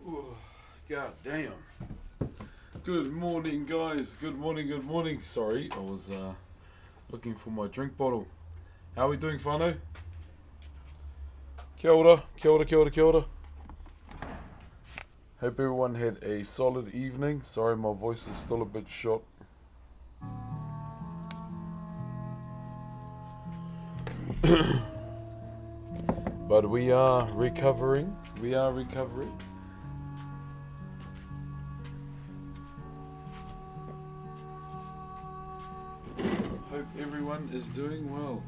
God damn. Good morning, guys. Good morning, good morning. Sorry, I was looking for my drink bottle. How are we doing, whānau? Kia ora, kia ora, kia ora, kia ora. Hope everyone had a solid evening. Sorry, my voice is still a bit shot. But we are recovering. We are recovering. Hope everyone is doing well.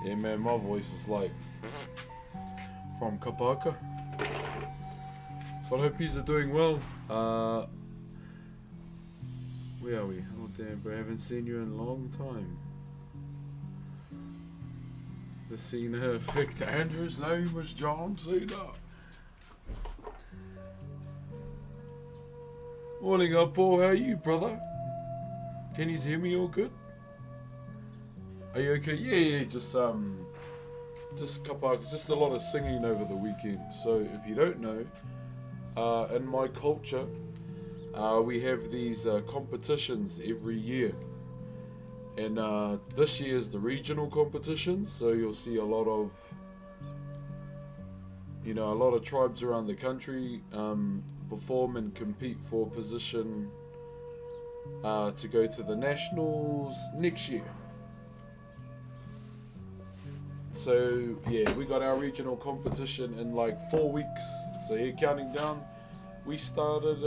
Yeah, man, my voice is like from Kapaka. But I hope you are doing well. Where are we? Oh damn, bro, I haven't seen you in a long time. The Cena effect, and his name is John Cena. Morning up, Paul. How are you, brother? Can you hear me all good? Are you okay? Yeah, just a couple, just a lot of singing over the weekend. So if you don't know, in my culture, we have these competitions every year. And this year is the regional competition, so you'll see a lot of, a lot of tribes around the country perform and compete for position to go to the nationals next year. So yeah, we got our regional competition in like 4 weeks. So here, counting down, we started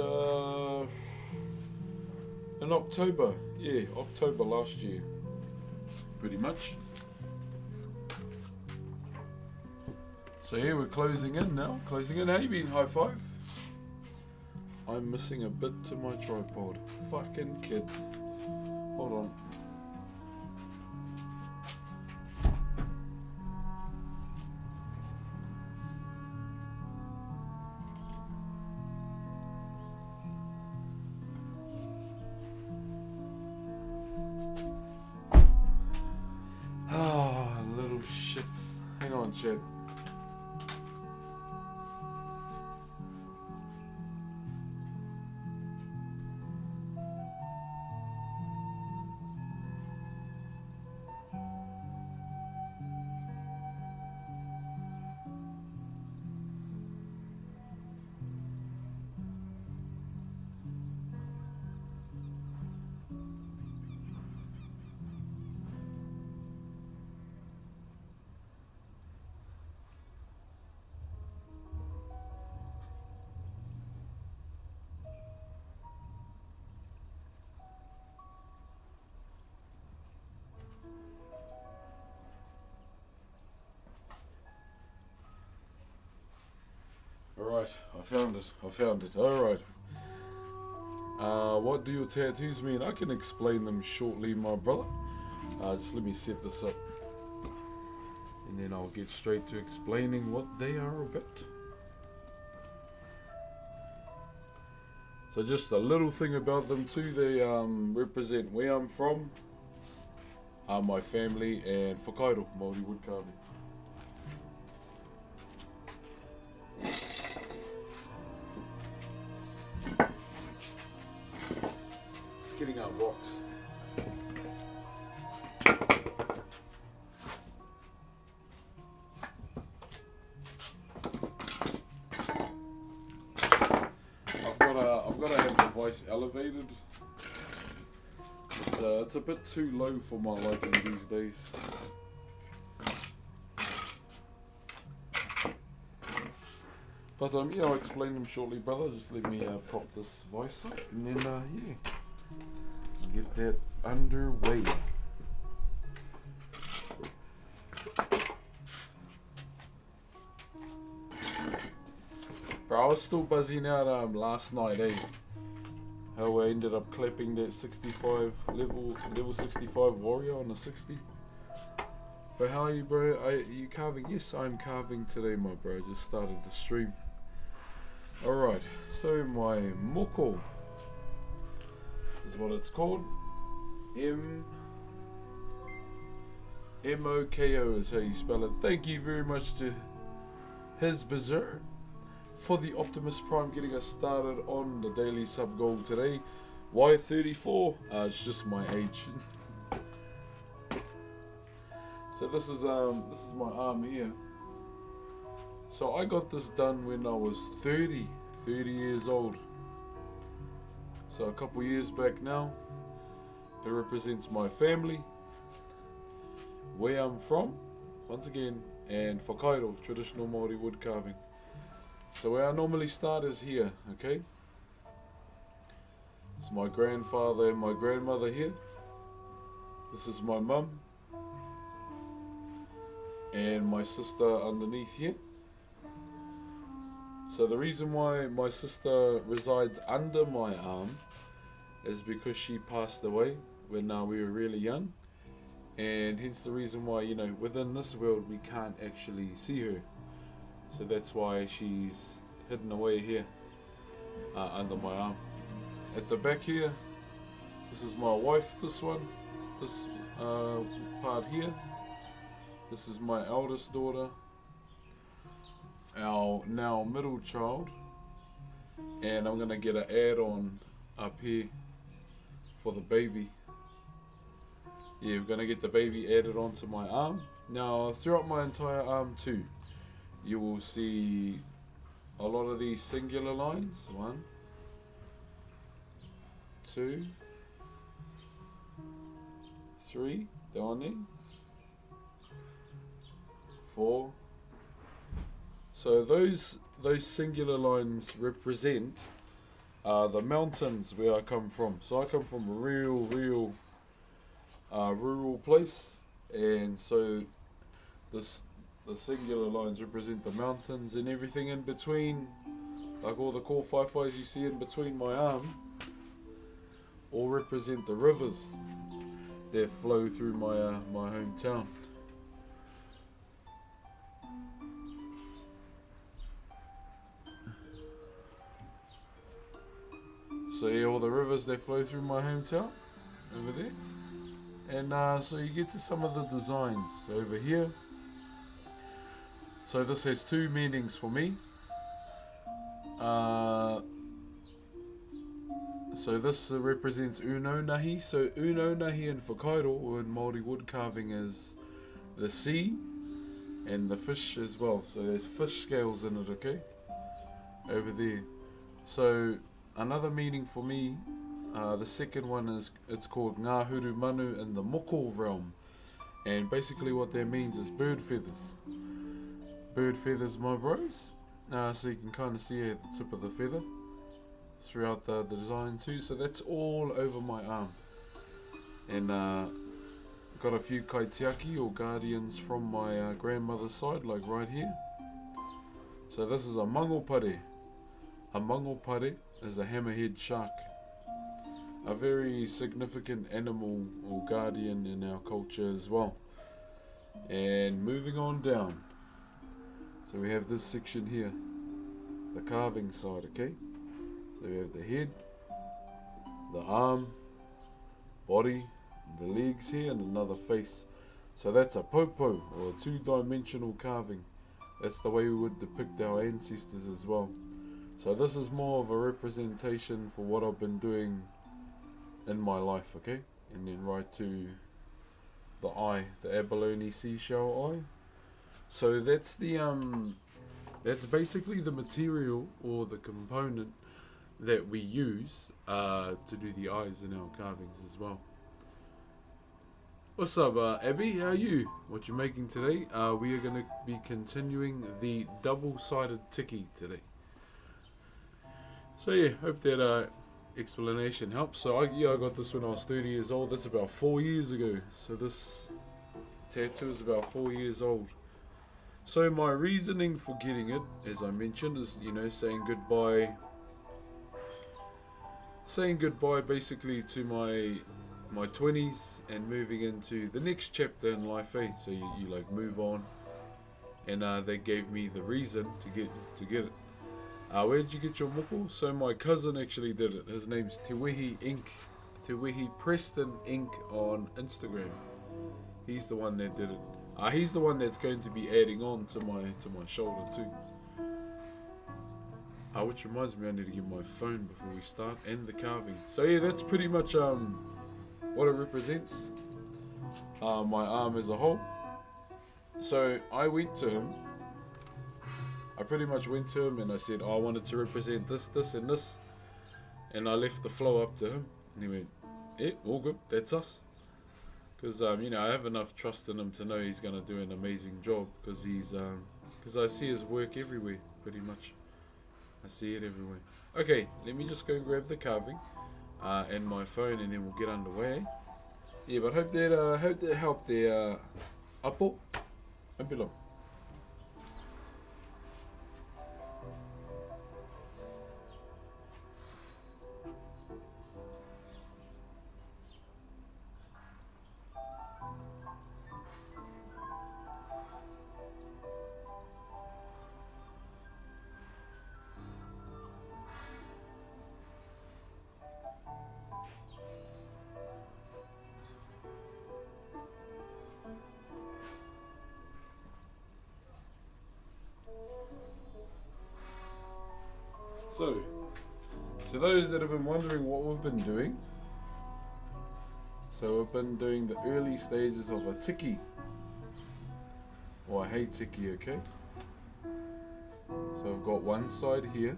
in October. Yeah, October last year, pretty much. So here we're closing in now. Closing in. How you been? High five. I'm missing a bit to my tripod. Fucking kids. Hold on. Ah, little shits. Hang on, Chad. Alright, I found it. Alright. What do your tattoos mean? I can explain them shortly, my brother. Just let me set this up. And then I'll get straight to explaining what they are about. So just a little thing about them too. They represent where I'm from, my family, and Whakairo, Maori wood carving. Getting out rocks. I've got to have the voice elevated. It's a bit too low for my liking these days. But yeah, I'll explain them shortly, brother. Just let me prop this voice up, and then yeah. Get that underway. Bro, I was still buzzing out last night, eh? How I ended up clapping that 65 level 65 warrior on the 60. But how are you, bro? Are you carving? Yes, I'm carving today, my bro. I just started the stream. Alright, so my moko is what it's called. M-O-K-O is how you spell it. Thank you very much to his Bazaar for the Optimus Prime, getting us started on the daily sub goal today. Why 34? It's just my age. So this is my arm here. So I got this done when I was 30 years old. So a couple years back now. It represents my family, where I'm from, once again, and Whakairo, traditional Maori wood carving. So where I normally start is here, okay? It's my grandfather and my grandmother here. This is my mum. And my sister underneath here. So the reason why my sister resides under my arm is because she passed away when we were really young. And hence the reason why, you know, within this world we can't actually see her. So that's why she's hidden away here under my arm. At the back here, this is my wife, this one, this part here. This is my eldest daughter, our now middle child, and I'm going to get an add-on up here for the baby. Yeah, we're going to get the baby added onto my arm. Now, throughout my entire arm too, you will see a lot of these singular lines. 1, 2, 3, down there. 4. So those singular lines represent the mountains where I come from. So I come from a real rural place, and so the singular lines represent the mountains, and everything in between, like all the core whaiwhais you see in between my arm, all represent the rivers that flow through my hometown. So yeah, all the rivers that flow through my hometown over there. And so you get to some of the designs over here. So this has two meanings for me. So this represents uno nahi. So uno nahi in Whakairo, or in Maori wood carving, is the sea and the fish as well. So there's fish scales in it, okay? Over there. So another meaning for me, the second one is, it's called Ngā Huru Manu in the Moko realm. And basically what that means is bird feathers. Bird feathers, my bros. So you can kind of see at the tip of the feather throughout the design too. So that's all over my arm. And got a few kaitiaki or guardians from my grandmother's side, like right here. So this is a mangopare. A mangopare is a hammerhead shark. A very significant animal or guardian in our culture as well. And moving on down. So we have this section here, the carving side, okay? So we have the head, the arm, body, the legs here, and another face. So that's a popo, or a two-dimensional carving. That's the way we would depict our ancestors as well. So this is more of a representation for what I've been doing in my life, okay? And then right to the eye, the abalone seashell eye. So that's the that's basically the material or the component that we use to do the eyes in our carvings as well. What's up, Abby? How are you? What you making today? We are going to be continuing the double-sided tiki today. So yeah, hope that explanation helps. So I got this when I was 30 years old. That's about 4 years ago. So this tattoo is about 4 years old. So my reasoning for getting it, as I mentioned, is, you know, saying goodbye basically to my 20s and moving into the next chapter in life, eh? So you like move on, and they gave me the reason to get it. Where did you get your moko? So my cousin actually did it. His name's Te Wehi Ink, Te Wehi Preston Ink on Instagram. He's the one that did it. He's the one that's going to be adding on to my shoulder too. Which reminds me, I need to get my phone before we start, and the carving. So yeah, that's pretty much what it represents. My arm as a whole. So I went to him. I pretty much went to him and I said, I wanted to represent this, this, and this. And I left the flow up to him. And he went, yeah, all good, that's us. Because, you know, I have enough trust in him to know he's going to do an amazing job. Because I see his work everywhere, pretty much. I see it everywhere. Okay, let me just go and grab the carving and my phone, and then we'll get underway. Yeah, but hope that helped there, Apo. Ambulance. So, to those that have been wondering what we've been doing, so we've been doing the early stages of a tiki, or a hey tiki, okay? So I've got one side here,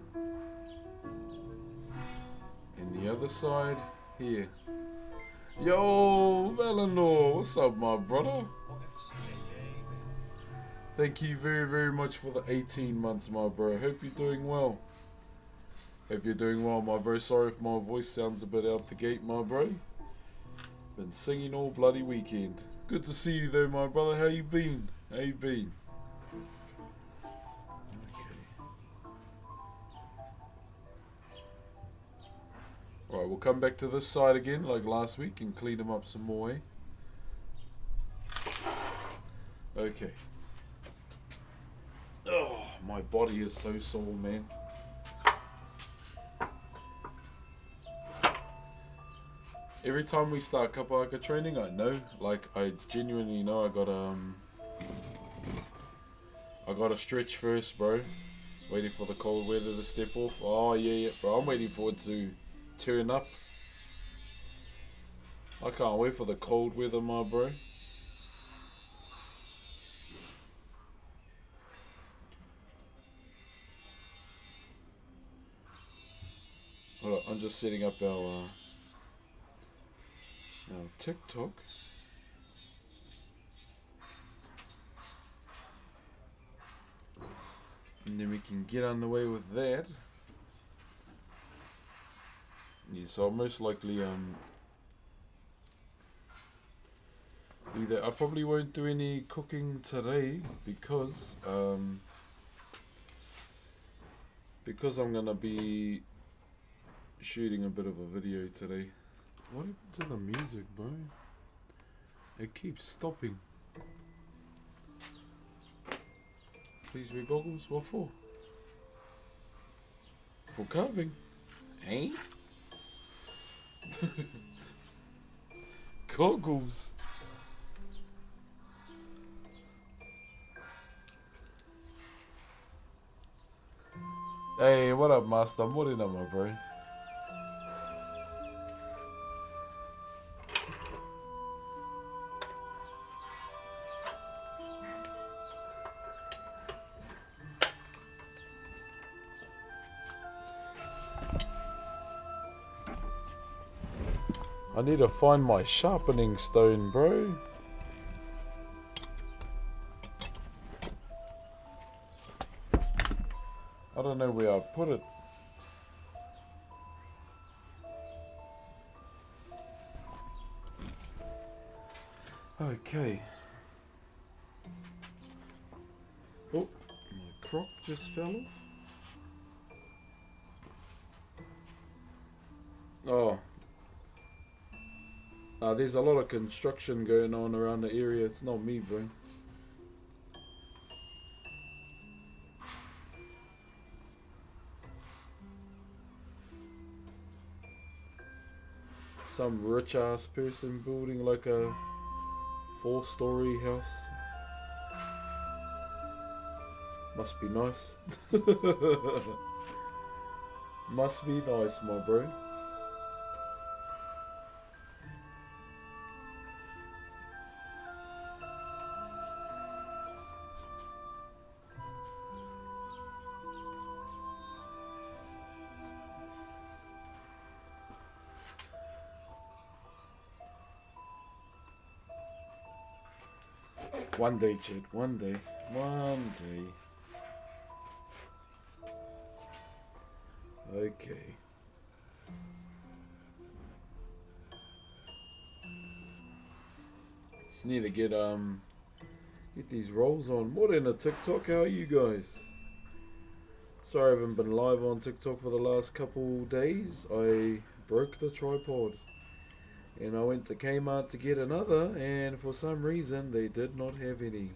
and the other side here. Yo, Valinor, what's up, my brother? Thank you very, very much for the 18 months, my bro. Hope you're doing well. Hope you're doing well, my bro. Sorry if my voice sounds a bit out the gate, my bro. Been singing all bloody weekend. Good to see you though, my brother. How you been? How you been? Okay. Alright, we'll come back to this side again like last week and clean them up some more, eh? Okay. Oh, my body is so sore, man. Every time we start kapahaka training, I know, like, I genuinely know I gotta stretch first, bro. Waiting for the cold weather to step off. Oh, yeah, bro, I'm waiting for it to turn up. I can't wait for the cold weather, my bro. Alright, I'm just setting up our TikTok. And then we can get underway with that. Yeah, so I'll most likely do that. I probably won't do any cooking today because I'm gonna be shooting a bit of a video today. What happened to the music, bro? It keeps stopping. Please wear goggles. What for? For carving. Eh? Goggles. Hey, what up, master? I'm holding up, my bro. I need to find my sharpening stone, bro. I don't know where I put it. Okay. Oh, my crock just fell off. Oh. There's a lot of construction going on around the area. It's not me, bro. Some rich ass person building like a 4-story house. Must be nice. Must be nice, my bro. One day, Chad. One day. One day. Okay. Just need to get these rolls on. More than a TikTok. How are you guys? Sorry I haven't been live on TikTok for the last couple days. I broke the tripod. And I went to Kmart to get another, and for some reason they did not have any.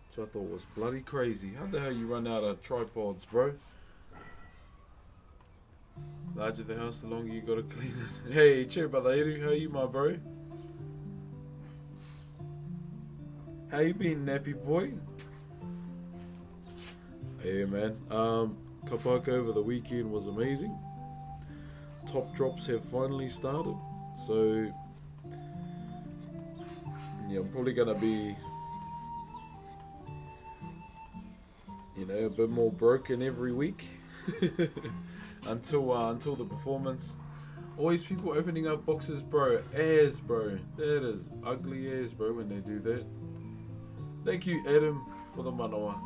Which I thought was bloody crazy. How the hell you run out of tripods, bro? Larger the house, the longer you gotta clean it. Hey, cheer brother, how are you, my bro? How you been, nappy boy? Hey man, Kapaka over the weekend was amazing. Top drops have finally started. So, yeah, I'm probably going to be, you know, a bit more broken every week until the performance. Always people opening up boxes, bro. As, bro. That is ugly as, bro, when they do that. Thank you, Adam, for the manawa.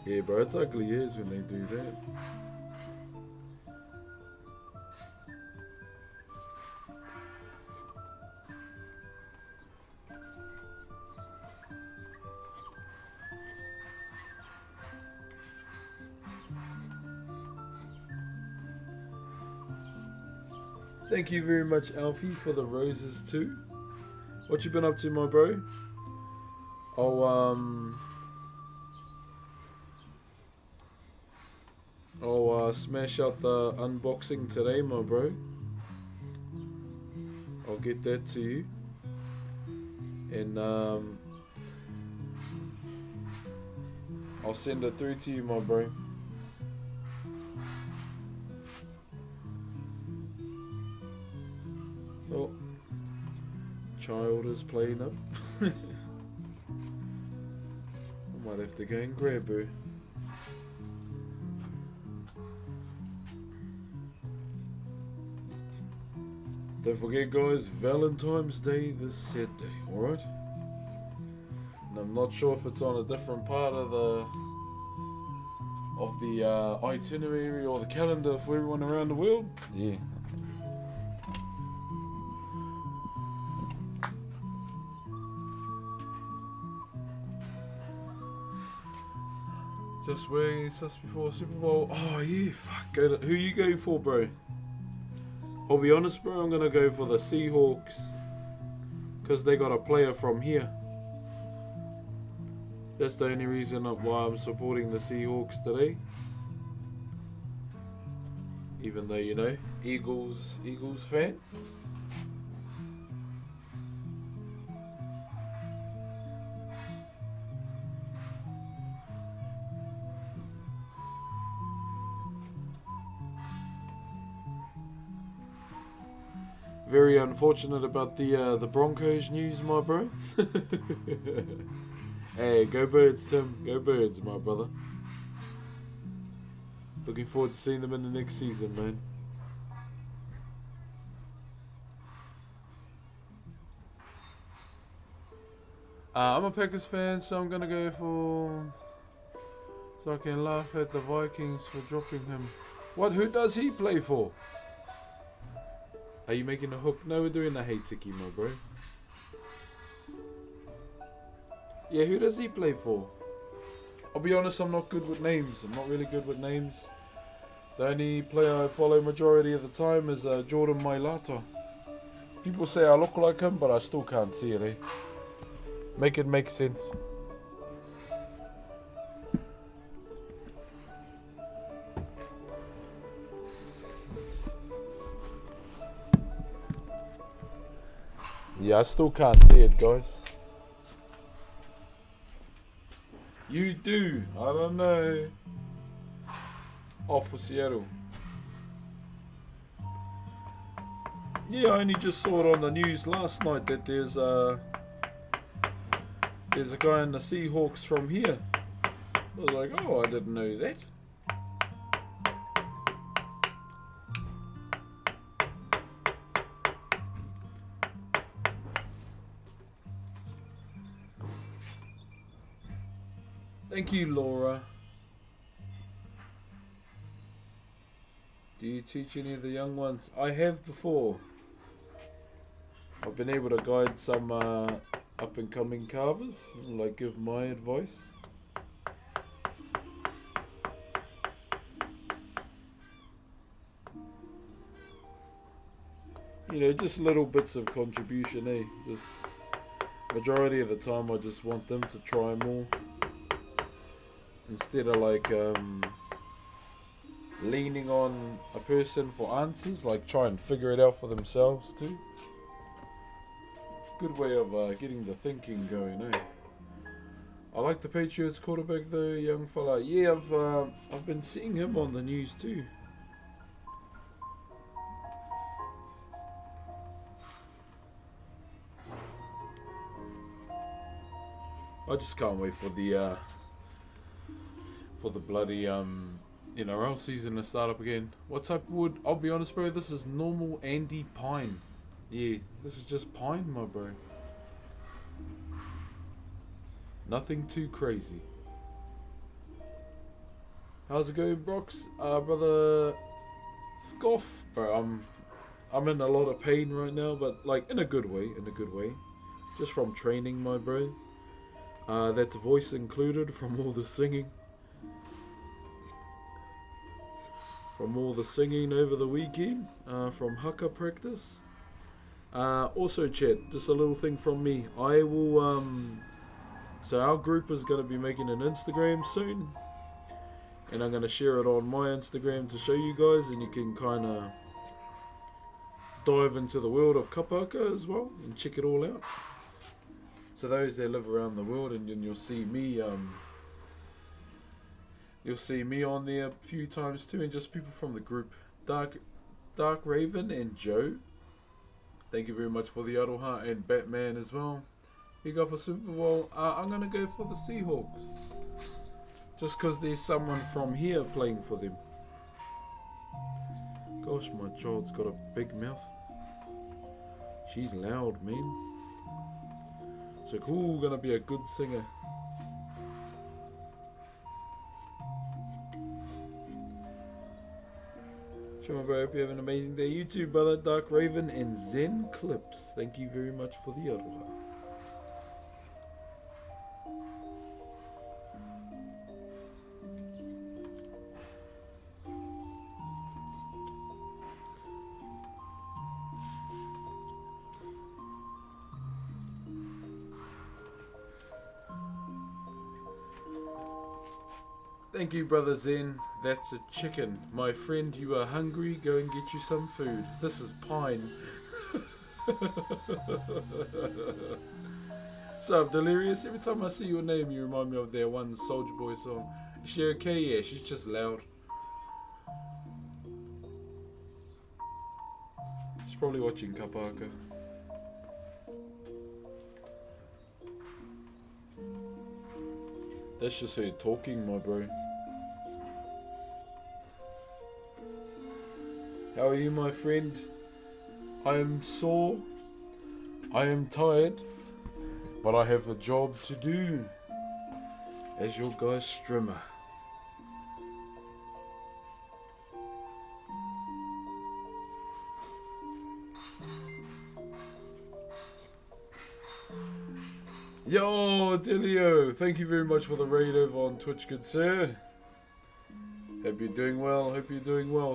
Yeah, bro, it's ugly as when they do that. Thank you very much, Alfie, for the roses too. What you been up to, my bro? I'll smash out the unboxing today, my bro. I'll get that to you. And I'll send it through to you, my bro. Oh, child is playing up. I might have to go and grab her. Don't forget, guys, Valentine's Day this Saturday, alright? And I'm not sure if it's on a different part of the itinerary or the calendar for everyone around the world. Yeah. Just wearing sus before Super Bowl. Oh yeah, fuck. Who you go for, bro? I'll be honest, bro, I'm going to go for the Seahawks because they got a player from here. That's the only reason why I'm supporting the Seahawks today. Even though, you know, Eagles fan. Very unfortunate about the Broncos news, my bro. Hey, go Birds, Tim. Go Birds, my brother. Looking forward to seeing them in the next season, man. I'm a Packers fan, so I'm gonna go for... So I can laugh at the Vikings for dropping him. What? Who does he play for? Are you making a hook? No, we're doing a hate tiki, my bro. Yeah, who does he play for? I'll be honest, I'm not good with names. I'm not really good with names. The only player I follow majority of the time is Jordan Mailata. People say I look like him, but I still can't see it, eh? Make it make sense. Yeah, I still can't see it, guys. You do. I don't know. Off for Seattle. Yeah, I only just saw it on the news last night that there's a guy in the Seahawks from here. I was like, oh, I didn't know that. Thank you, Laura. Do you teach any of the young ones? I have before. I've been able to guide some up and coming carvers, like give my advice. You know, just little bits of contribution, eh? Just majority of the time I just want them to try more. Instead of like leaning on a person for answers, like try and figure it out for themselves too. Good way of getting the thinking going, eh? I like the Patriots quarterback though, young fella. Yeah, I've been seeing him on the news too. I just can't wait for the bloody NRL season to start up again. What type of wood? I'll be honest, bro. This is normal Andy pine. Yeah, this is just pine, my bro. Nothing too crazy. How's it going, Brox? Brother, Goff, bro. I'm in a lot of pain right now, but like in a good way. Just from training, my bro. That's voice included from all the singing. From all the singing over the weekend, from haka practice. Also, chat, just a little thing from me. I will, so our group is going to be making an Instagram soon. And I'm going to share it on my Instagram to show you guys, and you can kind of dive into the world of kapaka as well and check it all out. So those that live around the world, and then you'll see me, on there a few times too, and just people from the group. Dark Raven and Joe. Thank you very much for the Aroha, and Batman as well. You go for Super Bowl. I'm gonna go for the Seahawks. Just because there's someone from here playing for them. Gosh, my child's got a big mouth. She's loud, man. So cool, gonna be a good singer. Sure, bro. Hope you have an amazing day. You too, brother. Dark Raven and Zen Clips. Thank you very much for the aroha. Thank you, brother Zen. That's a chicken. My friend, you are hungry. Go and get you some food. This is pine. What's up, Delirious? Every time I see your name, you remind me of that one Soulja Boy song. Is she okay? Yeah, she's just loud. She's probably watching Kapaka. That's just her talking, my bro. How are you, my friend? I am sore. I am tired. But I have a job to do. As your guy's streamer. Yo, Delio, thank you very much for the raid over on Twitch, good sir. Hope you're doing well,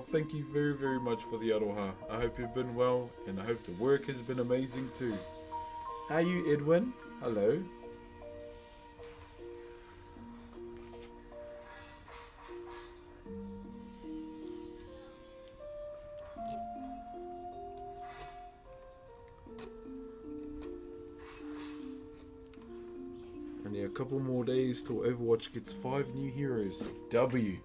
Thank you very, very much for the aroha. I hope you've been well, and I hope the work has been amazing too. How are you, Edwin? Hello. A couple more days till Overwatch gets 5 new heroes. W.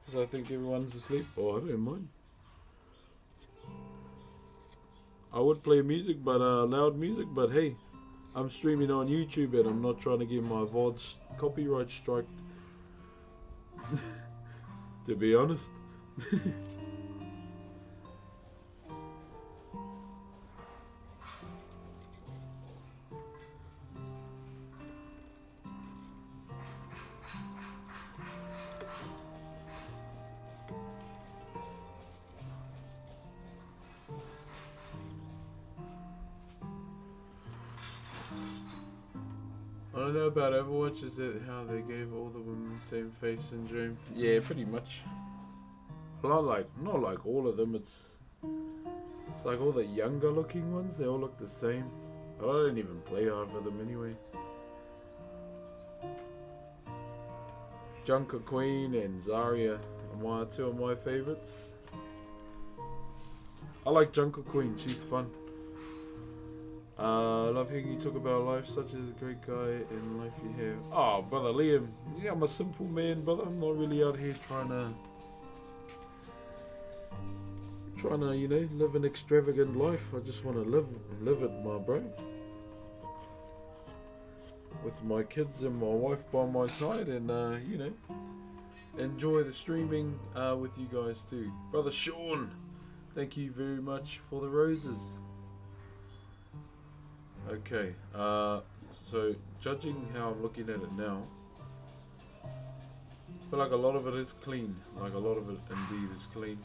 Because I think everyone's asleep. Oh, I don't mind. I would play music, but loud music, but hey, I'm streaming on YouTube and I'm not trying to get my VODs copyright striked. To be honest. I don't know about Overwatch, is that how they gave all the women the same face syndrome? Yeah, pretty much. Not like all of them, it's like all the younger looking ones, they all look the same. But I don't even play half of them anyway. Junker Queen and Zarya are two of my favorites. I like Junker Queen, she's fun. I love hearing you talk about life, such as a great guy in life you have. Oh, brother Liam, yeah, I'm a simple man, brother. I'm not really out here trying to, you know, live an extravagant life. I just want to live it, my bro. With my kids and my wife by my side, and you know, enjoy the streaming with you guys too. Brother Sean, thank you very much for the roses. Okay, so judging how I'm looking at it now, I feel like a lot of it is clean. Like a lot of it indeed is clean.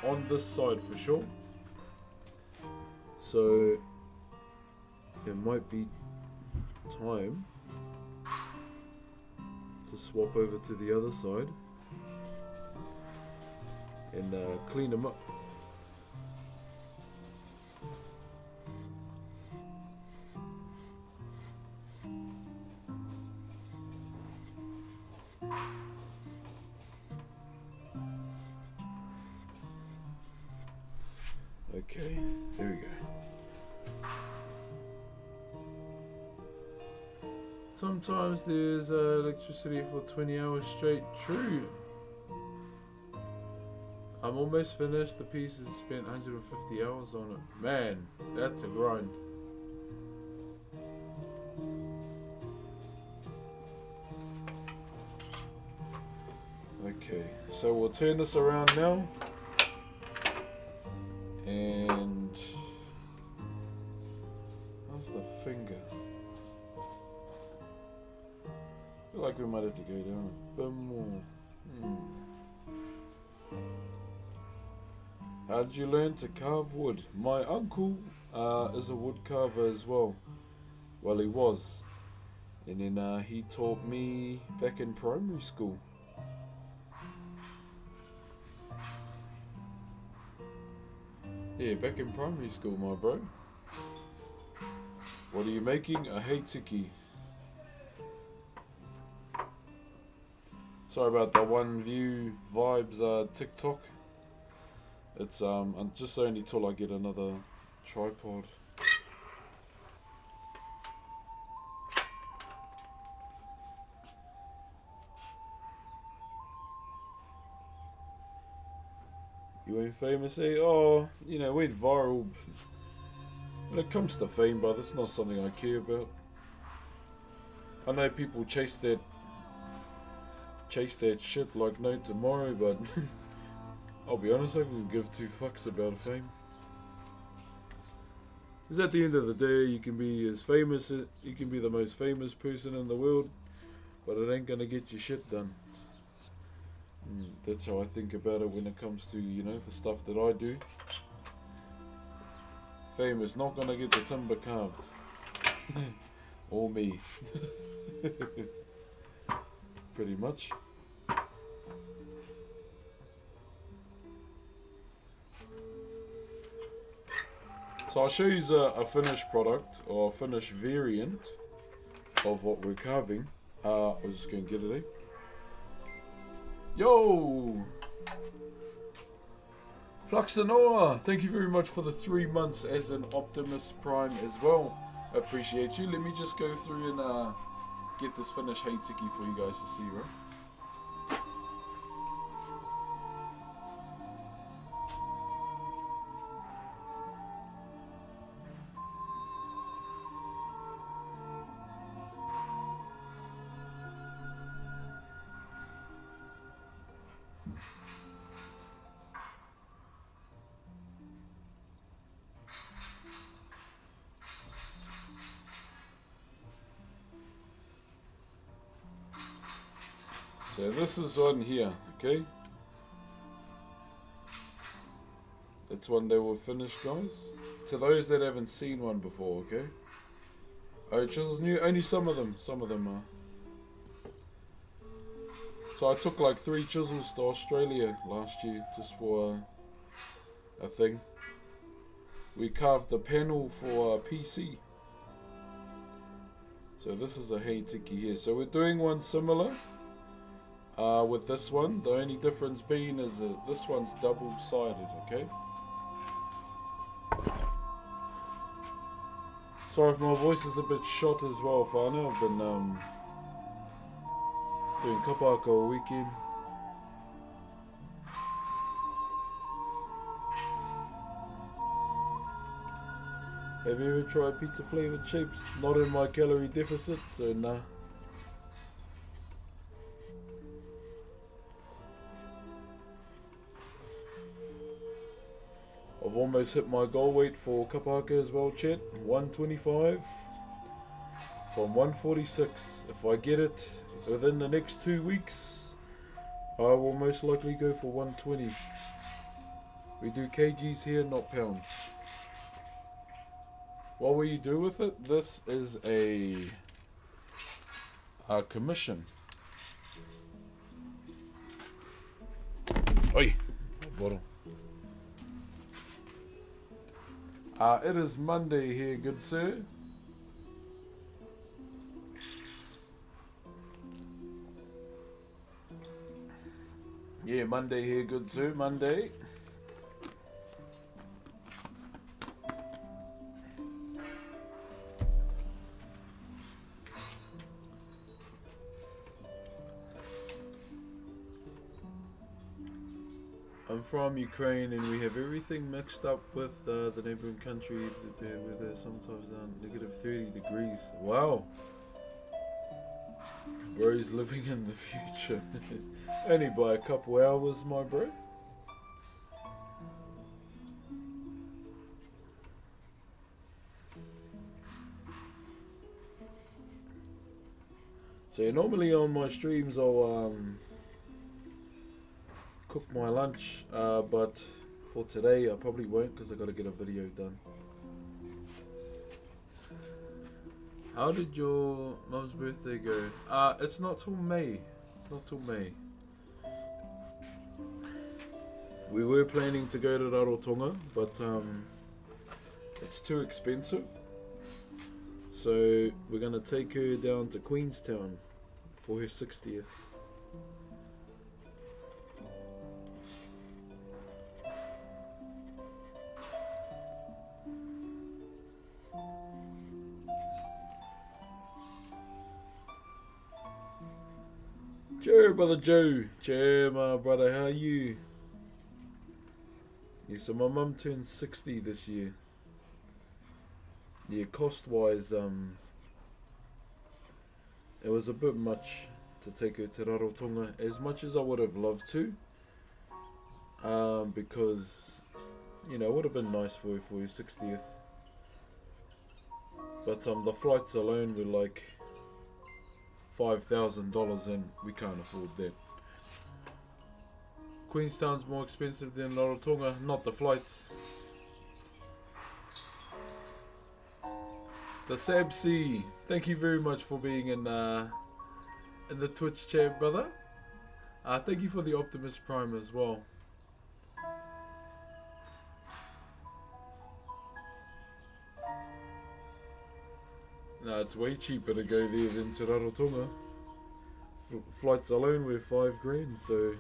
On this side for sure. So it might be time to swap over to the other side and clean them up. Okay, there we go. Sometimes there's electricity for 20 hours straight. True. I'm almost finished. The piece has spent 150 hours on it. Man, that's a grind. Okay, so we'll turn this around now. And how's the finger? I feel like we might have to go down a bit more. How did you learn to carve wood? My uncle is a wood carver as well. Well, he was. And then he taught me back in primary school. Yeah, back in primary school, my bro. What are you making? A heitiki. Sorry about that one view vibes TikTok. It's just only till I get another tripod. You ain't famous, eh? Oh, you know, went viral. When it comes to fame, brother, it's not something I care about. I know people chase that shit like no tomorrow, but I'll be honest, I couldn't give two fucks about fame. Because at the end of the day, you can be as famous, you can be the most famous person in the world, but it ain't gonna get your shit done. That's how I think about it when it comes to, you know, the stuff that I do. Fame is not gonna get the timber carved. Or me. Pretty much. So I'll show you a finished product, or a finished variant of what we're carving. I was just going to get it, eh? Yo! Fluxanoa, thank you very much for the 3 months as an Optimus Prime as well. Appreciate you. Let me just go through and get this finished Hey Tiki for you guys to see, right? So this is on here, okay? That's one they will finish, guys. To those that haven't seen one before, okay? Oh, chisels new, only some of them are. So I took like 3 chisels to Australia last year, just for a thing. We carved the panel for PC. So this is a Hey Tiki here. So we're doing one similar. With this one, the only difference being is that this one's double-sided, okay? Sorry if my voice is a bit shot as well, Whānau. I've been doing kapaka all weekend. Have you ever tried pizza flavoured chips? Not in my calorie deficit, so nah. I've almost hit my goal weight for kapaka as well, chat. 125 from 146. If I get it within the next 2 weeks, I will most likely go for 120. We do kgs here, not pounds. What will you do with it? This is a commission. Oi, bottle. It is Monday here, good sir. Yeah, Monday here, good sir, Monday. I'm from Ukraine and we have everything mixed up with the neighboring country where they're sometimes down negative 30 degrees. Wow. Bro's living in the future. Only by a couple hours, my bro. So normally on my streams I'll cook my lunch, but for today I probably won't because I got to get a video done. How did your mum's birthday go? It's not till May. It's not till May. We were planning to go to Rarotonga, but it's too expensive. So we're gonna take her down to Queenstown for her 60th. Joe, brother Joe. Joe, my brother, how are you? Yeah, so my mum turned 60 this year. Yeah, cost-wise, it was a bit much to take her to Rarotonga, as much as I would have loved to. Because, you know, it would have been nice for her 60th. But the flights alone were like $5,000 and we can't afford that. Queenstown's more expensive than Rarotonga, not the flights. The Sabsi, thank you very much for being in the Twitch chat, brother. Thank you for the Optimus Prime as well. No, it's way cheaper to go there than to Rarotonga. Flights alone were $5 grand, so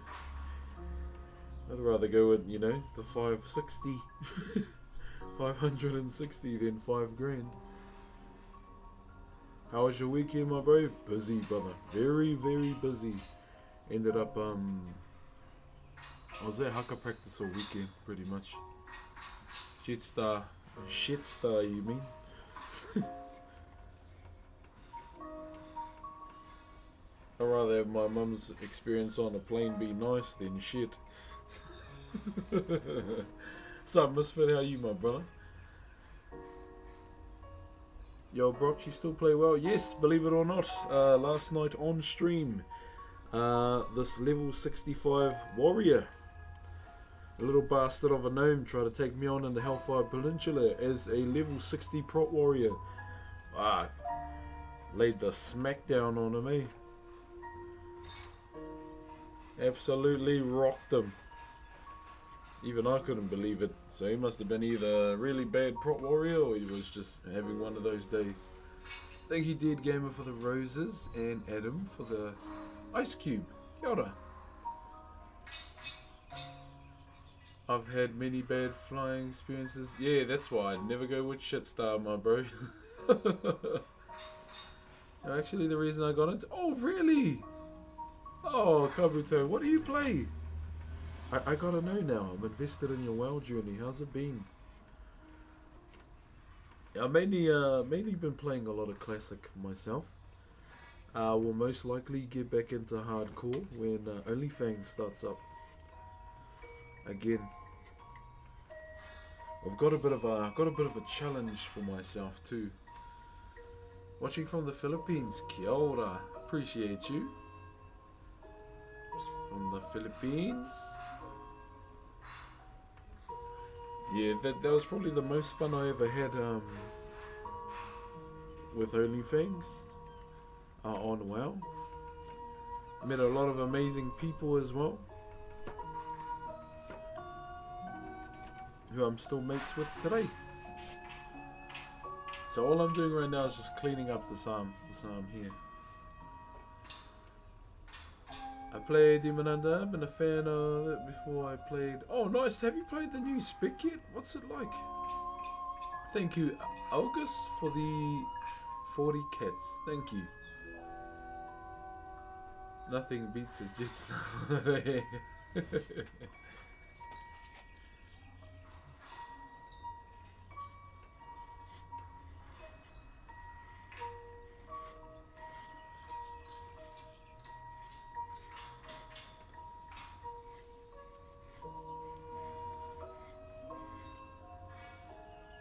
I'd rather go with, you know, the 560. 560 than 5 grand. How was your weekend, my bro? Busy, brother. Very, very busy. Ended up, I was at haka practice all weekend, pretty much. Shit star, you mean? I'd rather have my mum's experience on a plane be nice than shit. Sup, Misfit, how you, my brother? Yo, Brock, you still play well? Yes, believe it or not. Last night on stream, this level 65 warrior, a little bastard of a gnome, tried to take me on in the Hellfire Peninsula as a level 60 prot warrior. Fuck. Laid the smackdown on him, eh? Absolutely rocked him. Even I couldn't believe it. So he must have been either a really bad prot warrior or he was just having one of those days. Thank you, Dead Gamer, for the roses and Adam for the ice cube. Kia ora. I've had many bad flying experiences. Yeah, that's why I never go with Shitstar, my bro. Actually, the reason I got it... Oh, really? Oh, Kabuto, what do you play? I gotta know now. I'm invested in your WoW journey. How's it been? I've mainly been playing a lot of classic myself. Will most likely get back into hardcore when OnlyFans starts up again. I've got a bit of a challenge for myself too. Watching from the Philippines, kia ora. Appreciate you. From the Philippines. Yeah, that was probably the most fun I ever had with OnlyFans on WoW. Met a lot of amazing people as well, who I'm still mates with today. So all I'm doing right now is just cleaning up the psalm here. I played Demon Under. I've been a fan of it before I played. Oh, nice. Have you played the new spec yet? What's it like? Thank you, August, for the 40 cats. Thank you. Nothing beats a jits now.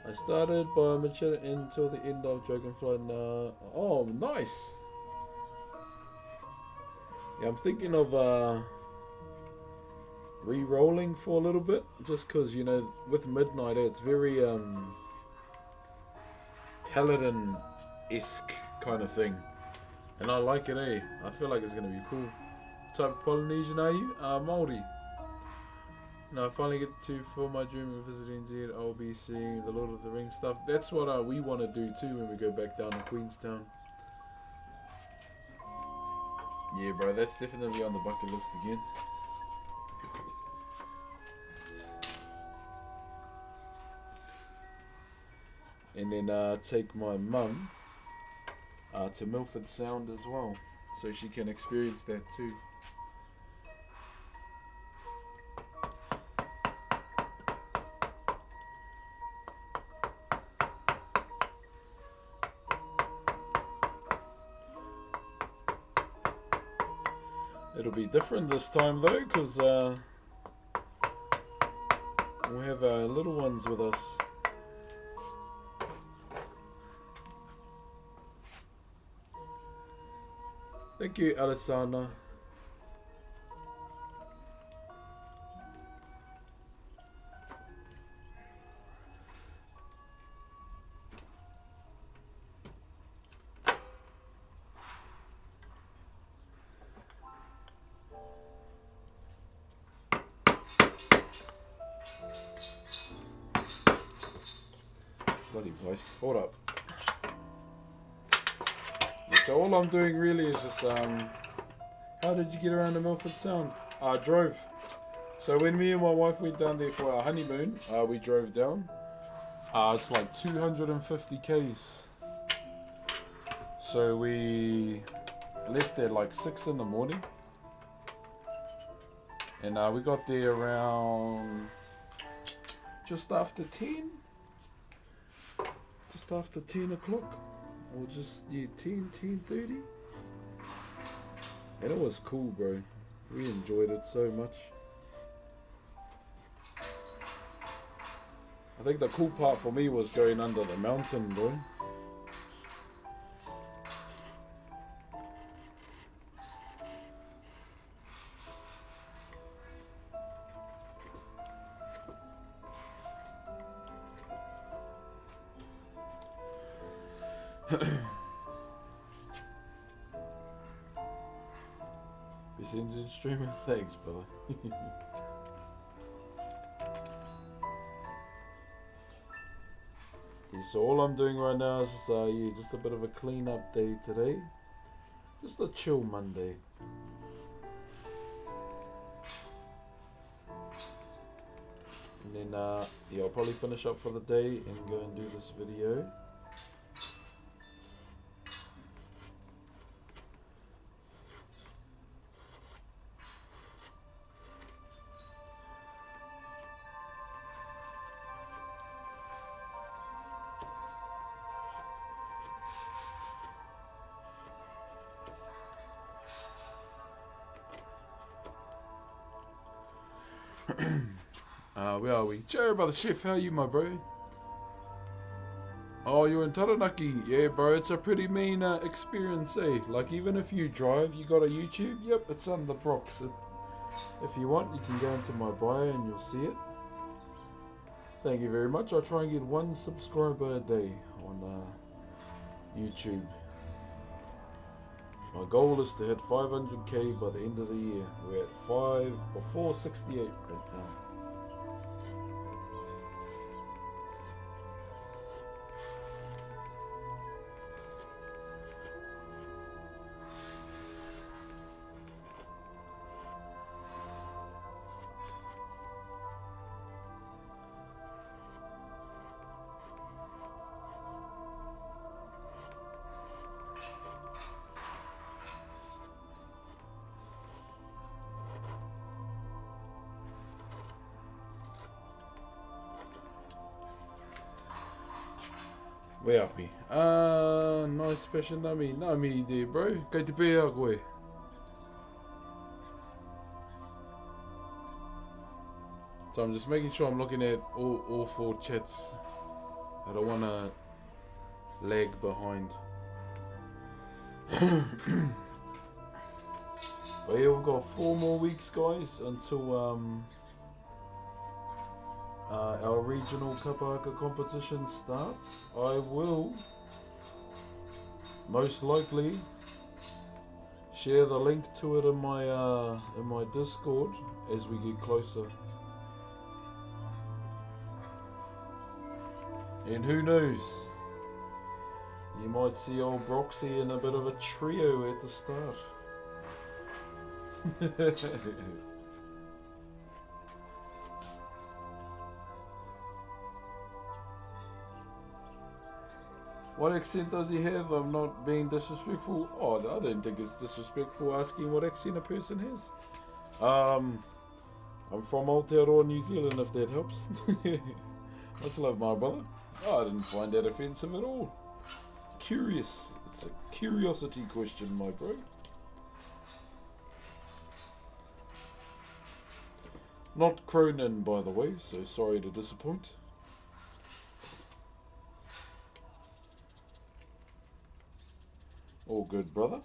I started by mature until the end of Dragonflight now. Oh, nice! Yeah, I'm thinking of re-rolling for a little bit, just because, you know, with Midnight it's very Paladin-esque kind of thing, and I like it, eh? I feel like it's gonna be cool. What type of Polynesian are you? Maori. No, I finally get to fulfill my dream of visiting Z. I'll be seeing the Lord of the Rings stuff. That's what we want to do too when we go back down to Queenstown. Yeah, bro, that's definitely on the bucket list again. And then take my mum to Milford Sound as well, so she can experience that too. It'll be different this time though, because we'll have our little ones with us. Thank you, Alisana. Bloody voice. Hold up. Yeah, so all I'm doing really is just how did you get around to Milford Sound? I drove. So when me and my wife went down there for our honeymoon, we drove down. It's like 250 k's. So we left there like 6 in the morning. And we got there around just after 10. Just after 10 o'clock. Or just, yeah, 10:30. And it was cool, bro. We enjoyed it so much. I think the cool part for me was going under the mountain, bro. Engine streamer? Thanks, brother. Yeah, so all I'm doing right now is just, yeah, just a bit of a clean-up day today. Just a chill Monday. And then, yeah, I'll probably finish up for the day and go and do this video. Where are we? Joe, brother chef, how are you, my bro? Oh, you're in Taranaki? Yeah, bro, it's a pretty mean experience, eh? Like, even if you drive, you got a YouTube? Yep, it's on the box. If you want, you can go into my bio and you'll see it. Thank you very much. I'll try and get 1 subscriber a day on YouTube. My goal is to hit 500k by the end of the year. We're at 468 right now. Where are we? Nice special nami. Nami there, bro. Kei te pēa koe. So I'm just making sure I'm looking at all 4 chats. I don't want to lag behind. But yeah, we've got 4 more weeks, guys, until our regional kapahaka competition starts. I will most likely share the link to it in my Discord as we get closer. And who knows, you might see old Broxy in a bit of a trio at the start. What accent does he have? I'm not being disrespectful. Oh, I don't think it's disrespectful asking what accent a person has. I'm from Aotearoa, New Zealand, if that helps. Much love, my brother. Oh, I didn't find that offensive at all. Curious. It's a curiosity question, my bro. Not Cronin, by the way, so sorry to disappoint. All good, brother.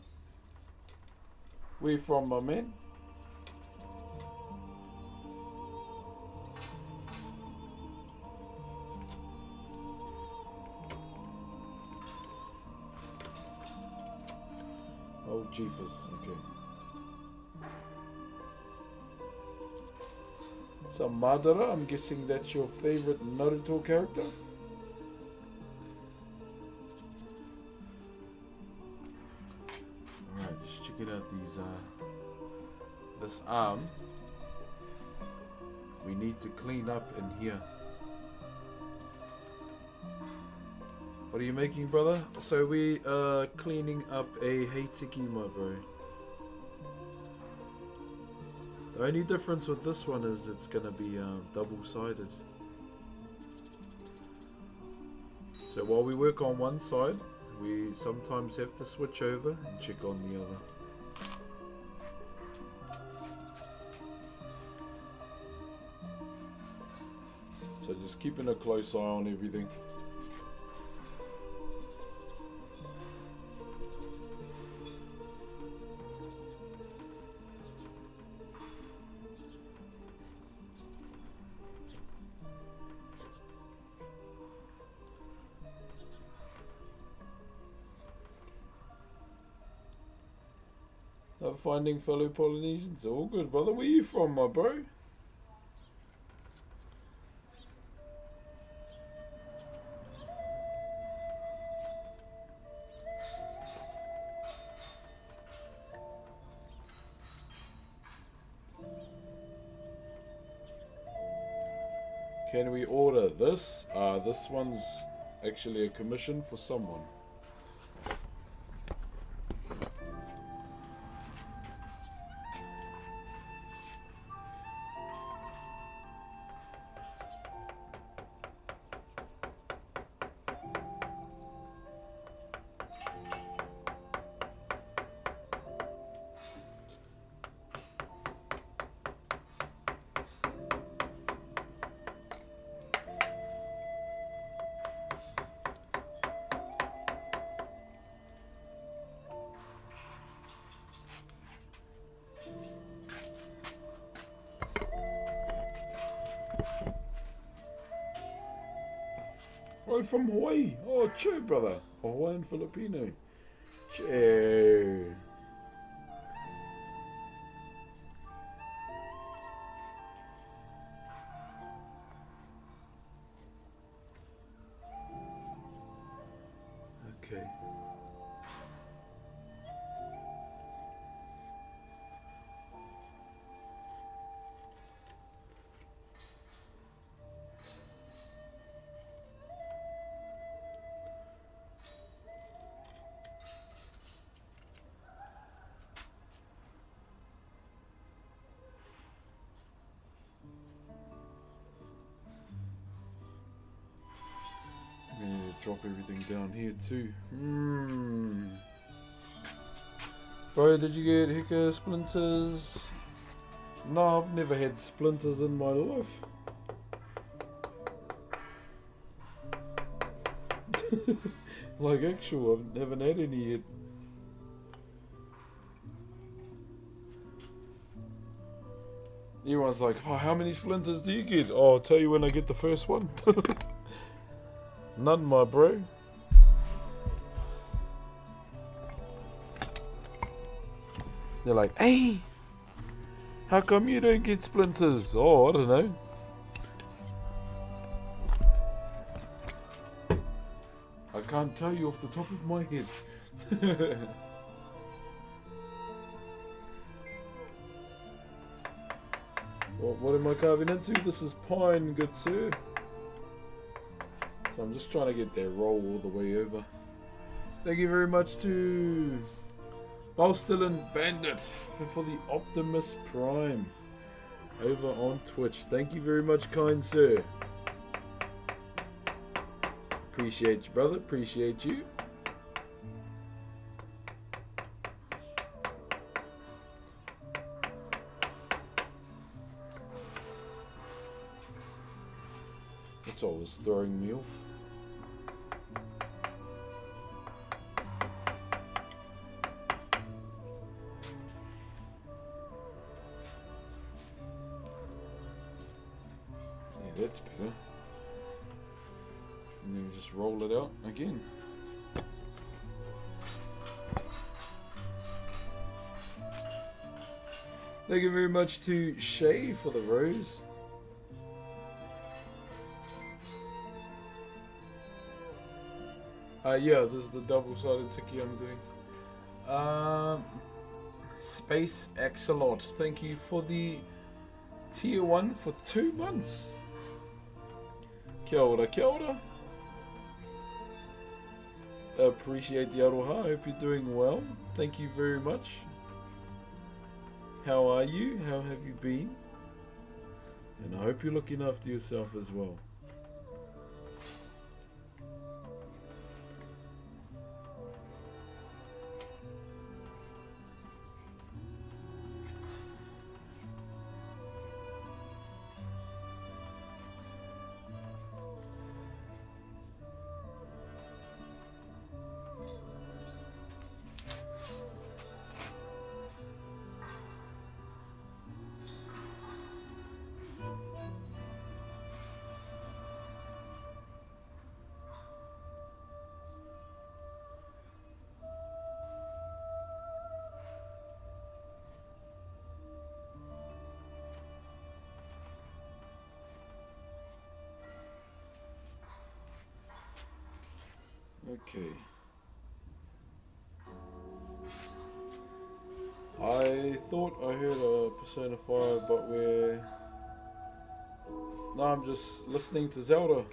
Where you from, my man? Oh, jeepers. Okay. So, Madara, I'm guessing that's your favorite Naruto character? Alright, just check it out, these, this arm. We need to clean up in here. What are you making, brother? So we are cleaning up a heitiki, my bro. The only difference with this one is it's gonna be double-sided. So while we work on one side, we sometimes have to switch over and check on the other. So just keeping a close eye on everything. Love finding fellow Polynesians. All good, brother. Where you from, my bro? Can we order this? This one's actually a commission for someone. Oh, from Hawaii. Oh, che, brother. Hawaiian Filipino. Che. Okay. We need to drop everything down here too. Bro, did you get Hika splinters? No, I've never had splinters in my life. Like actual, I haven't had any yet. Everyone's like, oh, how many splinters do you get? Oh, I'll tell you when I get the first one. None, my bro. They're like, hey, how come you don't get splinters? Oh, I don't know. I can't tell you off the top of my head. What am I carving into? This is pine, good sir. So I'm just trying to get that roll all the way over. Thank you very much to Bolstelin Bandit for the Optimus Prime over on Twitch. Thank you very much, kind sir. Appreciate you, brother. Appreciate you. That's always throwing me off. Yeah, that's better. And then just roll it out again. Thank you very much to Shay for the rose. Yeah, this is the double-sided tiki I'm doing. Space Axolot, thank you for the Tier 1 for 2 months. Kia ora, kia ora. Appreciate the aroha. I hope you're doing well. Thank you very much. How are you? How have you been? And I hope you're looking after yourself as well. Okay. I thought I heard a Persona 5, but no, I'm just listening to Zelda.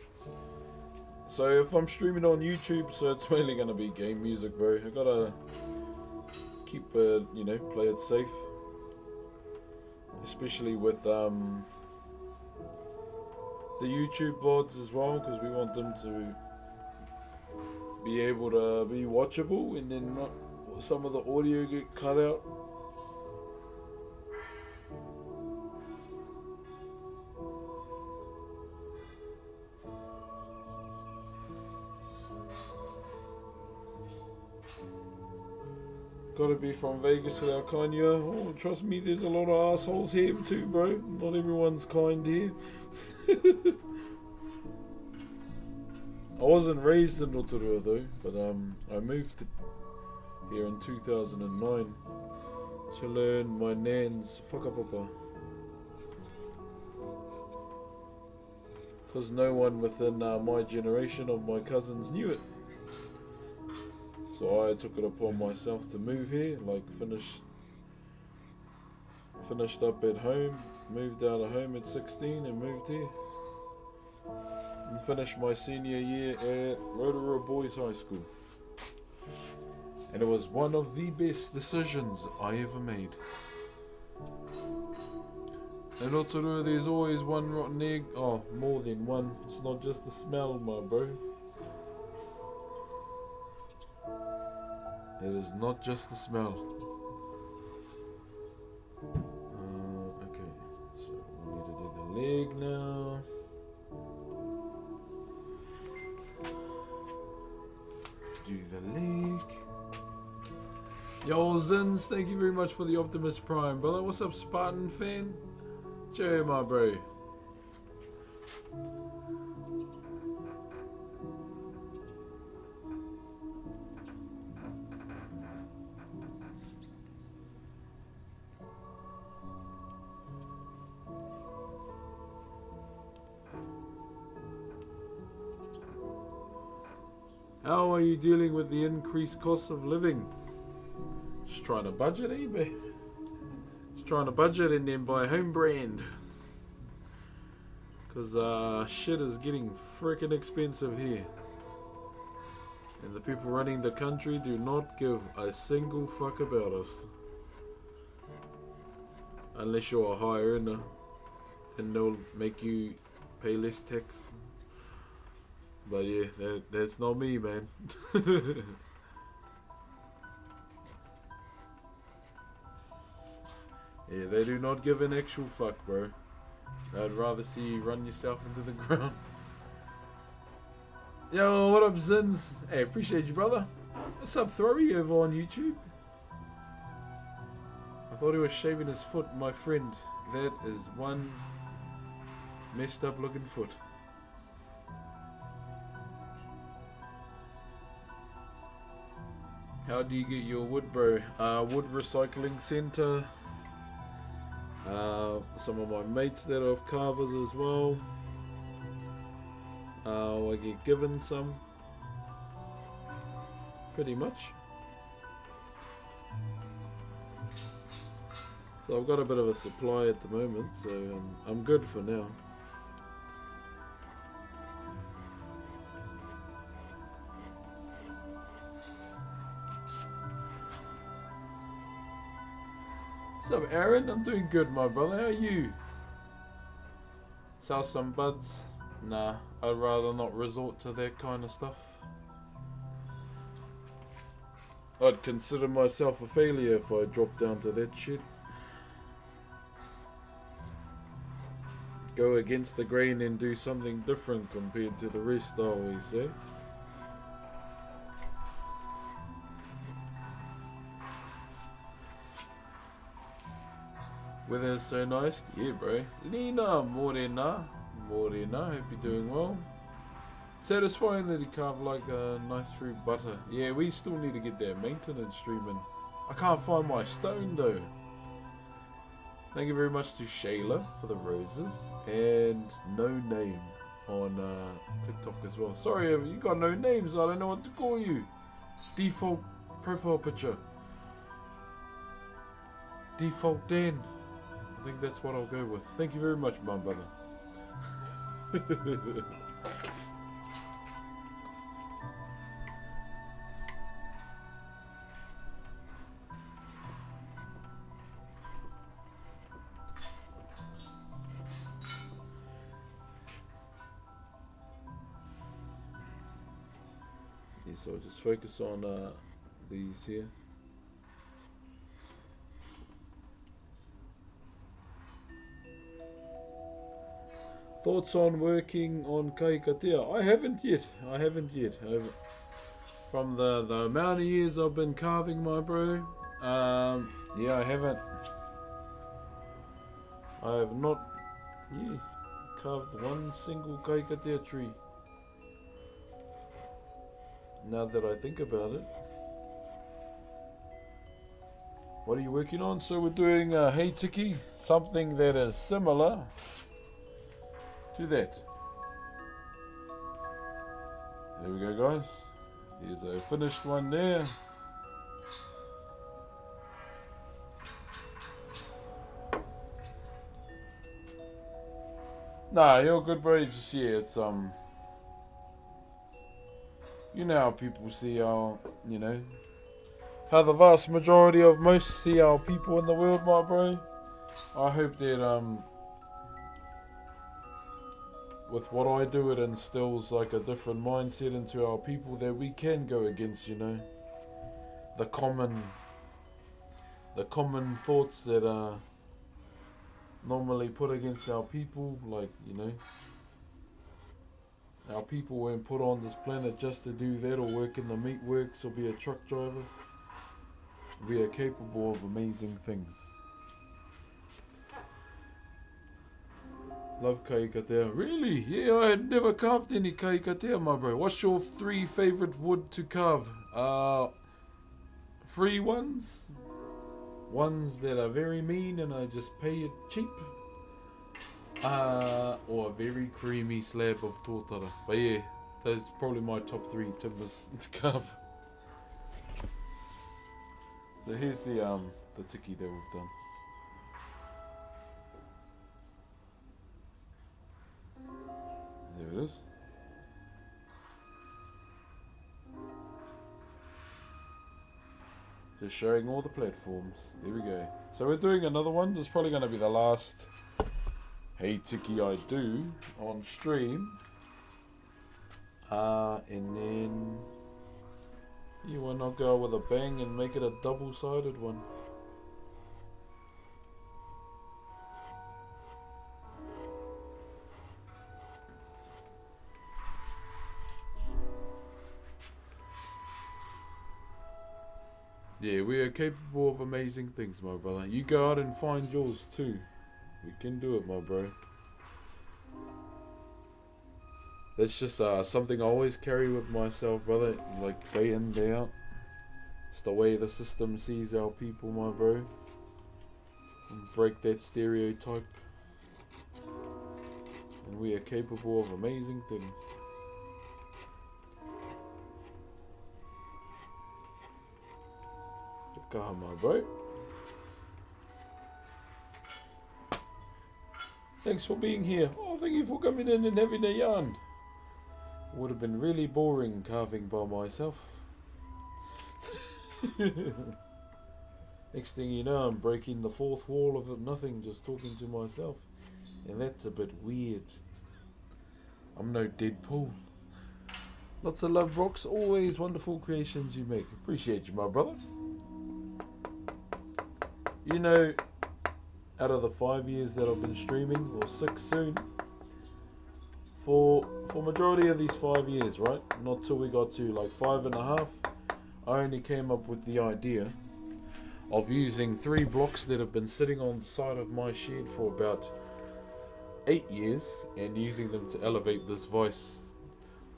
So if I'm streaming on YouTube, so it's mainly gonna be game music, bro. I gotta keep it, you know, play it safe. Especially with the YouTube VODs as well, because we want them to be able to be watchable and then not some of the audio get cut out. Gotta be from Vegas without Kanye. Oh, trust me, there's a lot of assholes here too, bro. Not everyone's kind here. I wasn't raised in Rotorua though, but I moved here in 2009 to learn my nan's whakapapa. Because no one within my generation of my cousins knew it. So I took it upon myself to move here, like finished up at home, moved out of home at 16 and moved here. And finished my senior year at Rotorua Boys High School. And it was one of the best decisions I ever made. In Rotorua there's always one rotten egg. Oh, more than one. It's not just the smell, my bro. It is not just the smell. Okay, so we need to do the leg now. Do the leg. Yo, Zins, thank you very much for the Optimus Prime, brother. What's up, Spartan fan? Jay, my bro. How are you dealing with the increased cost of living? Just trying to budget, eh, babe? Just trying to budget and then buy home brand. Because shit is getting freaking expensive here. And the people running the country do not give a single fuck about us. Unless you're a high earner. And they'll make you pay less tax. But yeah, that's not me, man. Yeah, they do not give an actual fuck, bro. I'd rather see you run yourself into the ground. Yo, what up, Zins? Hey, appreciate you, brother. What's up, Throwy, over on YouTube? I thought he was shaving his foot, my friend. That is one messed up looking foot. How do you get your wood, bro? Wood recycling center. Some of my mates that are carvers as well. I get given some. Pretty much. So I've got a bit of a supply at the moment, so I'm good for now. What's up, Aaron? I'm doing good, my brother. How are you? Sell some buds? Nah, I'd rather not resort to that kind of stuff. I'd consider myself a failure if I dropped down to that shit. Go against the grain and do something different compared to the rest, I always say. Weather's so nice. Yeah, bro. Lina, morena. Morena, hope you're doing well. Satisfying that he carved like a nice through butter. Yeah, we still need to get that maintenance streaming. I can't find my stone though. Thank you very much to Shayla for the roses. And no name on TikTok as well. Sorry if you got no names, I don't know what to call you. Default profile picture. Default Dan. I think that's what I'll go with. Thank you very much, my brother. Yeah, so just focus on these here. Thoughts on working on kaikatea? I haven't yet. From the amount of years I've been carving, my bro, yeah, I haven't. I have not, carved one single kaikatea tree. Now that I think about it. What are you working on? So we're doing Hey Tiki, something that is similar to that. There we go, guys. Here's a finished one there. Nah, you're good, bro. You just, yeah, it's you know how people see our, you know, how the vast majority of most see our people in the world, my bro. I hope that with what I do, it instills like a different mindset into our people that we can go against, you know, the common thoughts that are normally put against our people. Like, you know, our people weren't put on this planet just to do that or work in the meat works or be a truck driver. We are capable of amazing things. Love kaikatea. Really? Yeah, I had never carved any kaikatea, my bro. What's your 3 favorite wood to carve? Free ones. Ones that are very mean and I just pay it cheap. Or a very creamy slab of tōtara. But yeah, those are probably my top 3 timbers to carve. So here's the tiki that we've done. There it is. Just showing all the platforms. There we go. So we're doing another one. This is probably going to be the last Hey Tiki I do on stream. And then you want to go with a bang and make it a double-sided one. Yeah, we are capable of amazing things, my brother. You go out and find yours too. We can do it, my bro. That's just something I always carry with myself, brother. Like day in, day out. It's the way the system sees our people, my bro. And break that stereotype. And we are capable of amazing things. Kaha, my bro. Thanks for being here. Oh, thank you for coming in and having a yarn. Would have been really boring carving by myself. Next thing you know, I'm breaking the fourth wall of nothing, just talking to myself. And that's a bit weird. I'm no Deadpool. Lots of love, Brox. Always wonderful creations you make. Appreciate you, my brother. You know, out of the 5 years that I've been streaming, or 6 soon, for majority of these 5 years, right? Not till we got to like 5.5, I only came up with the idea of using 3 blocks that have been sitting on the side of my shed for about 8 years and using them to elevate this voice.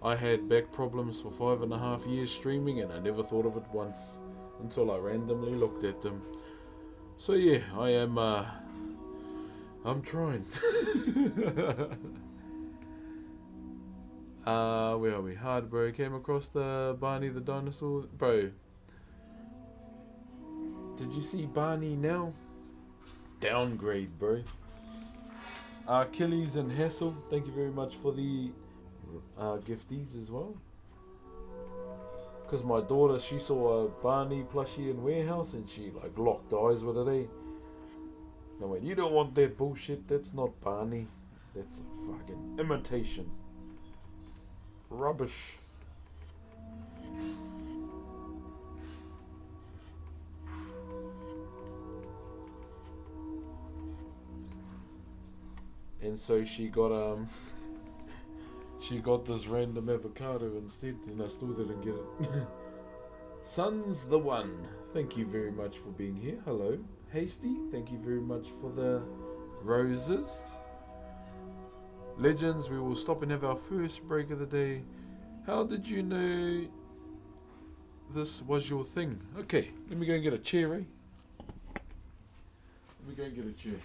I had back problems for 5.5 years streaming and I never thought of it once until I randomly looked at them. So yeah, I'm trying. Where are we? Hard, bro. Came across the Barney the dinosaur. Bro, did you see Barney now? Downgrade, bro. Achilles and Hassel, thank you very much for the gifties as well. Because my daughter, she saw a Barney plushie in Warehouse and she like locked eyes with it, eh? I went, you don't want that bullshit, that's not Barney. That's a fucking imitation. Rubbish. And so she got she got this random avocado instead, and I still didn't get it. Son's the one. Thank you very much for being here. Hello. Hasty, thank you very much for the roses. Legends, we will stop and have our first break of the day. How did you know this was your thing? Okay, let me go and get a chair, eh? Let me go and get a chair.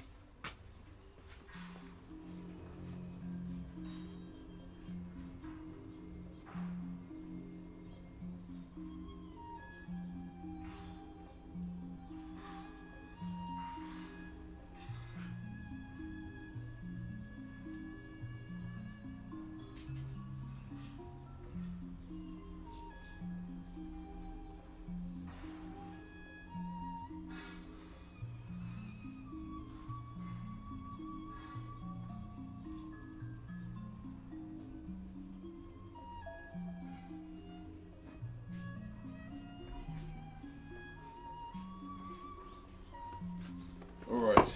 Alright,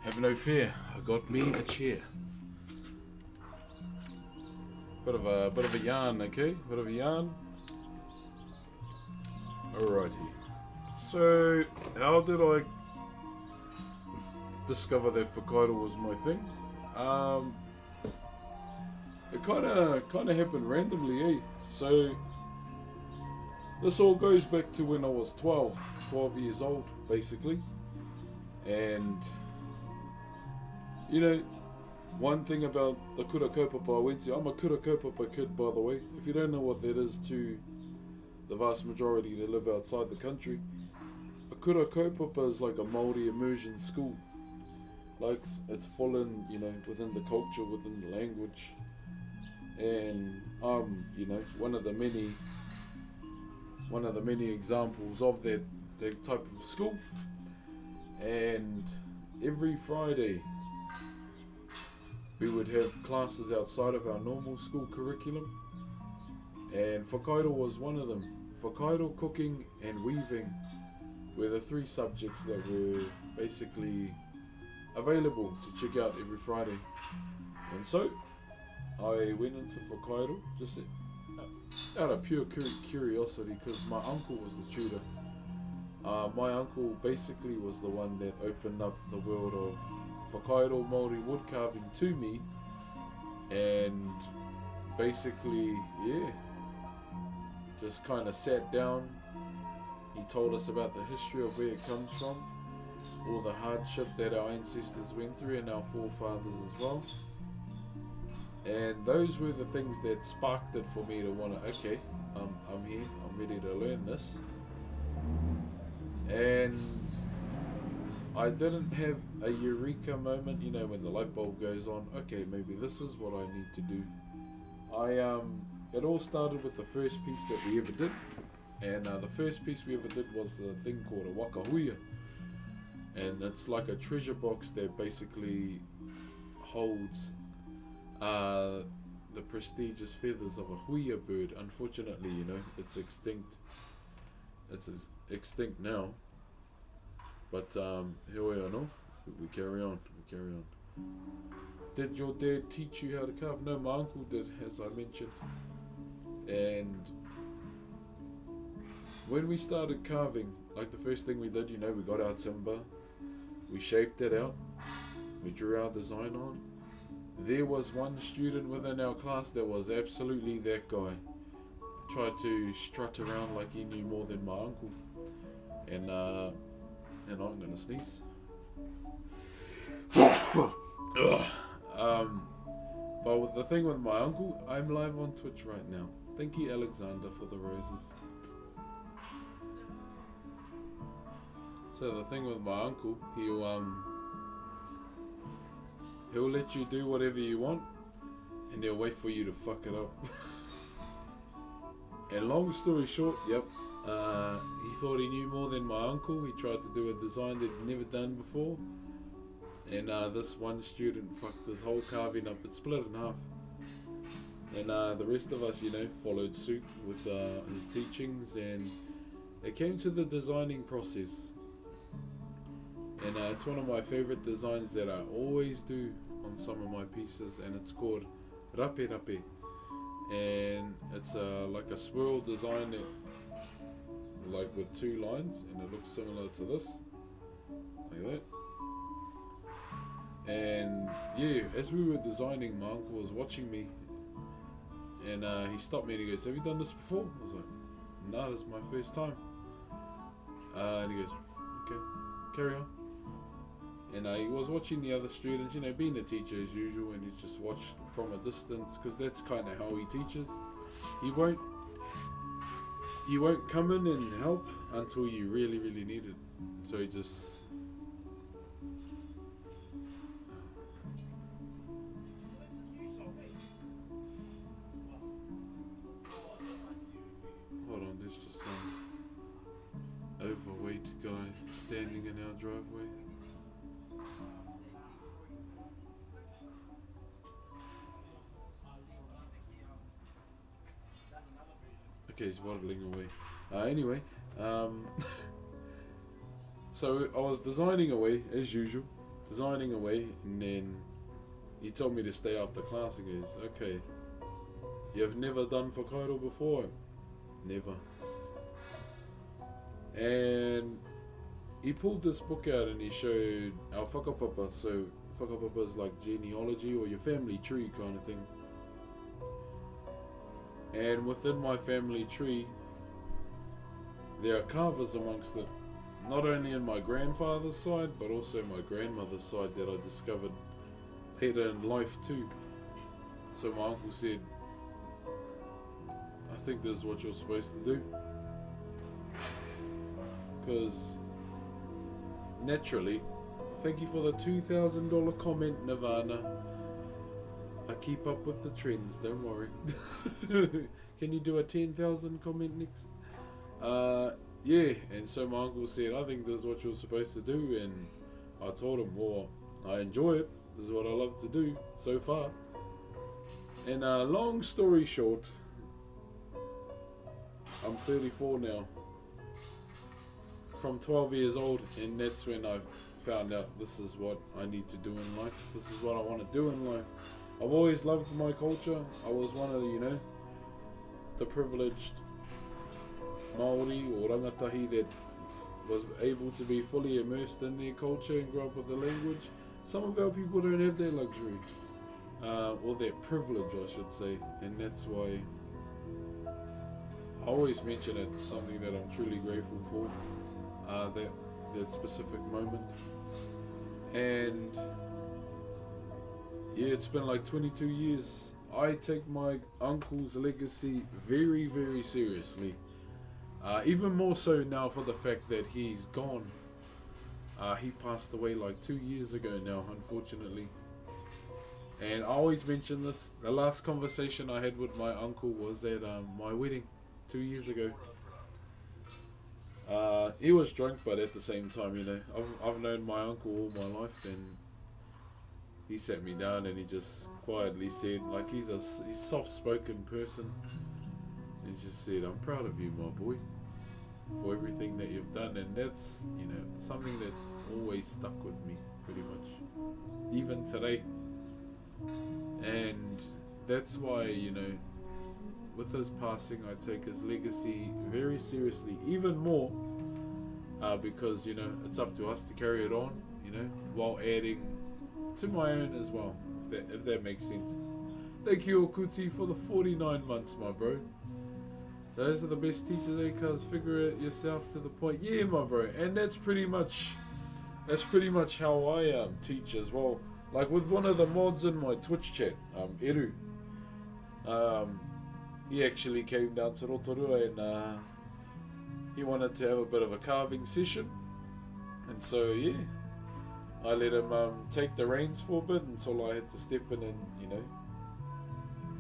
have no fear, I got me a chair. Bit of a yarn, okay? Bit of a yarn. Alrighty. So, how did I discover that Whakairo was my thing? It kind of happened randomly, eh? So, this all goes back to when I was 12 years old, basically. And, you know, one thing about the kura kaupapa I went to, I'm a kura kaupapa kid, by the way. If you don't know what that is to the vast majority that live outside the country, a kura kaupapa is like a Maori immersion school. Like, it's full in, you know, within the culture, within the language. And I'm, you know, one of the many examples of that type of school. And every Friday we would have classes outside of our normal school curriculum, and Whakairo was one of them. Whakairo, cooking and weaving were the 3 subjects that were basically available to check out every Friday. And so I went into Whakairo just out of pure curiosity, because my uncle was the tutor. My uncle basically was the one that opened up the world of Whakairo Maori wood carving to me, and basically, yeah, just kind of sat down. He told us about the history of where it comes from, all the hardship that our ancestors went through and our forefathers as well. And those were the things that sparked it for me to want to, okay, I'm here, I'm ready to learn this. And I didn't have a eureka moment, you know, when the light bulb goes on. Okay, maybe this is what I need to do. It all started with the first piece that we ever did, and the first piece we ever did was the thing called a wakahuia, and it's like a treasure box that basically holds the prestigious feathers of a huia bird. Unfortunately, you know, it's extinct. It's extinct now. But here we are, no? We carry on. Did your dad teach you how to carve? No, my uncle did, as I mentioned. And when we started carving, like the first thing we did, you know, we got our timber, we shaped it out, we drew our design on. There was one student within our class that was absolutely that guy. Tried to strut around like he knew more than my uncle. And I'm gonna sneeze. But with the thing with my uncle, I'm live on Twitch right now. Thank you, Alexander, for the roses. So the thing with my uncle, he'll let you do whatever you want, and he'll wait for you to fuck it up. And long story short, yep, he thought he knew more than my uncle. He tried to do a design that he'd never done before, and this one student fucked his whole carving up. It split in half, and the rest of us, you know, followed suit with his teachings, and it came to the designing process. And it's one of my favorite designs that I always do on some of my pieces, and it's called rape rape. And it's like a swirl design that, like with two lines, and it looks similar to this, like that. And yeah, as we were designing, my uncle was watching me, and he stopped me and he goes, "Have you done this before?" I was like, "No, this is my first time." And he goes, "Okay, carry on." And he was watching the other students, you know, being a teacher as usual, and he just watched from a distance, because that's kind of how he teaches. He won't come in and help until you really, really need it. So he just... Hold on, there's just some overweight guy standing in our driveway. Okay, he's waddling away. Anyway, so I was designing away, as usual, and then he told me to stay after class. He goes, "Okay, you've never done Whakairo before?" "Never." And he pulled this book out and he showed our whakapapa. So whakapapa is like genealogy or your family tree kind of thing. And within my family tree, there are carvers amongst it, not only in my grandfather's side, but also my grandmother's side that I discovered later in life too. So my uncle said, "I think this is what you're supposed to do." Because naturally, thank you for the $2,000 comment, Nirvana. I keep up with the trends, don't worry. Can you do a 10,000 comment next? Yeah, and so my uncle said, "I think this is what you're supposed to do," and I told him, "Well, I enjoy it. This is what I love to do so far." And long story short, I'm 34 now. From 12 years old, and that's when I found out this is what I need to do in life. This is what I want to do in life. I've always loved my culture. I was one of, you know, the privileged Maori or rangatahi that was able to be fully immersed in their culture and grow up with the language. Some of our people don't have that luxury, or that privilege, I should say, and that's why I always mention it, something that I'm truly grateful for, that specific moment. And yeah, it's been like 22 years. I take my uncle's legacy very, very seriously. Even more so now for the fact that he's gone. He passed away like 2 years ago now, unfortunately. And I always mention this. The last conversation I had with my uncle was at my wedding 2 years ago. He was drunk, but at the same time, you know, I've known my uncle all my life, and he sat me down and he just quietly said, like, he's soft-spoken person. He just said, "I'm proud of you, my boy, for everything that you've done." And that's, you know, something that's always stuck with me, pretty much, even today. And that's why, you know, with his passing, I take his legacy very seriously, even more, because, you know, it's up to us to carry it on, you know, while adding to my own as well, if that makes sense. Thank you, Okuti, for the 49 months, my bro. Those are the best teachers, eh, cuz? Figure it yourself to the point. Yeah, my bro. And that's pretty much how I teach as well. Like with one of the mods in my Twitch chat, Eru. He actually came down to Rotorua and he wanted to have a bit of a carving session. And so, yeah, I let him take the reins for a bit until I had to step in and, you know,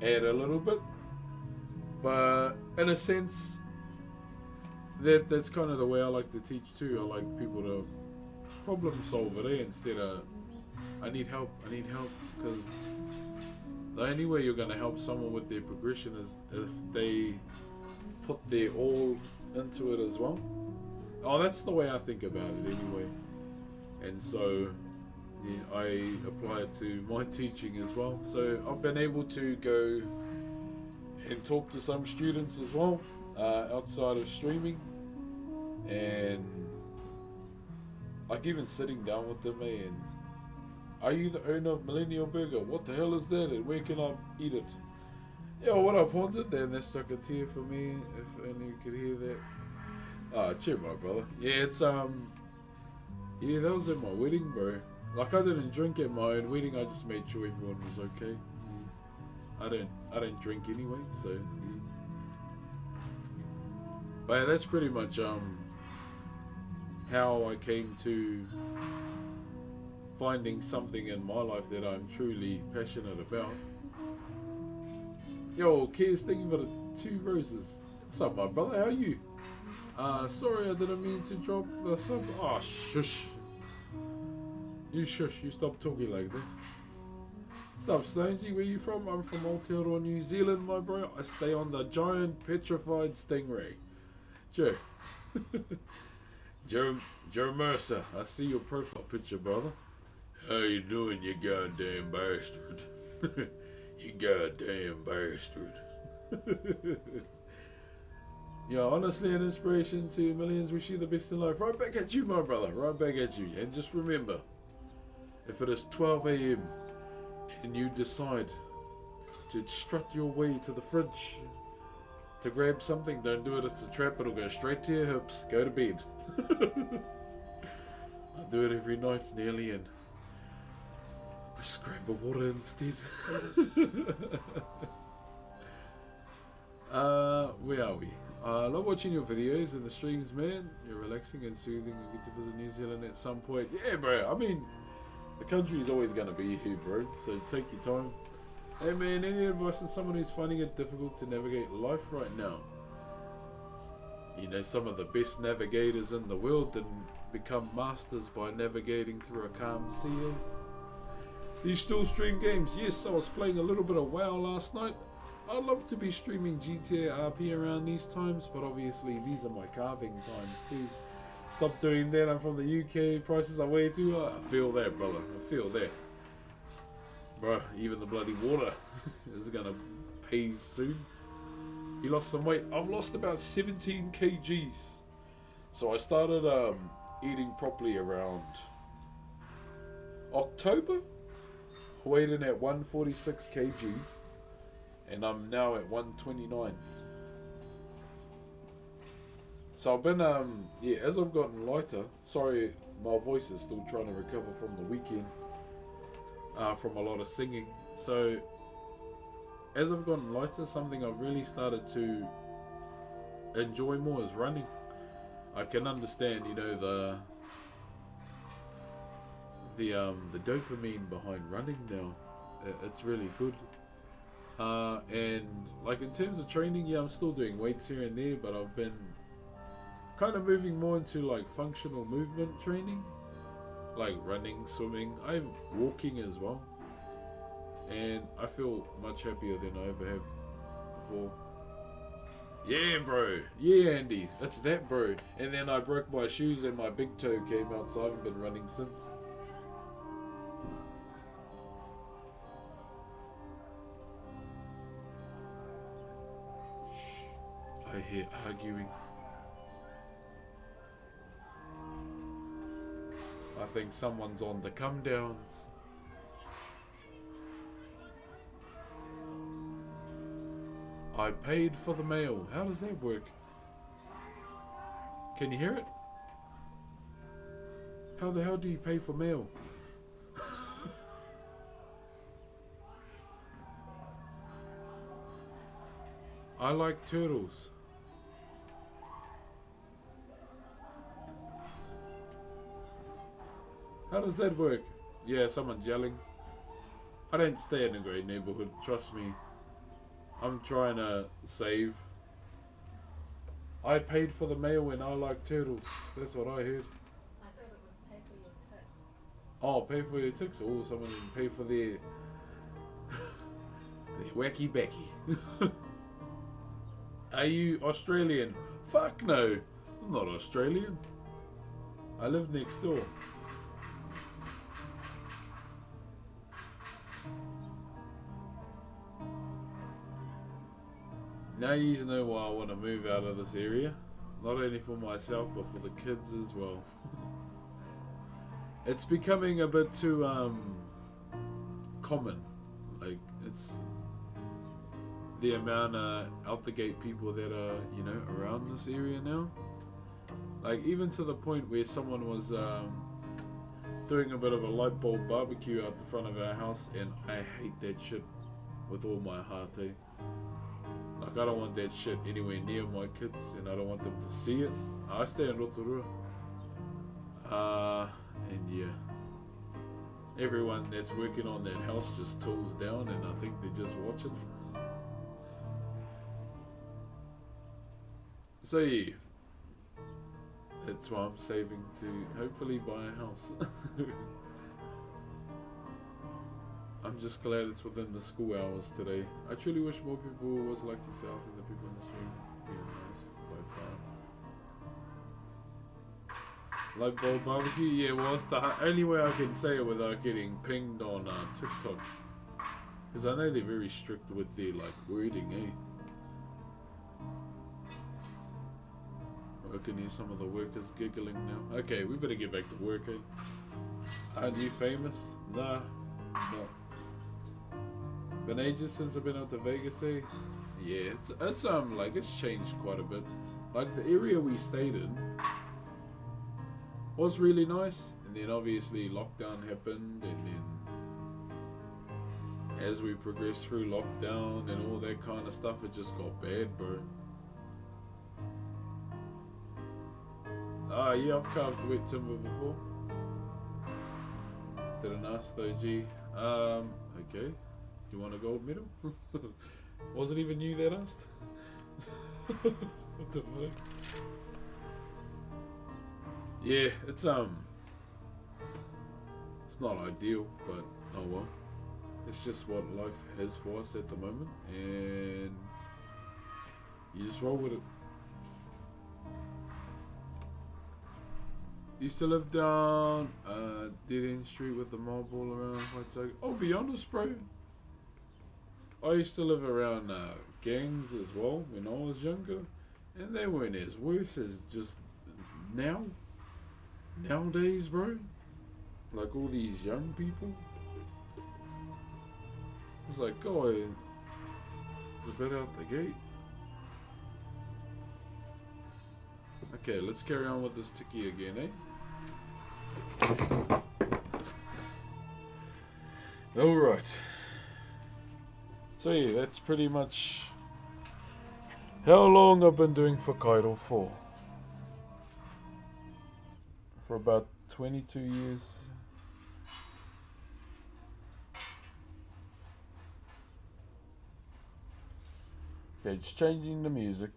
add a little bit. But in a sense, that's kind of the way I like to teach too. I like people to problem solve it, instead of I need help, because the only way you're going to help someone with their progression is if they put their all into it as well. Oh, that's the way I think about it anyway. And so, yeah, I apply it to my teaching as well. So I've been able to go and talk to some students as well, outside of streaming, and like even sitting down with them, and "Are you the owner of Millennial Burger? What the hell is that? And where can I eat it?" Yeah, what up, Haunted? Damn, that struck a tear for me. If only you could hear that. Ah, cheer, my brother. Yeah, it's yeah, that was at my wedding, bro. Like, I didn't drink at my own wedding. I just made sure everyone was okay. Yeah. I don't drink anyway, so yeah. But yeah, that's pretty much how I came to finding something in my life that I'm truly passionate about. Yo, Kiers, thank you for the 2 roses. What's up, my brother? How are you? Sorry, I didn't mean to drop the sub. Oh, shush. You shush. You stop talking like that. Stop, Stonesy. Where you from? I'm from Aotearoa, New Zealand, my bro. I stay on the giant petrified stingray. Joe. Joe Mercer. I see your profile picture, brother. How you doing, you goddamn bastard? You goddamn bastard. Yeah, honestly, an inspiration to millions. Wish you the best in life. Right back at you, my brother. Right back at you. And just remember, if it is 12 a.m. and you decide to strut your way to the fridge to grab something, don't do it as a trap. It'll go straight to your hips. Go to bed. I do it every night nearly, and just grab the water instead. Where are we? I love watching your videos and the streams, man. You're relaxing and soothing. You get to visit New Zealand at some point. Yeah, bro. I mean, the country is always going to be here, bro. So take your time. Hey, man, any advice on someone who's finding it difficult to navigate life right now? You know, some of the best navigators in the world didn't become masters by navigating through a calm sea. Do you still stream games? Yes, I was playing a little bit of WoW last night. I'd love to be streaming GTA RP around these times, but obviously these are my carving times too. Stop doing that, I'm from the UK, prices are way too high. I feel that, brother, I feel that. Bruh, even the bloody water is gonna pay soon. You lost some weight. I've lost about 17 kgs. So I started eating properly around October. I weighed in at 146 kgs. And I'm now at 129. So I've been, yeah, as I've gotten lighter, sorry, my voice is still trying to recover from the weekend, from a lot of singing. So, as I've gotten lighter, something I've really started to enjoy more is running. I can understand, you know, the dopamine behind running now. It's really good. And like in terms of training, yeah, I'm still doing weights here and there, but I've been kind of moving more into like functional movement training, like running, swimming. I have walking as well, and I feel much happier than I ever have before. Yeah, bro. Yeah, Andy. That's that, bro. And then I broke my shoes and my big toe came out, so I haven't been running since. Shh. I hear arguing. I think someone's on the come downs. I paid for the mail. How does that work? Can you hear it? How the hell do you pay for mail? I like turtles. How does that work? Yeah, someone's yelling. I don't stay in a great neighborhood, trust me. I'm trying to save. I paid for the mail and I like turtles. That's what I heard. I thought it was pay for your tax. Oh, pay for your tickets. Oh, someone didn't pay for their wacky Becky. Are you Australian? Fuck no. I'm not Australian. I live next door. Now you know why I want to move out of this area. Not only for myself, but for the kids as well. It's becoming a bit too common. Like, it's the amount of out the gate people that are, you know, around this area now. Like, even to the point where someone was doing a bit of a light bulb barbecue out the front of our house, and I hate that shit with all my heart, eh? Like, I don't want that shit anywhere near my kids, and I don't want them to see it. I stay in Rotorua. And yeah. Everyone that's working on that house just tools down, and I think they're just watching. So yeah. That's why I'm saving to hopefully buy a house. I'm just glad it's within the school hours today. I truly wish more people was like yourself and the people in the stream. Yeah, nice. By far. Light bulb barbecue? Yeah, well, it's the only way I can say it without getting pinged on TikTok. Because I know they're very strict with their like wording, eh? I can hear some of the workers giggling now. Okay, we better get back to work, eh? Aren't you famous? Nah, no. Been ages since I've been out to Vegas, eh? Yeah, it's like it's changed quite a bit. Like the area we stayed in was really nice, and then obviously lockdown happened, and then as we progressed through lockdown and all that kind of stuff, it just got bad, bro. Ah, yeah, I've carved wet timber before. Didn't ask though, G. Okay. You want a gold medal? Wasn't even you that asked. What the fuck? Yeah, it's not ideal, but oh well. It's just what life has for us at the moment, and you just roll with it. Used to live down Dead End Street with the mob all around. I'll be honest, bro. I used to live around gangs as well when I was younger, and they weren't as worse as just nowadays, bro. Like all these young people. It's like, oh, it's a bit out the gate. Okay, let's carry on with this tiki again, eh? Alright. So yeah, that's pretty much how long I've been doing Whakairo for. For about 22 years. Okay, just changing the music.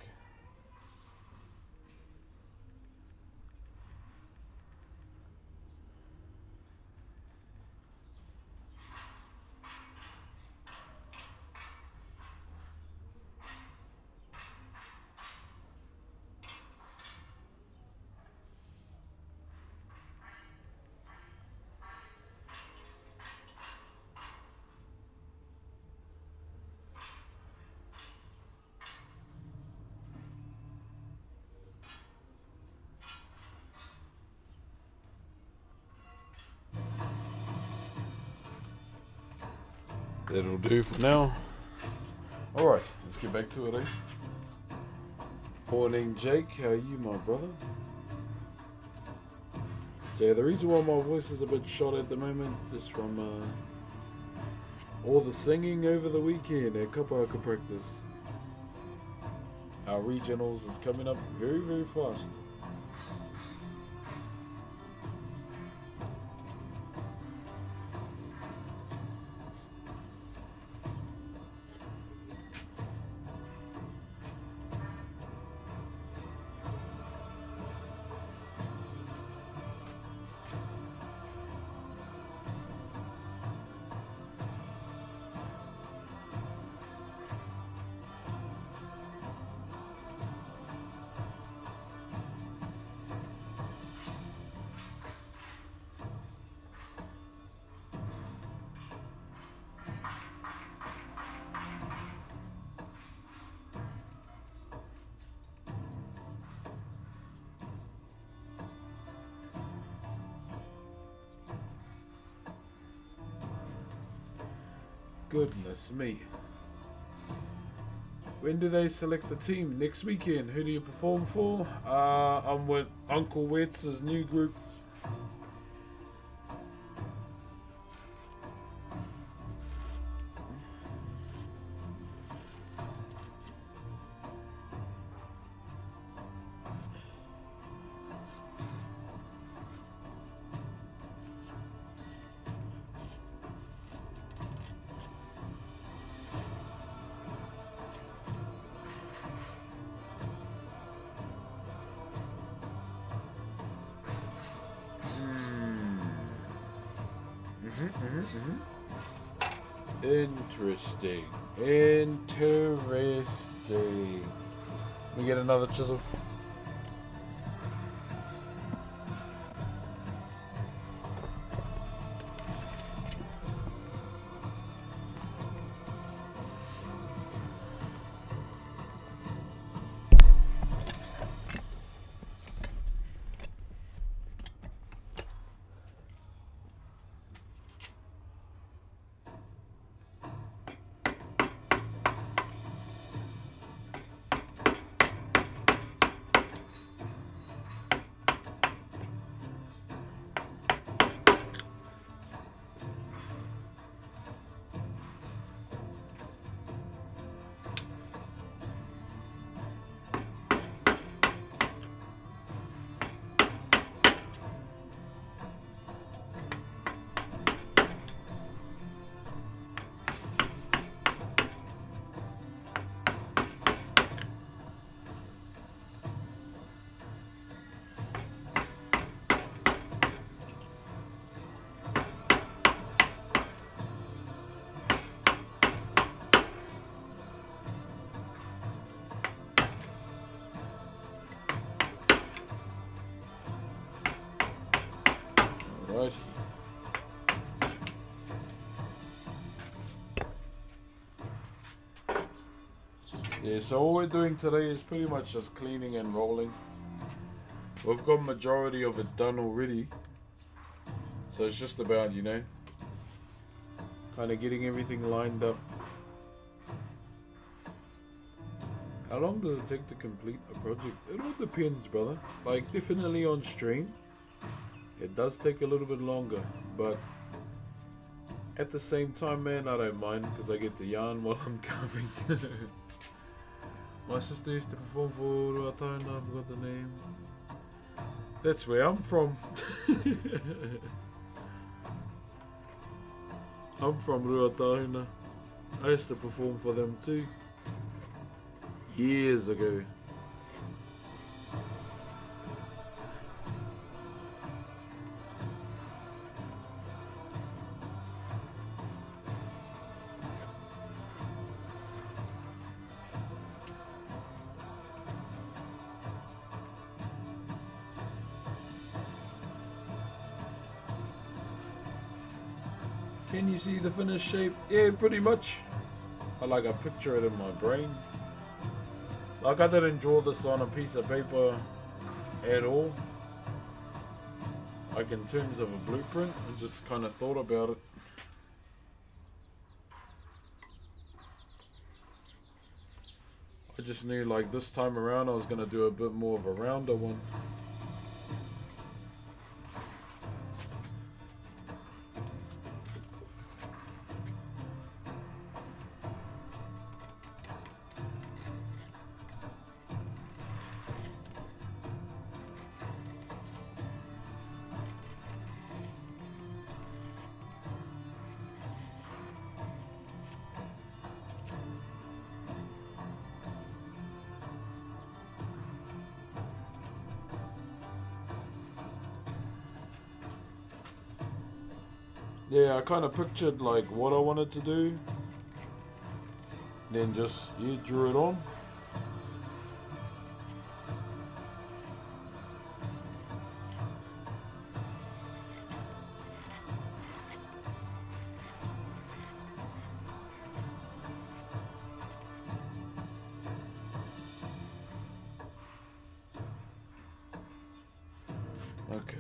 That'll do for now. Alright, let's get back to it, eh? Morning, Jake. How are you, my brother? So yeah, the reason why my voice is a bit shot at the moment is from all the singing over the weekend at Kapahaka practice. Our regionals is coming up very, very fast. Goodness me. When do they select the team? Next weekend. Who do you perform for? I'm with Uncle Wetz's new group. Interesting. Interesting. We get another chisel. Right. Yeah, so all we're doing today is pretty much just cleaning and rolling. We've got majority of it done already. So it's just about, you know, kind of getting everything lined up. How long does it take to complete a project? It all depends, brother. Like, definitely on stream, it does take a little bit longer, but at the same time, man, I don't mind because I get to yarn while I'm carving. My sister used to perform for Ruatana, I forgot the name. That's where I'm from. I'm from Ruatana. I used to perform for them too. years ago. Can you see the finished shape? Yeah, pretty much. I picture it in my brain. Like I didn't draw this on a piece of paper at all. Like in terms of a blueprint, I just kind of thought about it. I just knew like this time around I was going to do a bit more of a rounder one. Yeah, I kind of pictured like what I wanted to do, then just drew it on. Okay.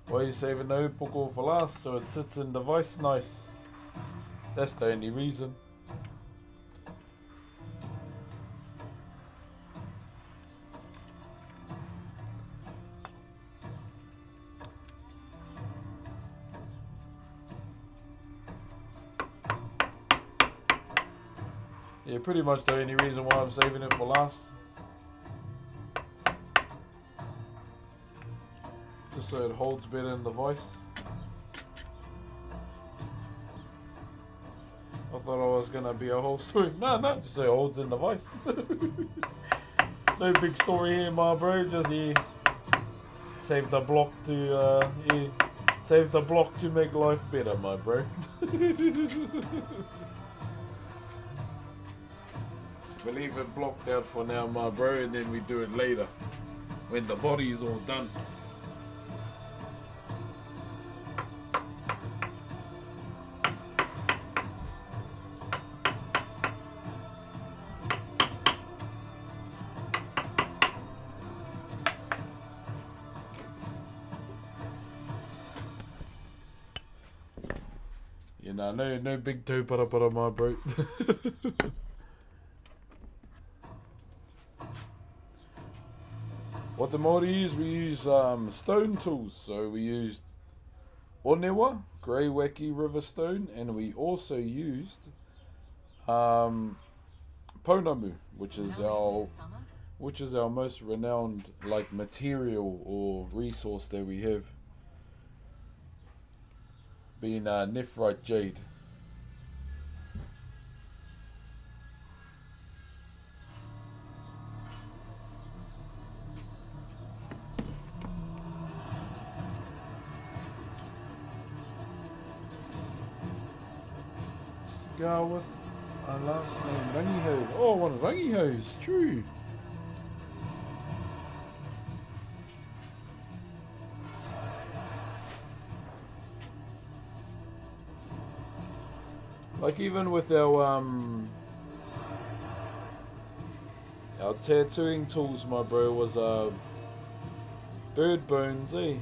Why are you saving the upoko for last? So it sits in the vice nice. That's the only reason. Yeah, pretty much the only reason why I'm saving it for last. Just so it holds better in the vice. I thought I was gonna be a whole story. No, just so it holds in the vice. No big story here, my bro. Just save the block to save the block to make life better, my bro. We'll leave it blocked out for now, my bro, and then we do it later when the body's all done. You know, no big toe para my bro. What the Maori use, we use stone tools. So we used onewa, grey wacky river stone, and we also used pounamu, which is our most renowned like material or resource that we have, being nephrite jade. Go with our last name, Rangiho. Oh, one of Rangiho's, true. Like even with our tattooing tools, my bro, was bird bones, eh?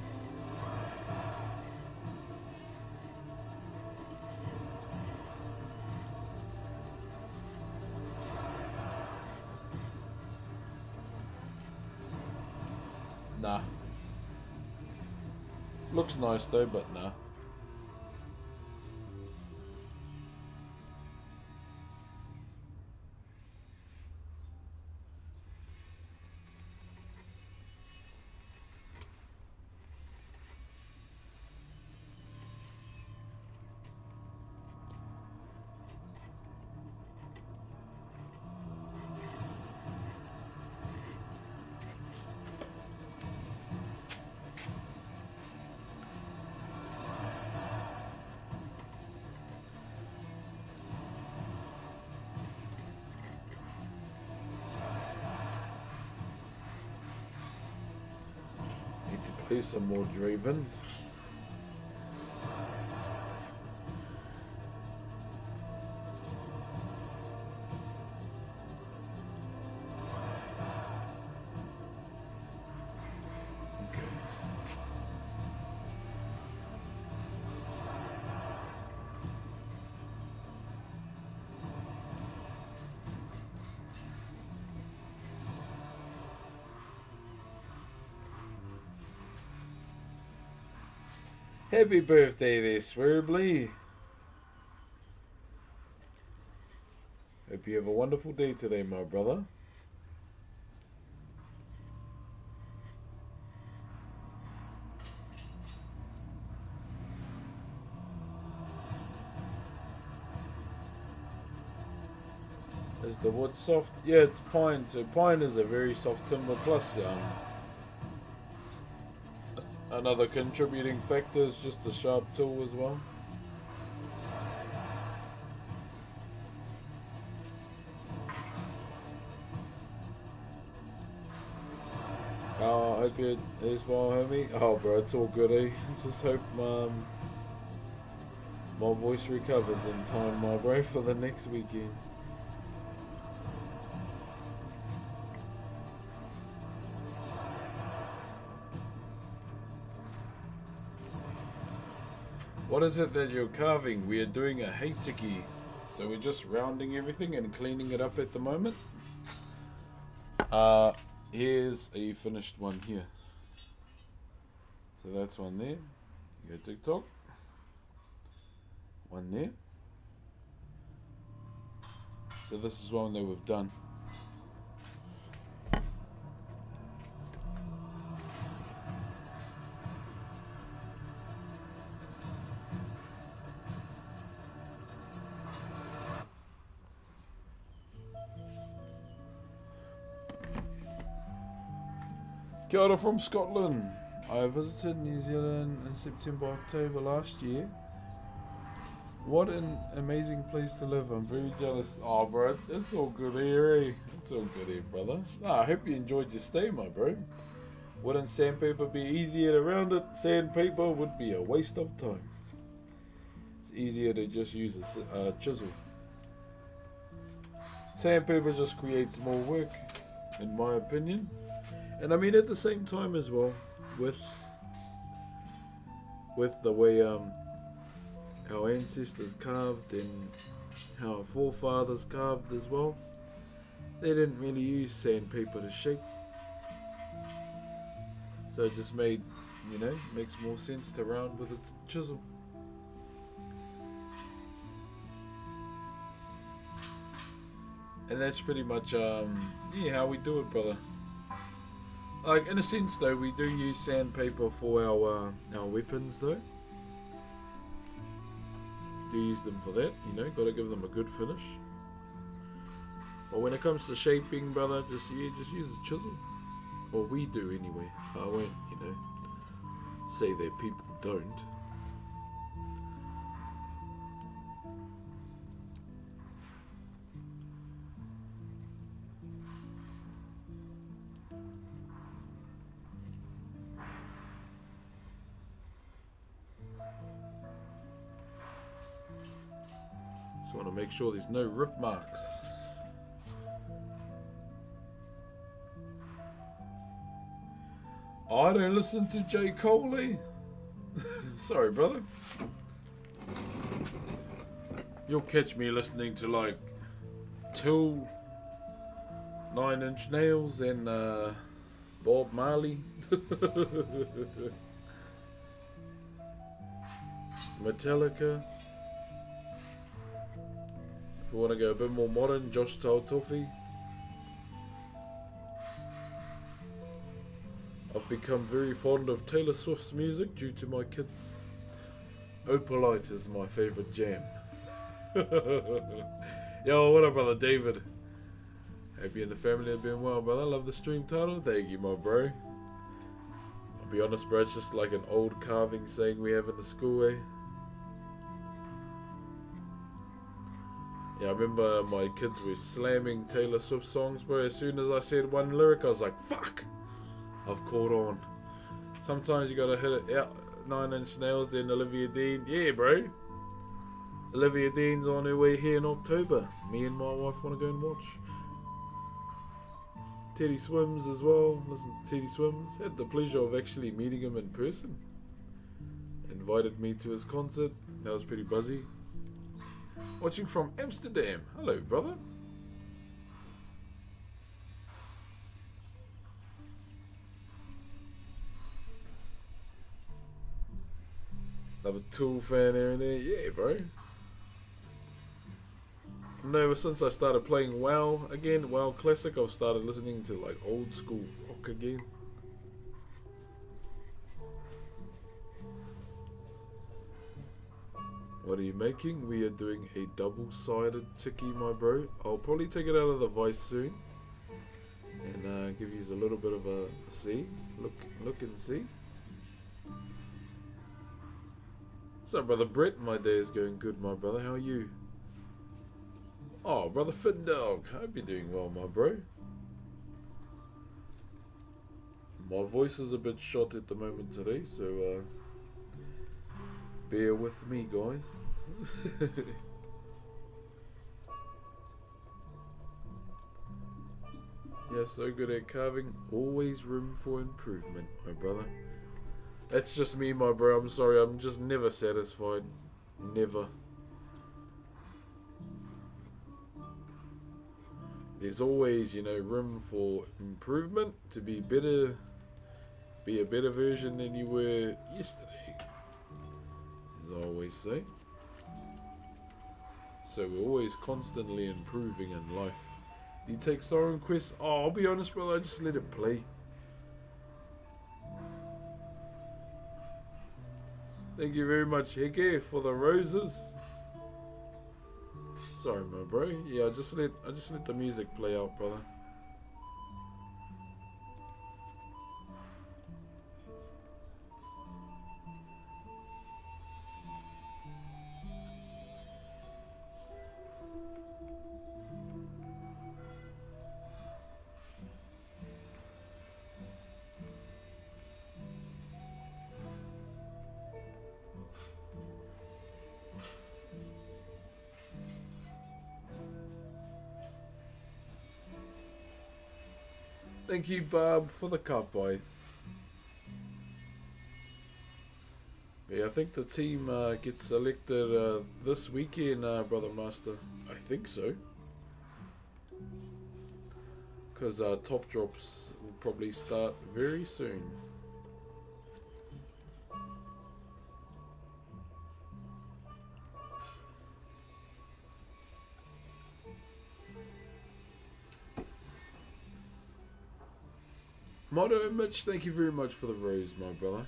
Nah. Looks nice though, but nah. Here's some more Draven. Happy birthday there, Swerbly. Hope you have a wonderful day today, my brother. Is the wood soft? Yeah, it's pine. So pine is a very soft timber. Plus, another contributing factor is just the sharp tool as well. Oh, I hope it is well, homie. Oh, bro, it's all good, eh? Just hope my voice recovers in time, my bro, for the next weekend. What is it that you're carving? We are doing a heitiki. So we're just rounding everything and cleaning it up at the moment. Here's a finished one here. So that's one there. You go TikTok. One there. So this is one that we've done. Kia ora from Scotland. I visited New Zealand in September, October last year. What an amazing place to live. I'm very jealous. Oh, bro, it's all good here, eh? It's all good here, brother. Nah, I hope you enjoyed your stay, my bro. Wouldn't sandpaper be easier to round it? Sandpaper would be a waste of time. It's easier to just use a chisel. Sandpaper just creates more work, in my opinion. And I mean, at the same time as well, with the way our ancestors carved and how our forefathers carved as well, they didn't really use sandpaper to shape. So it just made, makes more sense to round with a chisel. And that's pretty much, how we do it, brother. Like, in a sense though, we do use sandpaper for our weapons though. Do use them for that, gotta give them a good finish. But when it comes to shaping, brother, just use a chisel. Or we do anyway. I won't, say that people don't. Just want to make sure there's no rip marks. I don't listen to J. Coley. Sorry, brother. You'll catch me listening to like Tool, 9 Inch Nails, and Bob Marley. Metallica. If you want to go a bit more modern, Josh Tautofi. I've become very fond of Taylor Swift's music due to my kids. Opalite is my favourite jam. Yo, what up, brother David? Hope you and the family have been well, brother. Love the stream title. Thank you, my bro. I'll be honest, bro, it's just like an old carving saying we have in the school, eh? Yeah, I remember my kids were slamming Taylor Swift songs, bro. As soon as I said one lyric, I was like, fuck! I've caught on. Sometimes you gotta hit it out 9-inch nails, then Olivia Dean. Yeah, bro. Olivia Dean's on her way here in October. Me and my wife want to go and watch. Teddy Swims as well. Listen to Teddy Swims. Had the pleasure of actually meeting him in person. Invited me to his concert. That was pretty buzzy. Watching from Amsterdam. Hello, brother. Love a Tool fan here and there. Yeah, bro. And ever since I started playing WoW again, WoW Classic, I've started listening to like old school rock again. What are you making? We are doing a double-sided tiki, my bro. I'll probably take it out of the vice soon and give you a little bit of a see. Look and see. So, brother Brett, my day is going good, my brother. How are you? Oh, brother Fit Dog. Hope you're doing well, my bro. My voice is a bit shot at the moment today, so bear with me, guys. Yeah, so good at carving. Always room for improvement, my brother. That's just me, my bro. I'm sorry. I'm just never satisfied. Never. There's always, you know, room for improvement to be better, be a better version than you were yesterday, as I always say. So we're always constantly improving in life. Do you take Siren Quest? Oh, I'll be honest, brother, I just let it play. Thank you very much, Heke, for the roses. Sorry, my bro. Yeah, I just let the music play out, brother. Thank you, Barb, for the cup boy. Yeah, I think the team gets selected this weekend, Brother Master. I think so. Because top drops will probably start very soon. Moto Mitch, thank you very much for the rose, my brother.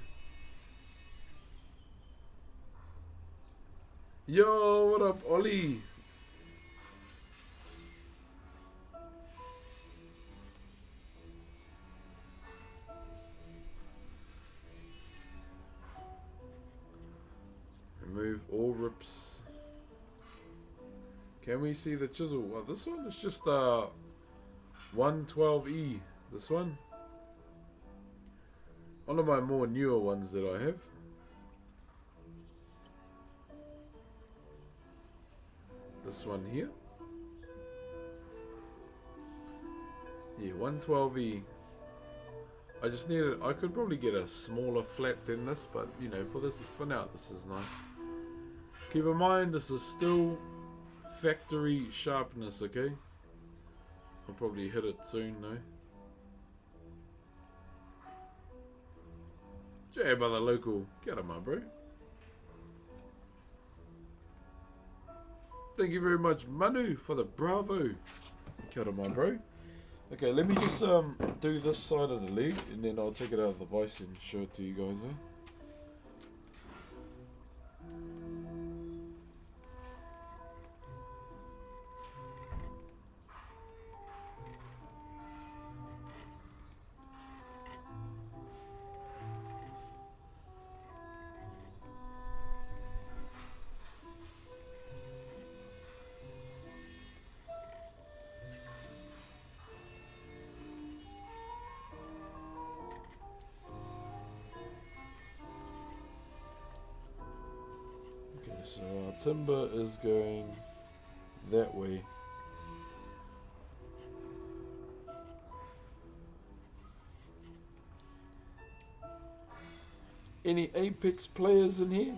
Yo, what up, Ollie? Remove all rips. Can we see the chisel? Well, this one is just 112E. This one. One of my more newer ones that I have. This one here. Yeah, 112E. I just needed. I could probably get a smaller flat than this, but you know, for now, this is nice. Keep in mind, this is still factory sharpness, okay? I'll probably hit it soon, though. Jay, brother, local. Get him, my bro. Thank you very much, Manu, for the bravo. Kia ora, my bro. Okay, let me just do this side of the leg, and then I'll take it out of the vice and show it to you guys, eh? so our timber is going that way. Any Apex players in here?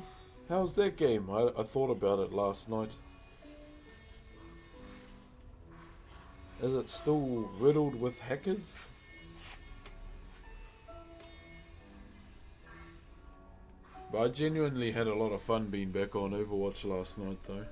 How's that game? I thought about it last night. Is it still riddled with hackers? But I genuinely had a lot of fun being back on Overwatch last night though.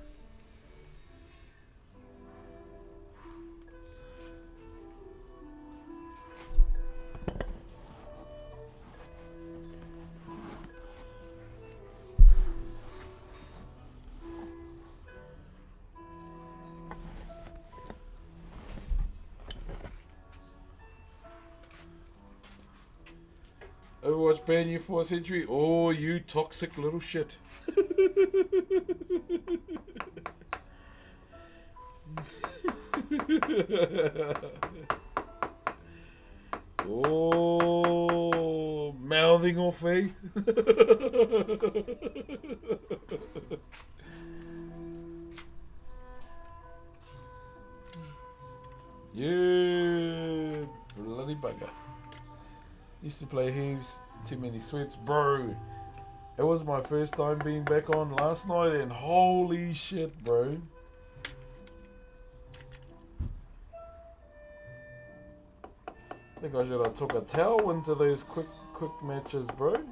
Overwatch ban you for a century? Oh, you toxic little shit. Oh, mouthing off, eh? Yeah, bloody bugger. Used to play heaps, too many sweats, bro. It was my first time being back on last night, and holy shit, bro. I think I should have took a towel into those quick matches, bro.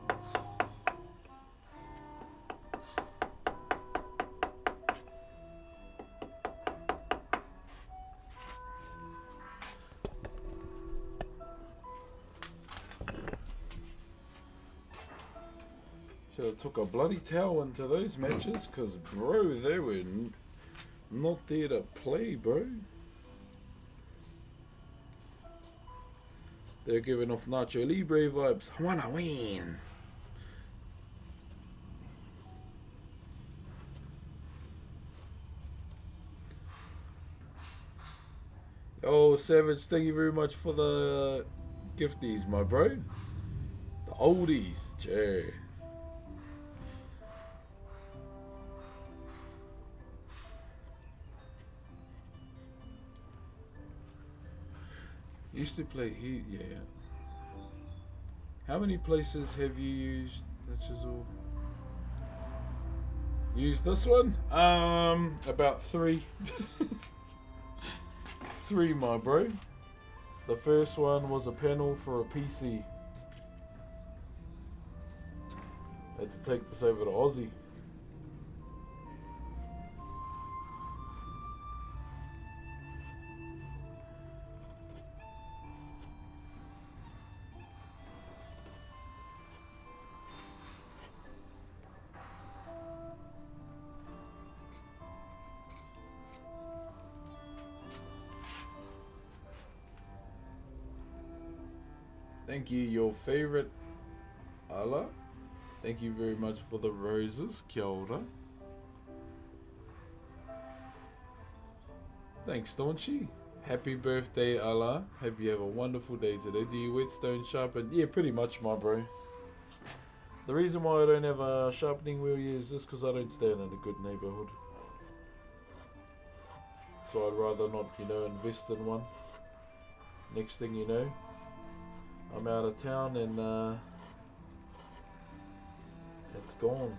Should have took a bloody towel into those matches, cause bro, they were not there to play, bro. They're giving off Nacho Libre vibes. I wanna win. Oh, Savage, thank you very much for the gifties, my bro. The oldies, yeah. Used to play here, yeah. How many places have you used? That's just all. Used this one? About 3. 3, my bro. The first one was a panel for a PC. Had to take this over to Aussie. Thank you, your favorite Allah. Thank you very much for the roses, kia ora. Thanks, Staunchy. Happy birthday, Allah. Hope you have a wonderful day today. Do you whetstone sharpen? Yeah, pretty much, my bro. The reason why I don't have a sharpening wheel here is just because I don't stay in a good neighborhood. So I'd rather not, invest in one. Next thing you know, I'm out of town and it's gone.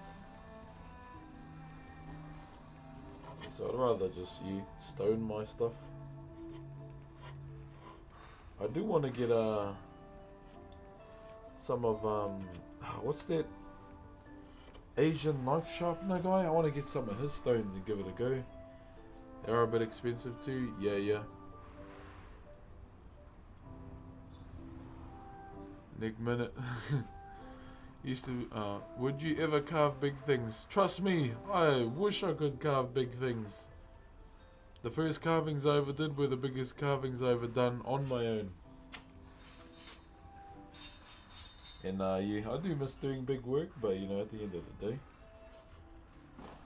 So I'd rather just stone my stuff. I do want to get some of what's that Asian knife sharpener guy? I want to get some of his stones and give it a go. They are a bit expensive too. Yeah. Nick Minute. Used to, would you ever carve big things? Trust me, I wish I could carve big things. The first carvings I ever did were the biggest carvings I ever done on my own. And yeah, I do miss doing big work, but at the end of the day,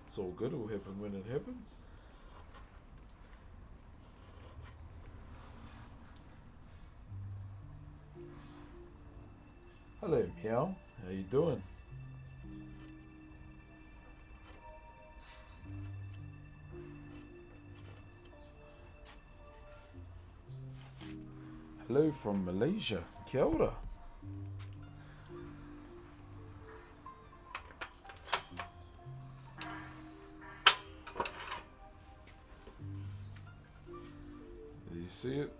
it's all good, it'll happen when it happens. Hello, Meow. How you doing? Hello from Malaysia. Kia ora. Do you see it?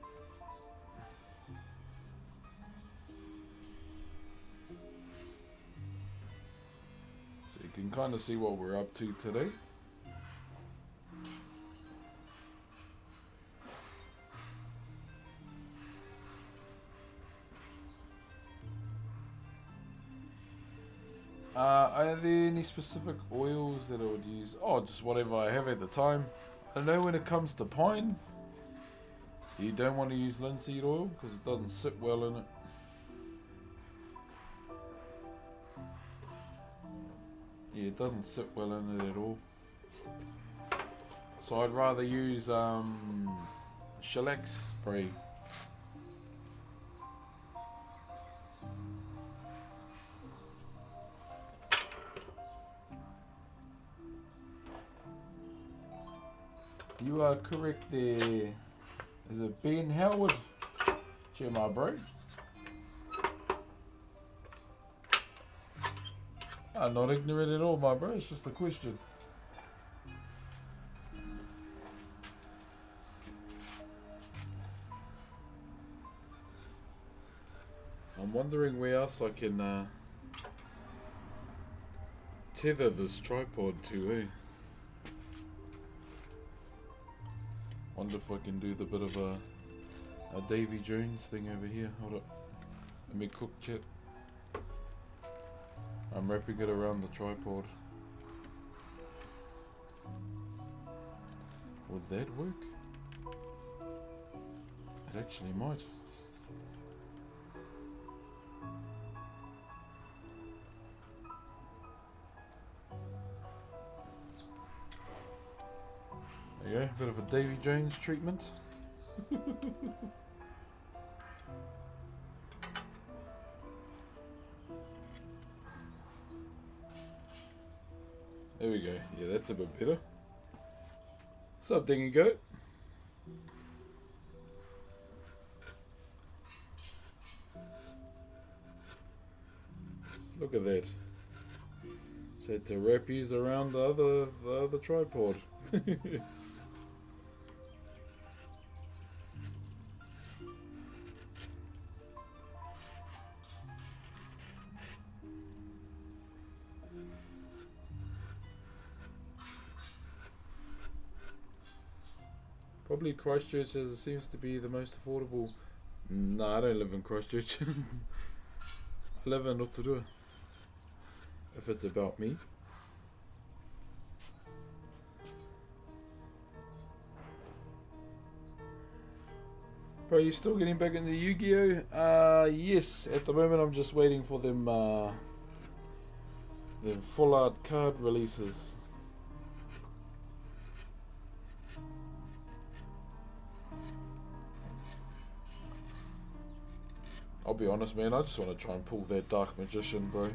So you can kind of see what we're up to today. Are there any specific oils that I would use? Oh, just whatever I have at the time. I know when it comes to pine, you don't want to use linseed oil because it doesn't sit well in it. Yeah, it doesn't sit well in it at all. So I'd rather use shellac spray. You are correct there. Is it Ben Howard? Cheer my bro. I'm not ignorant at all, my bro. It's just a question. I'm wondering where else I can tether this tripod to, eh? Wonder if I can do the bit of a Davy Jones thing over here. Hold up. Let me cook chat. I'm wrapping it around the tripod. Would that work? It actually might. There you go, bit of a Davy Jones treatment. There we go. Yeah, that's a bit better. What's up, Dingy Goat? Look at that. Just had to wrap these around the other tripod. Probably Christchurch, as it seems to be the most affordable. No, I don't live in Christchurch. I live in Rotorua. If it's about me. Bro, you still getting back into Yu-Gi-Oh? Yes. At the moment, I'm just waiting for them full art card releases. I'll be honest, man, I just want to try and pull that Dark Magician, bro.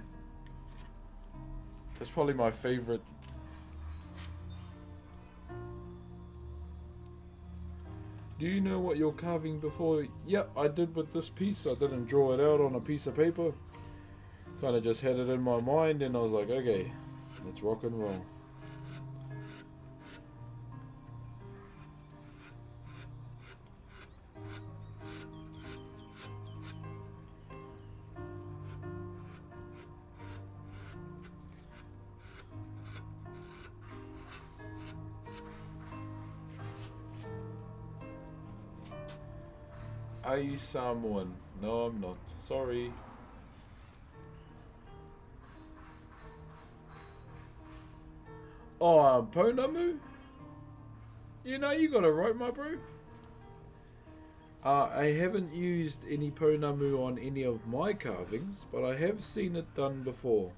That's probably my favorite. Do you know what you're carving before? Yep, I did with this piece. I didn't draw it out on a piece of paper. Kind of just had it in my mind and I was like, okay, let's rock and roll. Are you Samoan? No, I'm not. Sorry. Oh, Pounamu? You know, you got it right, my bro. I haven't used any Pounamu on any of my carvings, but I have seen it done before.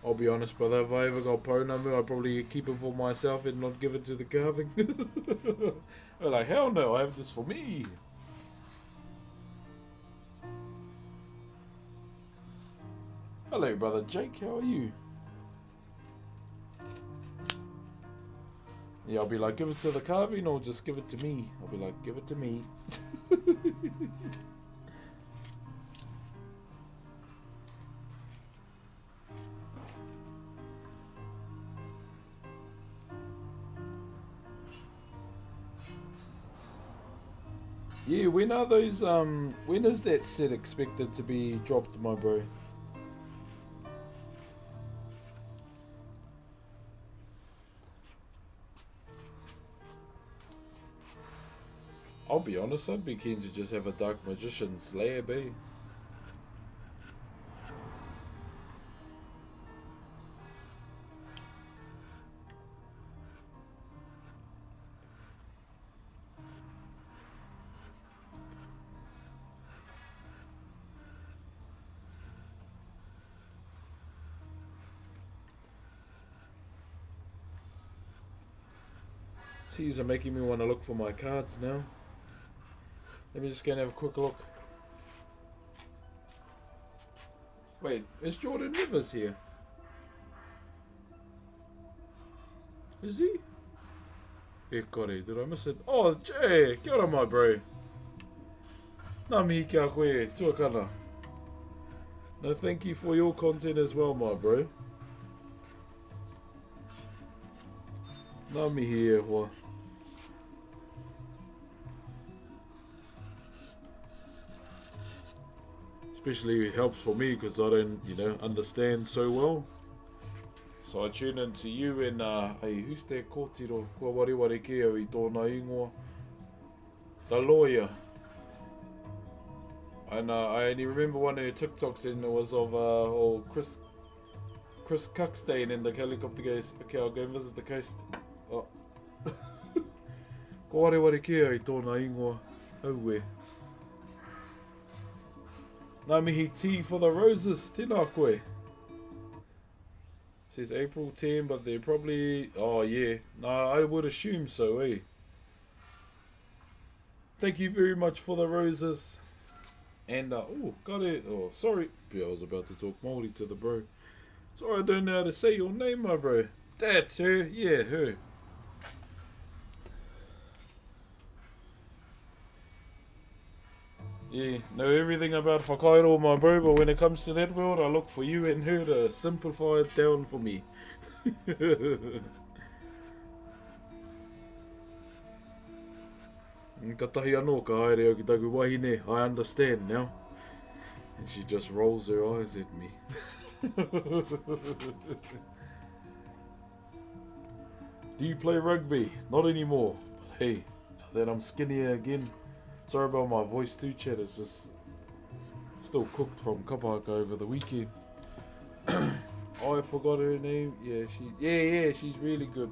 I'll be honest, brother, if I ever got Pounamu, I'd probably keep it for myself and not give it to the carving. I'm like, hell no, I have this for me. Hello, brother Jake, how are you? Yeah, I'll be like, give it to the carving or just give it to me. I'll be like, give it to me. Yeah, when are those, when is that set expected to be dropped, my bro? I'll be honest, I'd be keen to just have a Dark Magician slab, eh? These are making me want to look for my cards now. Let me just go and have a quick look. Wait, is Jordan Rivers here? Is he? E kore, did I miss it? Oh, Jay, kia ora my bro. Nā mihi kia koe, tuakana. No, thank you for your content as well, my bro. Nā mihi e hoa. Especially it helps for me because I don't, understand so well. So I tune in to you and, hey, who's that kōtiro? Kua wariwari ke au I tōna ingoa. The lawyer. And I only remember one of her TikToks and it was of Chris Cuckstein and the helicopter goes, okay, I'll go and visit the coast. Oh. Kua wariwari ke au I tōna ingoa. Oh, where? Nā mihi tea for the roses, tēnā koe. Says April 10, but they're probably... Oh, yeah. Nah, I would assume so, eh? Thank you very much for the roses. And, oh, got it. Oh, sorry. Yeah, I was about to talk Maori to the bro. Sorry, I don't know how to say your name, my bro. That's her. Yeah, her. Yeah, know everything about Whakairo, my bro, but when it comes to that world, I look for you and her to simplify it down for me. Ka tahi anō ka haere au ki taku wahine, I understand now. And she just rolls her eyes at me. Do you play rugby? Not anymore. But hey, now that I'm skinnier again, sorry about my voice too, chat. It's just still cooked from kapaka over the weekend. Oh, I forgot her name. Yeah, she's really good.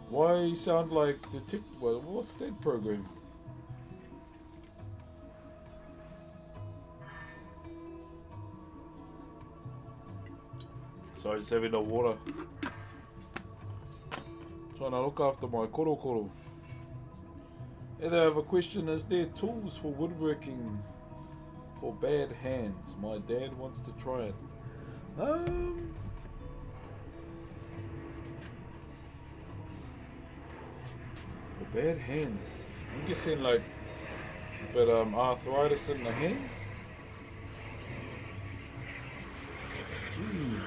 Why you sound like the well, what's that program? Sorry, just having no water. Trying to look after my korokoro. And I have a question, is there tools for woodworking for bad hands? My dad wants to try it. For bad hands. I'm guessing like arthritis in the hands? Gee.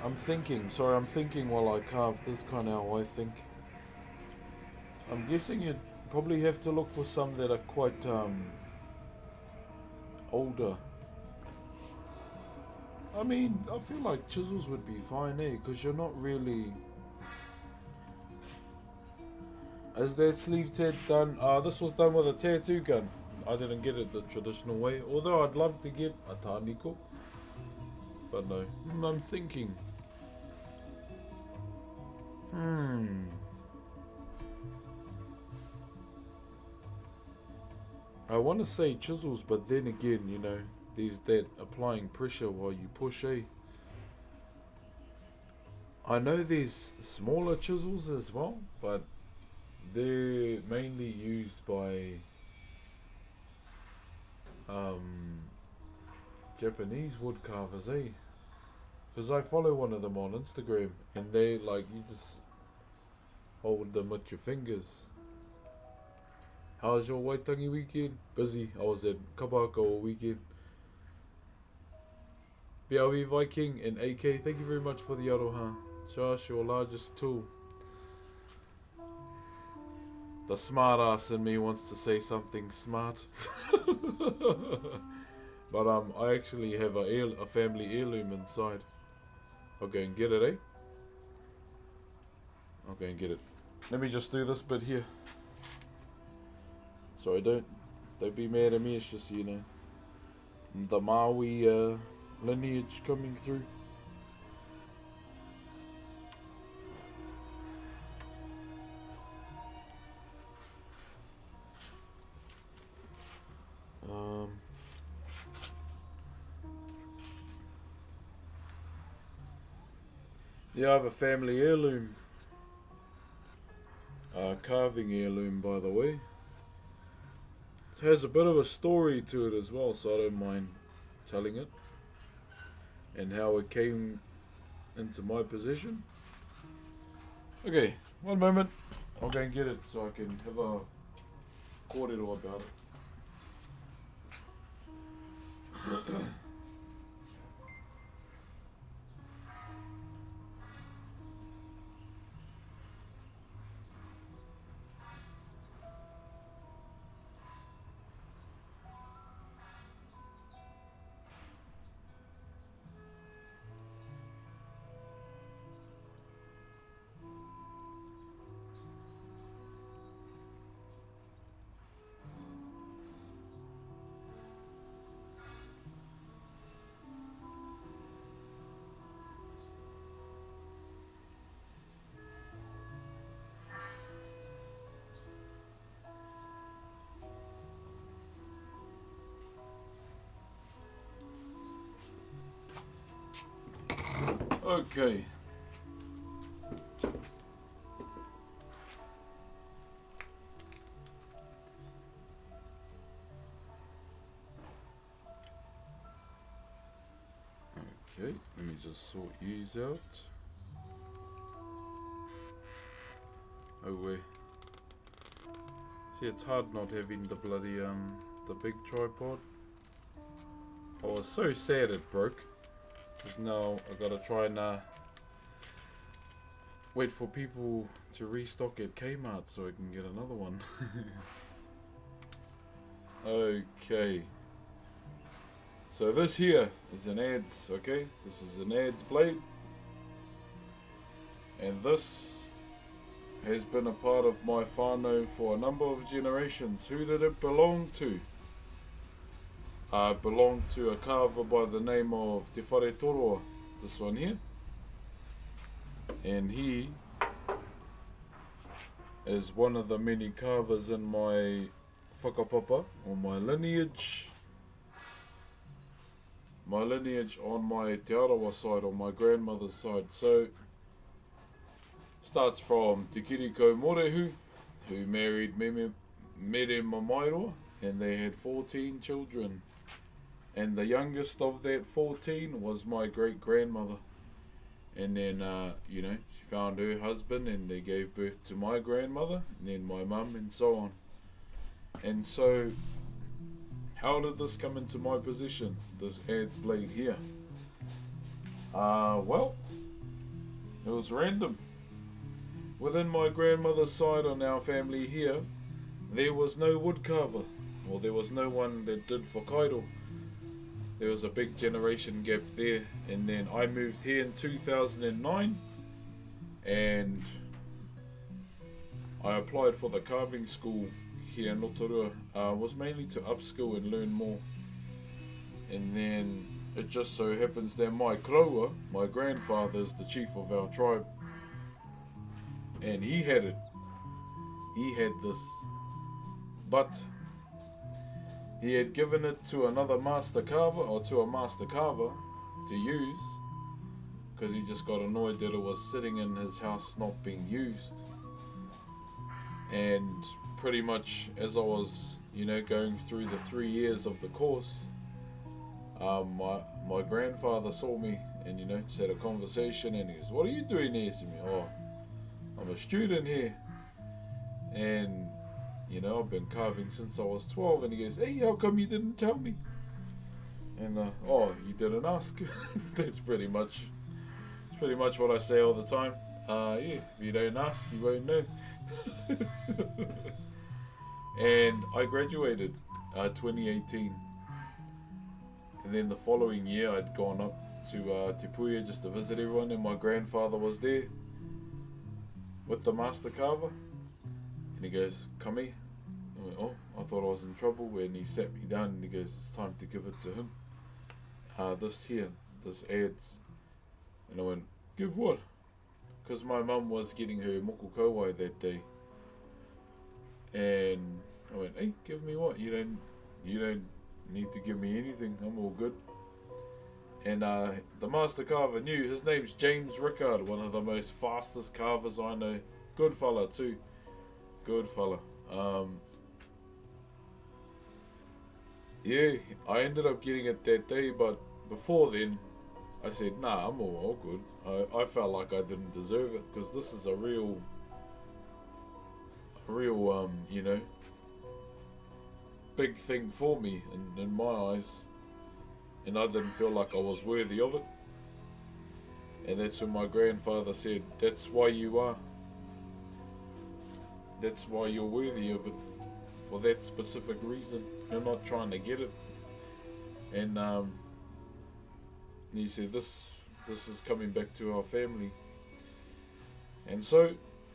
I'm thinking while I carve. This is kind of how I think. I'm guessing you'd probably have to look for some that are quite older. I mean, I feel like chisels would be fine, eh? Because you're not really... Is that sleeve tat done? This was done with a tattoo gun. I didn't get it the traditional way. Although I'd love to get a tāniko. But no. I'm thinking. I want to say chisels, but then again, there's that applying pressure while you push, eh? I know there's smaller chisels as well, but they're mainly used by Japanese wood carvers, eh? Because I follow one of them on Instagram, and they like, you just hold them with your fingers. How's your Waitangi weekend? Busy. I was at Kapaka all weekend. BLV Viking and AK, thank you very much for the aroha. Josh, your largest tool. The smart ass in me wants to say something smart. But I actually have a family heirloom inside. I'll go and get it, eh? I'll go and get it. Let me just do this bit here. Sorry, don't be mad at me, it's just, you know, the Maori lineage coming through. Yeah, I have a family heirloom. Carving heirloom, by the way. It has a bit of a story to it as well, so I don't mind telling it. And how it came into my possession. Okay, one moment. I'll go and get it so I can have a kōrero about it. Okay. Okay, let me just sort these out. Oh wait. See, it's hard not having the bloody the big tripod. I was so sad it broke. Cause now I gotta try and wait for people to restock at Kmart so I can get another one. Okay. So this here is an adze, okay? This is an adze blade. And this has been a part of my whānau for a number of generations. Who did it belong to? Belonged to a carver by the name of Te Whare Toroa, this one here. And he is one of the many carvers in my whakapapa, or my lineage. My lineage on my Te Arawa side, on my grandmother's side. So, starts from Te Kiriko Morehu, who married Mere Mamairo, and they had 14 children. And the youngest of that 14 was my great-grandmother. And then, you know, she found her husband and they gave birth to my grandmother, and then my mum, and so on. And so, how did this come into my possession, this adze blade here? Well, it was random. Within my grandmother's side on our family here, there was no woodcarver, or there was no one that did Whakairo. There was a big generation gap there, and then I moved here in 2009, and I applied for the carving school here in Rotorua. Was mainly to upskill and learn more. And then it just so happens that my kraua, my grandfather, is the chief of our tribe, and he had it. He had this, but he had given it to another master carver, or to a master carver to use, because he just got annoyed that it was sitting in his house not being used. And pretty much as I was, you know, going through the 3 years of the course, my grandfather saw me and, you know, just had a conversation, and he goes, "What are you doing here?" To me, "Oh, I'm a student here, and, you know, I've been carving since I was 12." And he goes, "Hey, how come you didn't tell me?" And "Oh, you didn't ask." That's pretty much what I say all the time. Yeah, if you don't ask, you won't know. And I graduated 2018, and then the following year I'd gone up to Te Puia just to visit everyone, and my grandfather was there with the master carver, and he goes, "Come here." I went, "Oh," I thought I was in trouble, and he sat me down and he goes, "It's time to give it to him. This adds." And I went, "Give what?" Because my mum was getting her moko kauai that day. And I went, "Hey, give me what? You don't need to give me anything. I'm all good." And the master carver knew. His name's James Rickard, one of the most fastest carvers I know. Good fella too. Good fella. Yeah, I ended up getting it that day, but before then, I said, "Nah, I'm all good." I felt like I didn't deserve it, because this is a real, you know, big thing for me in my eyes, and I didn't feel like I was worthy of it. And that's when my grandfather said, "That's why you are. That's why you're worthy of it, for that specific reason. You're not trying to get it." And he said, this is coming back to our family. And so,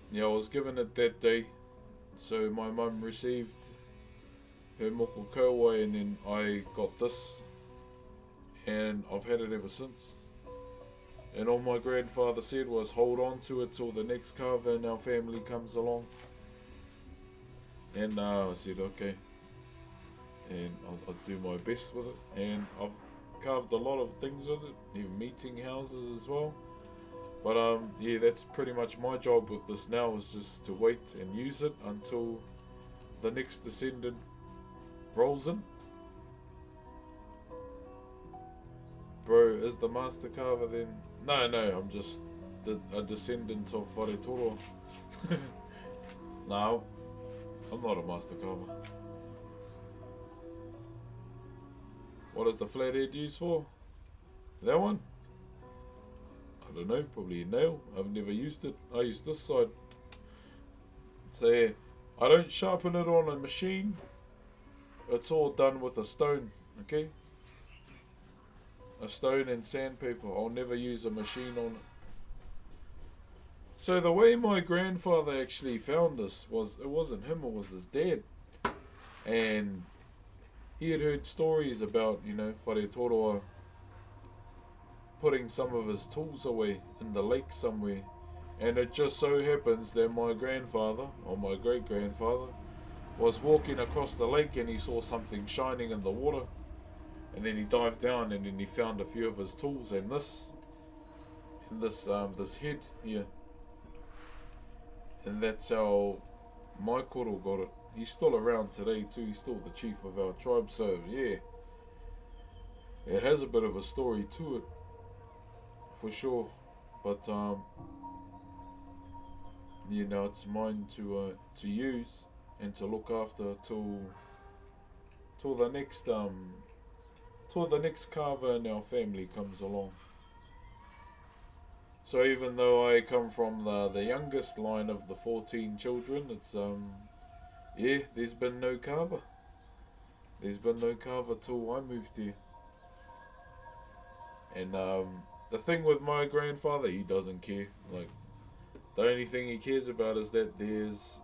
yeah, I was given it that day. So my mum received her moko kauai, and then I got this, and I've had it ever since. And all my grandfather said was, "Hold on to it till the next carver in our family comes along." And I said, "Okay," and I'll do my best with it. And I've carved a lot of things with it, even meeting houses as well. But yeah, that's pretty much my job with this now, is just to wait and use it until the next descendant rolls in. Bro, is the master carver then? No, I'm just a descendant of Whakairo. No, I'm not a master carver. What is the flathead used for? That one? I don't know, probably a nail. I've never used it. I use this side. So yeah, I don't sharpen it on a machine. It's all done with a stone, okay? A stone and sandpaper. I'll never use a machine on it. So the way my grandfather actually found this was, it wasn't him, it was his dad. And he had heard stories about, you know, Whakairo putting some of his tools away in the lake somewhere. And it just so happens that my grandfather, or my great-grandfather, was walking across the lake, and he saw something shining in the water. And then he dived down, and then he found a few of his tools and this head here. And that's how my koro got it. He's still around today too. He's still the chief of our tribe. So yeah, it has a bit of a story to it, for sure. But you know, it's mine to use and to look after till the next carver in our family comes along. So even though I come from the youngest line of the 14 children, it's yeah, there's been no carver. There's been no carver till I moved here. And the thing with my grandfather, he doesn't care. Like, the only thing he cares about is that there's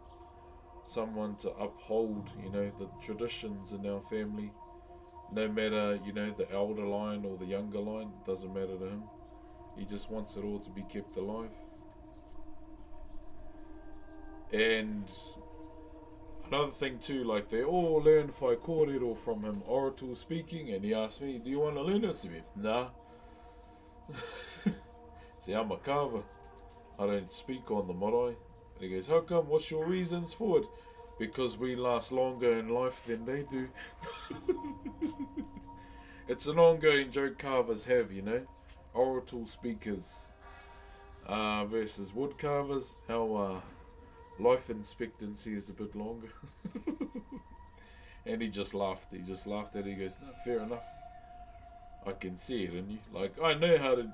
someone to uphold, you know, the traditions in our family. No matter, you know, the elder line or the younger line, doesn't matter to him. He just wants it all to be kept alive. And another thing too, like, they all learn whakairo from him, orator speaking, and he asked me, "Do you want to learn it?" I said, "Nah." See, I'm a carver. I don't speak on the marae. And he goes, "How come? What's your reasons for it?" "Because we last longer in life than they do." It's an ongoing joke carvers have, you know. Oracle speakers versus wood carvers. How life expectancy is a bit longer. And he just laughed. He just laughed at it. He goes, no, fair enough. I can see it in you. Like, I know how to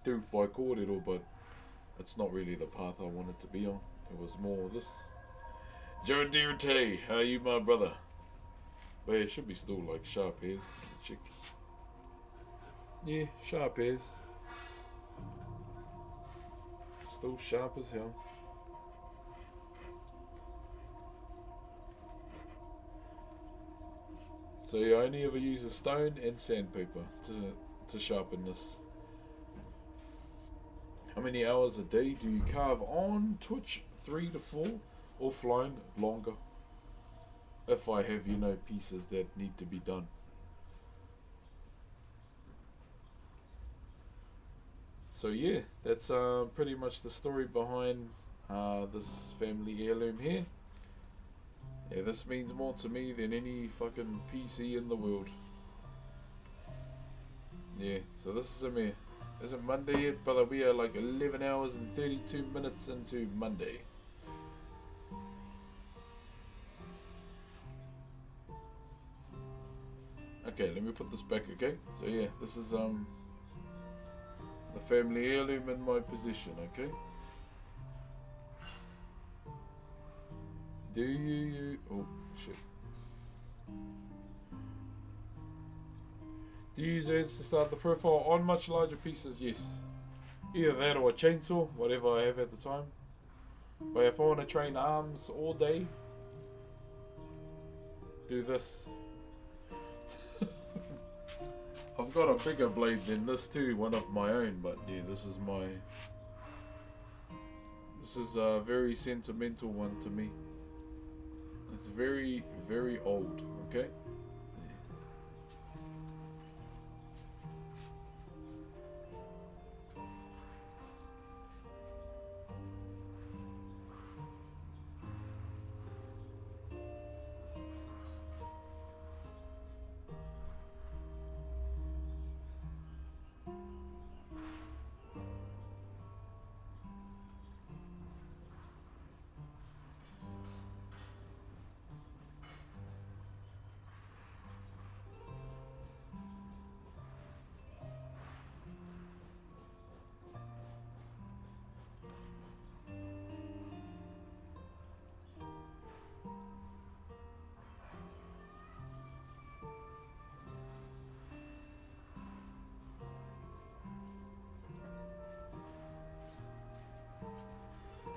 do Whakairo, but it's not really the path I wanted to be on. It was more this. Joe Dirte, how are you, my brother? But it should be still like sharp hairs. Check. Yeah, sharp hairs. Still sharp as hell. So you only ever use a stone and sandpaper to sharpen this. How many hours a day do you carve on Twitch? 3 to 4. Offline, longer. If I have, you know, pieces that need to be done. So yeah, that's pretty much the story behind this family heirloom here. Yeah, this means more to me than any fucking PC in the world. Yeah, so this is a mere. Isn't Monday yet, but we are like 11 hours and 32 minutes into Monday. Okay, let me put this back, okay? So yeah, this is the family heirloom in my possession, okay? Do you... Oh, shit. Do you use ads to start the profile on much larger pieces? Yes. Either that or a chainsaw, whatever I have at the time. But if I want to train arms all day, do this. I've got a bigger blade than this too, one of my own, but yeah, this is my... This is a very sentimental one to me. It's very, very old, okay?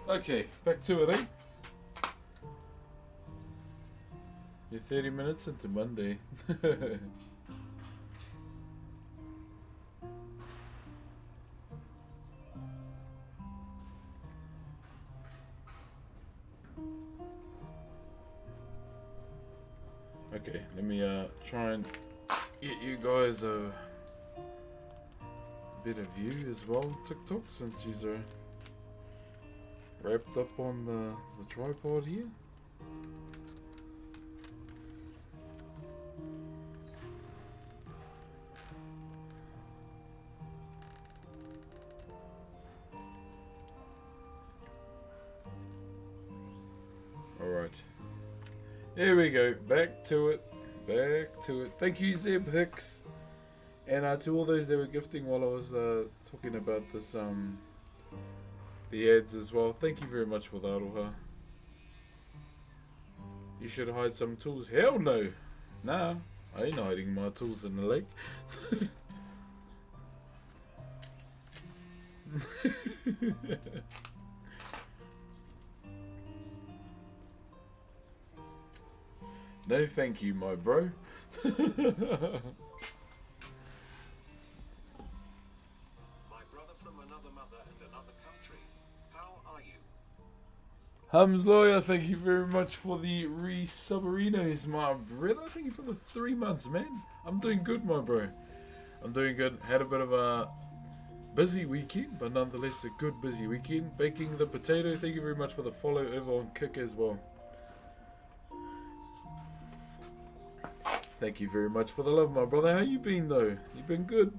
Okay, back to it, eh? You're 30 minutes into Monday. Okay, let me try and get you guys a better view as well, TikTok, since you are wrapped up on the tripod here. Alright. There we go. Back to it. Back to it. Thank you, Zeb Hicks. And to all those that were gifting while I was talking about this the ads as well. Thank you very much for that, Aroha. You should hide some tools. Hell no. Nah, I ain't hiding my tools in the lake. No thank you, my bro. Hums Lawyer, thank you very much for the re-subarinos, my brother. Thank you for the 3 months, man. I'm doing good, my bro. I'm doing good. Had a bit of a busy weekend, but nonetheless a good busy weekend. Baking the potato. Thank you very much for the follow over on Kick as well. Thank you very much for the love, my brother. How you been, though? You been good?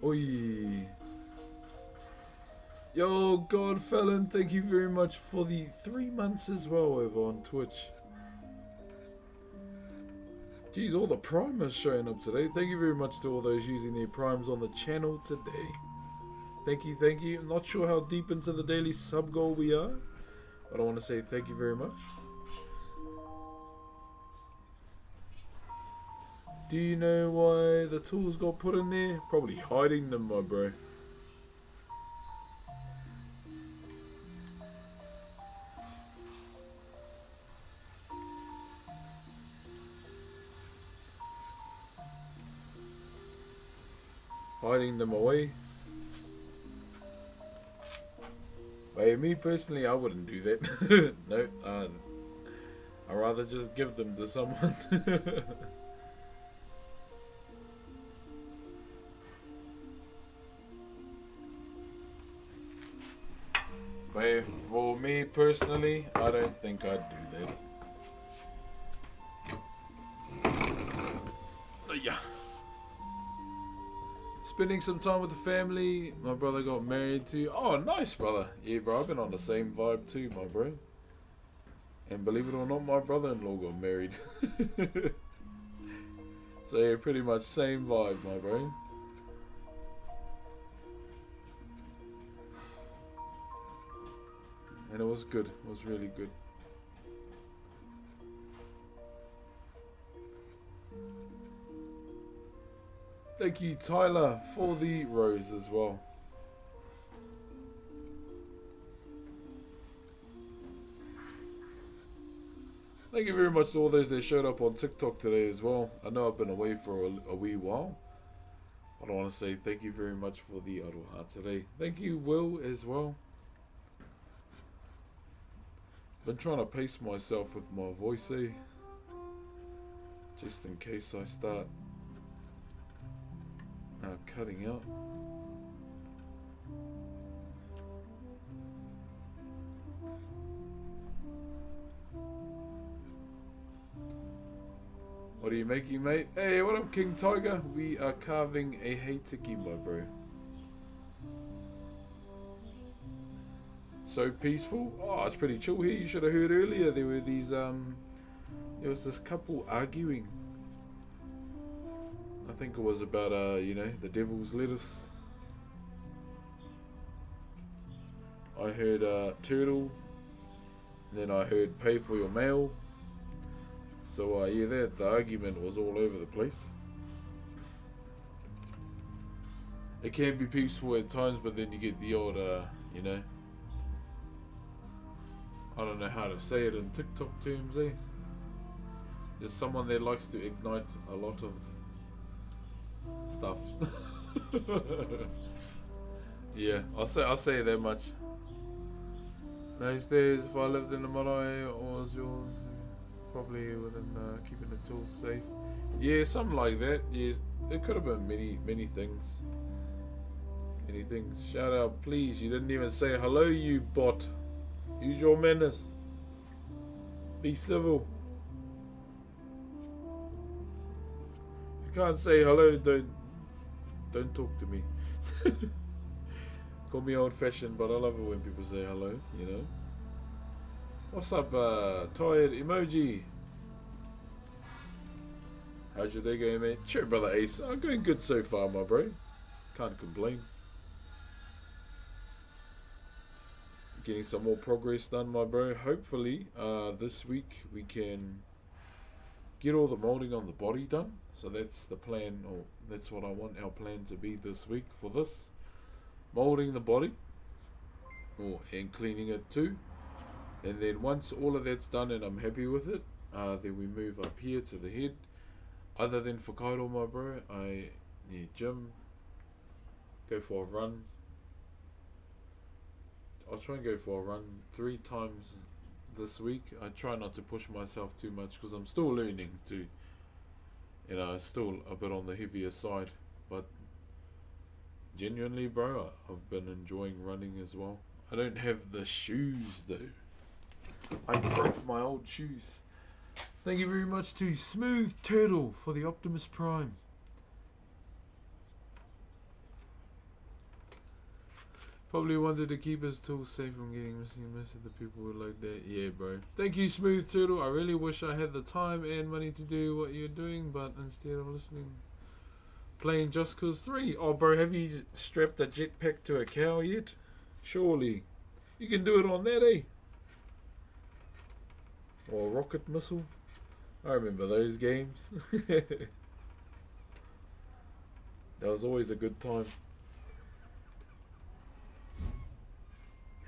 Oi. Yo, God, Felon, thank you very much for the 3 months as well over on Twitch. Jeez, all the primers showing up today. Thank you very much to all those using their primes on the channel today. Thank you, thank you. I'm not sure how deep into the daily sub goal we are, but I want to say thank you very much. Do you know why the tools got put in there? Probably hiding them, my bro. Hiding them away. But me personally, I wouldn't do that. No, I'd rather just give them to someone. But for me personally, I don't think I'd do that. Yeah. Spending some time with the family. My brother got married too. Oh, nice, brother. Yeah, bro, I've been on the same vibe too, my bro. And believe it or not, my brother-in-law got married. So yeah, pretty much same vibe, my bro. And it was good. It was really good. Thank you, Tyler, for the rose as well. Thank you very much to all those that showed up on TikTok today as well. I know I've been away for a wee while. But I want to say thank you very much for the aroha today. Thank you, Will, as well. Been trying to pace myself with my voice, eh? Just in case I start cutting out. What are you making, mate? Hey, what up, King Tiger? We are carving a heitiki, my bro. So peaceful. Oh, it's pretty chill here. You should have heard earlier. There were these there was this couple arguing. I think it was about you know, the devil's lettuce. I heard turtle. And then I heard pay for your mail. So yeah, the argument was all over the place. It can be peaceful at times, but then you get the odd you know, I don't know how to say it in TikTok terms, eh? There's someone that likes to ignite a lot of stuff. Yeah, I'll say that much. Those days, if I lived in the marae, or was yours, probably within keeping the tools safe. Yeah, something like that. Yes, it could have been many things. Many things. Shout out, please. You didn't even say hello, you bot. Use your manners. Be civil. If you can't say hello, don't talk to me. Call me old-fashioned, but I love it when people say hello, you know. What's up, tired emoji? How's your day going, mate? Sure, brother Ace. I'm going good so far, my bro. Can't complain. Getting some more progress done, my bro. Hopefully, this week we can get all the molding on the body done. So that's the plan, or that's what I want our plan to be this week for this. Molding the body, and cleaning it too. And then once all of that's done and I'm happy with it, then we move up here to the head. Other than Whakairo, my bro, I need gym, go for a run. I'll try and go for a run 3 times this week. I try not to push myself too much because I'm still learning to, you know, still a bit on the heavier side. But genuinely, bro, I've been enjoying running as well. I don't have the shoes though. I broke my old shoes. Thank you very much to Smooth Turtle for the Optimus Prime. Probably wanted to keep his tools safe from getting missing. Most of the people were like that. Yeah, bro. Thank you, Smooth Turtle. I really wish I had the time and money to do what you're doing, but instead I'm listening. Playing Just Cause 3. Oh, bro, have you strapped a jetpack to a cow yet? Surely. You can do it on that, eh? Or a rocket missile. I remember those games. That was always a good time.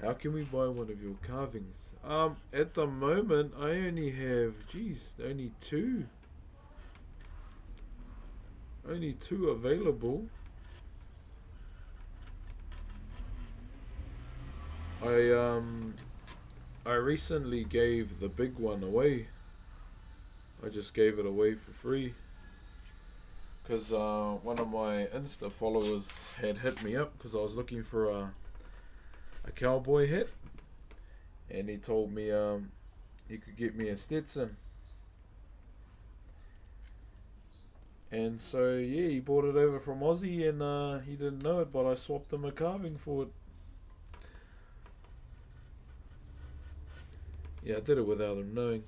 How can we buy one of your carvings? At the moment, I only have, only two. Only two available. I recently gave the big one away. I just gave it away for free. Because one of my Insta followers had hit me up because I was looking for a cowboy hat. And he told me he could get me a Stetson. And so, yeah, he bought it over from Aussie and he didn't know it, but I swapped him a carving for it. Yeah, I did it without him knowing.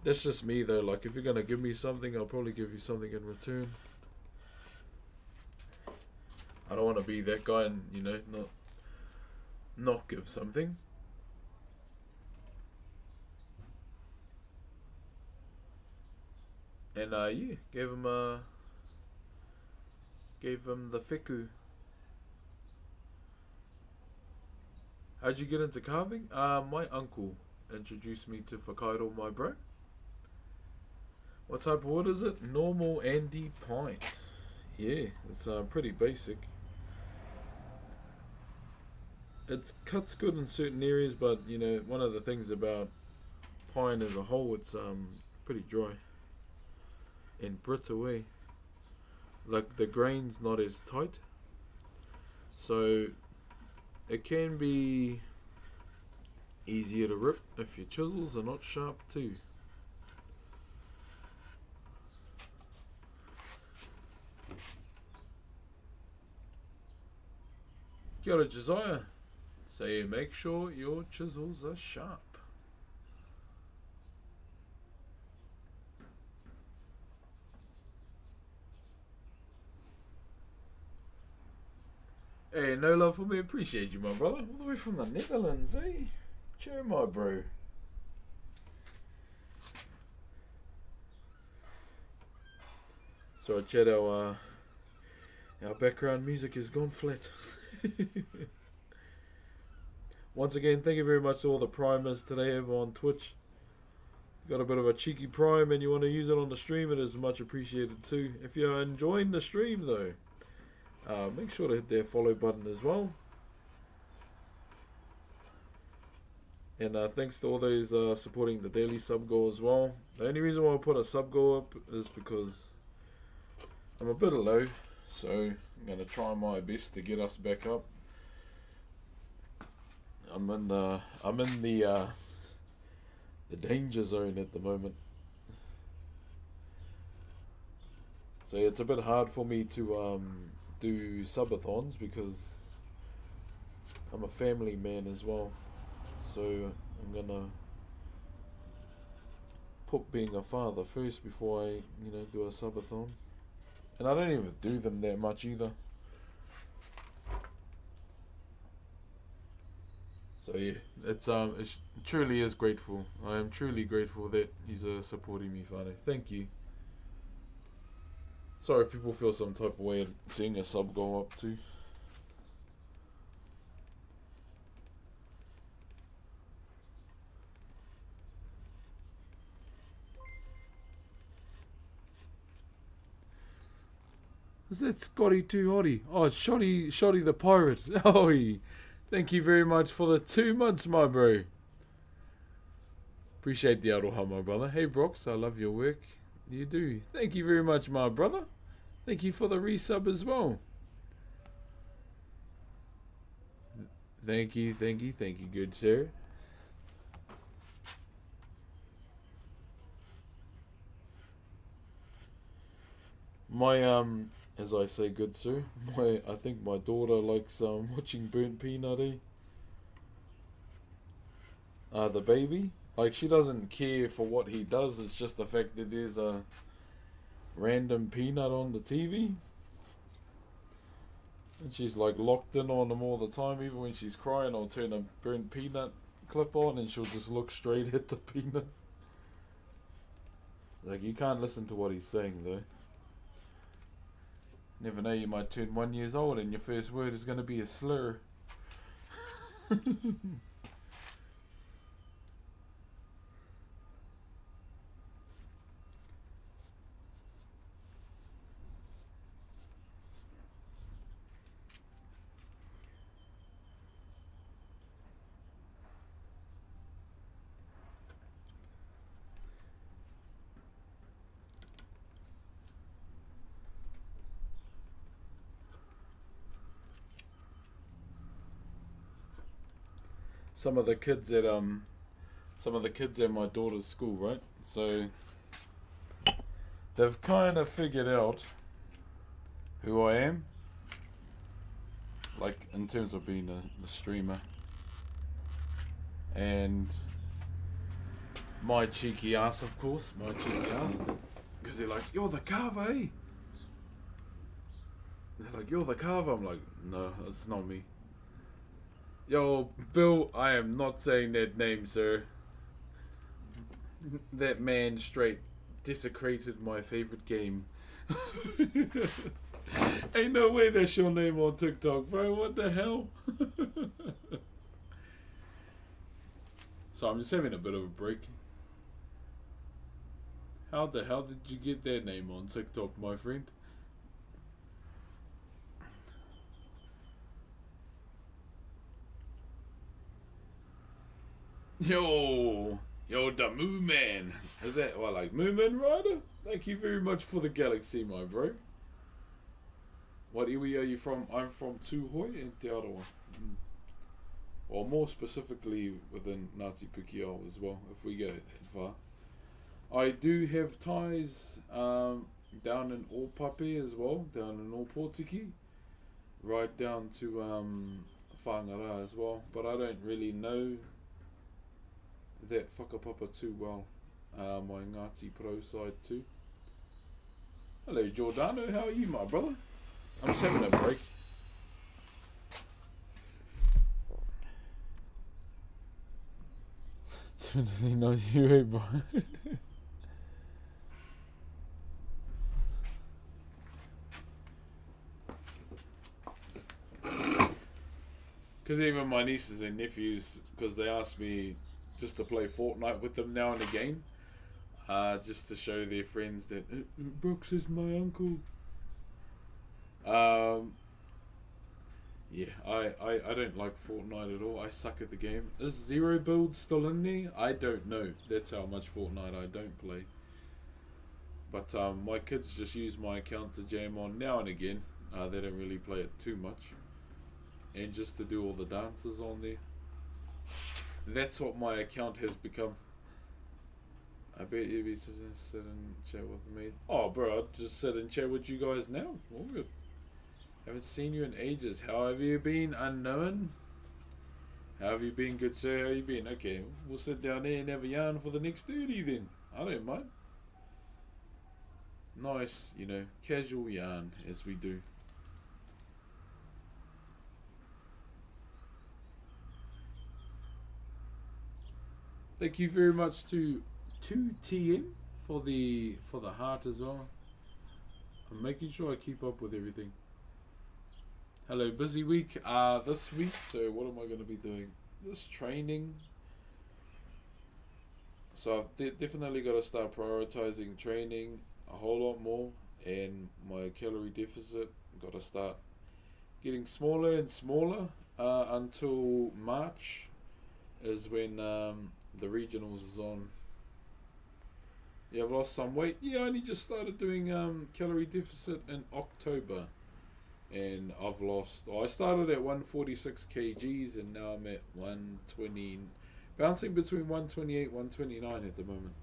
That's just me though, like if you're gonna give me something, I'll probably give you something in return. I don't want to be that guy and, you know, not give something. And yeah, gave him the wheku. How'd you get into carving? My uncle introduced me to Whakairo, my bro. What type of wood is it? Normal Andy pine. Yeah, it's pretty basic. It cuts good in certain areas, but you know, one of the things about pine as a whole, it's pretty dry and brittle, eh? Like the grain's not as tight, so it can be easier to rip if your chisels are not sharp too. Kia ora, Josiah. So yeah, make sure your chisels are sharp. Hey, no love for me. Appreciate you, my brother. All the way from the Netherlands, eh? Cheer, my bro. Sorry, Chad, our background music has gone flat. Once again, thank you very much to all the primers today over on Twitch. Got a bit of a cheeky prime and you want to use it on the stream, it is much appreciated too. If you're enjoying the stream though, make sure to hit that follow button as well. And thanks to all those supporting the daily sub goal as well. The only reason why I put a sub goal up is because I'm a bit low, so I'm going to try my best to get us back up. I'm in the danger zone at the moment. So it's a bit hard for me to do subathons because I'm a family man as well. So I'm gonna put being a father first before I, do a subathon. And I don't even do them that much either. So yeah, it truly is grateful. I am truly grateful that he's supporting me, Father. Thank you. Sorry if people feel some type of way at seeing a sub go up too. Is that Scotty Too Hotty? Oh, it's Shotty the Pirate. Oh, thank you very much for the 2 months, my bro. Appreciate the aroha, my brother. Hey, Brox, I love your work. You do. Thank you very much, my brother. Thank you for the resub as well. Thank you, good sir. My as I say, good sir. I think my daughter likes watching Burnt Peanut. The baby. Like she doesn't care for what he does. It's just the fact that there's a random peanut on the TV, and she's like locked in on him all the time. Even when she's crying, I'll turn a Burnt Peanut clip on, and she'll just look straight at the peanut. Like you can't listen to what he's saying though. Never know, you might turn 1 year old and your first word is going to be a slur. Some of the kids at my daughter's school, right? So they've kind of figured out who I am, like in terms of being a streamer, and my cheeky ass, of course, because they're like, "You're the carver, eh?" They're like, "You're the carver." I'm like, "No, that's not me." Yo, Bill, I am not saying that name, sir. That man straight desecrated my favorite game. Ain't no way that's your name on TikTok, bro. What the hell? So I'm just having a bit of a break. How the hell did you get that name on TikTok, my friend? Yo, the Moo Man. Is that what, like Moo Man Rider? Thank you very much for the galaxy, my bro. What iwi are you from? I'm from Tūhoi and Te Arawa. Or more specifically within Ngāti Pukeoa as well, if we go that far. I do have ties down in Ōpape as well, down in Ōpōtiki, right down to Whangara as well, but I don't really know that whakapapa too well. My Ngāti Pro side too. Hello Giordano, how are you, my brother? I'm just having a break. Definitely not you, eh, bro? Because even my nieces and nephews, because they ask me just to play Fortnite with them now and again, just to show their friends that Brooks is my uncle. Yeah, I don't like Fortnite at all. I suck at the game. Is Zero Build still in there? I don't know. That's how much Fortnite I don't play. But my kids just use my account to jam on now and again. They don't really play it too much. And just to do all the dances on there. That's what my account has become. I bet you'd be sit and chat with me. Oh, bro, I'll just sit and chat with you guys now. All good. Haven't seen you in ages. How have you been, unknown? How have you been, good sir? How you been? Okay, we'll sit down there and have a yarn for the next 30 then. I don't mind. Nice, casual yarn as we do. Thank you very much to 2TM for the heart as well. I'm making sure I keep up with everything. Hello, busy week this week, so what am I going to be doing? Just training. So I've definitely got to start prioritizing training a whole lot more, and my calorie deficit got to start getting smaller and smaller until March is when the regionals is on. Yeah, I've lost some weight. Yeah, I only just started doing calorie deficit in October. and I've lost. I started at 146 kgs, and now I'm at 120, bouncing between 128, 129 at the moment.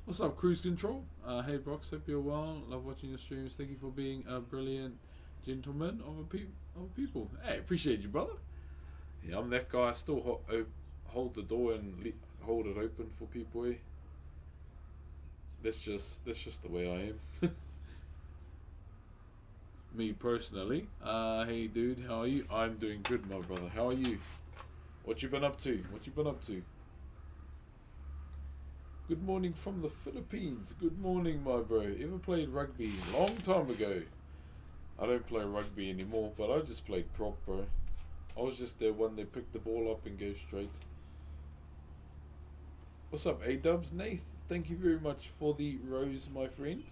What's up, Cruise Control? Hey, Brox, hope you're well. Love watching your streams. Thank you for being a brilliant gentleman of people. Hey, appreciate you, brother. Yeah, I'm that guy. I still hold the door and hold it open for people. Eh? That's just the way I am. Me personally. Hey, dude, how are you? I'm doing good, my brother. How are you? What you been up to? Good morning from the Philippines. Good morning, my bro. Ever played rugby? Long time ago. I don't play rugby anymore, but I just played prop, bro. I was just there when they pick the ball up and go straight. What's up, A-Dubs? Nath, thank you very much for the rose, my friend.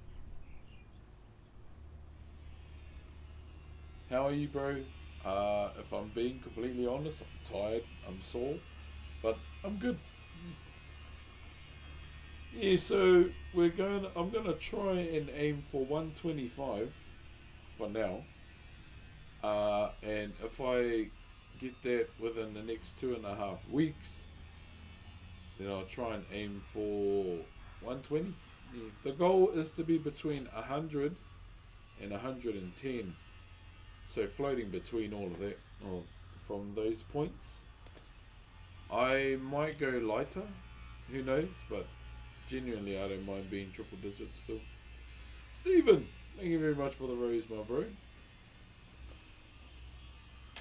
How are you, bro? If I'm being completely honest, I'm tired, I'm sore, but I'm good. Yeah, so I'm gonna try and aim for 125 for now. And if I get that within the next 2.5 weeks, then I'll try and aim for 120. Yeah. The goal is to be between 100 and 110. So floating between all of that, or from those points. I might go lighter, who knows, but genuinely I don't mind being triple digits still. Stephen, thank you very much for the rose, my bro.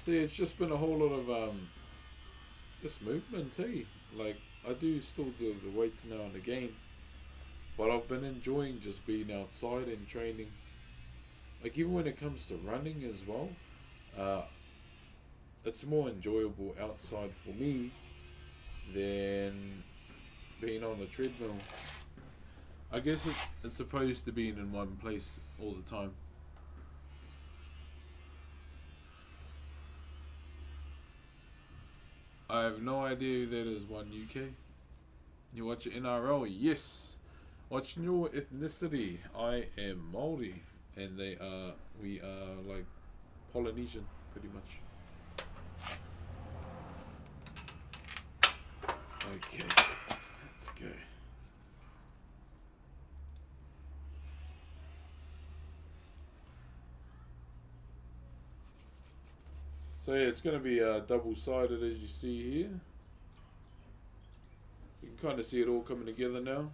See, it's just been a whole lot of just movement, eh? Like, I do still do the weights now and again, but I've been enjoying just being outside and training. Like, even when it comes to running as well, it's more enjoyable outside for me than being on the treadmill. I guess it's opposed to being in one place all the time. I have no idea who that is, One UK. You watch NRL? Yes. Watching your ethnicity. I am Maori, and we are like Polynesian, pretty much. Okay, let's go. So yeah, it's going to be double-sided, as you see here. You can kind of see it all coming together now.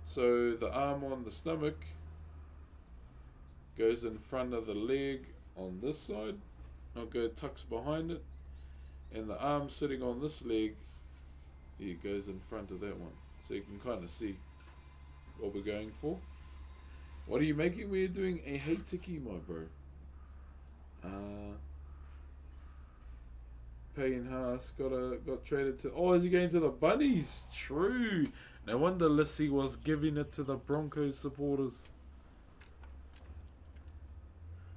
So the arm on the stomach goes in front of the leg on this side. I'll go tucks behind it. And the arm sitting on this leg, it goes in front of that one. So you can kind of see what we're going for. What are you making when you're doing a heitiki, my bro? Payne Haas got traded to. Oh, is he going to the Bunnies? True. No wonder Lissy was giving it to the Broncos supporters.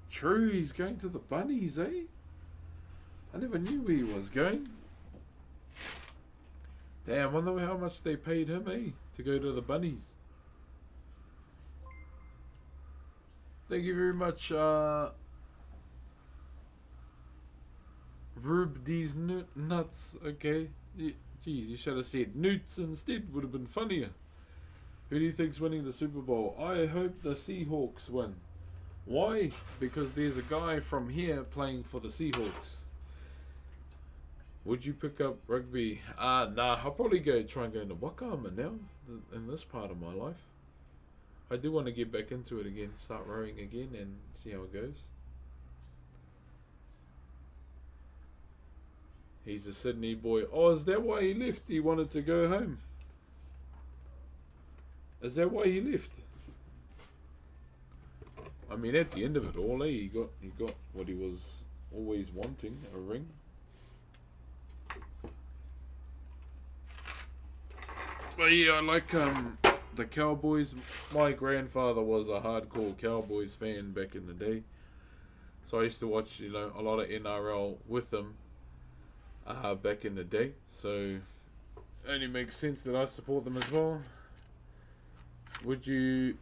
True, he's going to the Bunnies, eh? I never knew where he was going. Damn, I wonder how much they paid him, eh? To go to the Bunnies. Thank you very much, Rube these nuts, okay? Jeez, you should have said newts instead, would have been funnier. Who do you think's winning the Super Bowl? I hope the Seahawks win. Why? Because there's a guy from here playing for the Seahawks. Would you pick up rugby? Nah, I'll probably try and go into Whakairo now, in this part of my life. I do want to get back into it again, start rowing again and see how it goes. He's a Sydney boy. Oh, is that why he left? He wanted to go home. Is that why he left? I mean, at the end of it all, he got what he was always wanting, a ring. But yeah, I like the Cowboys. My grandfather was a hardcore Cowboys fan back in the day, so I used to watch a lot of NRL with him back in the day. So it only makes sense that I support them as well. Would you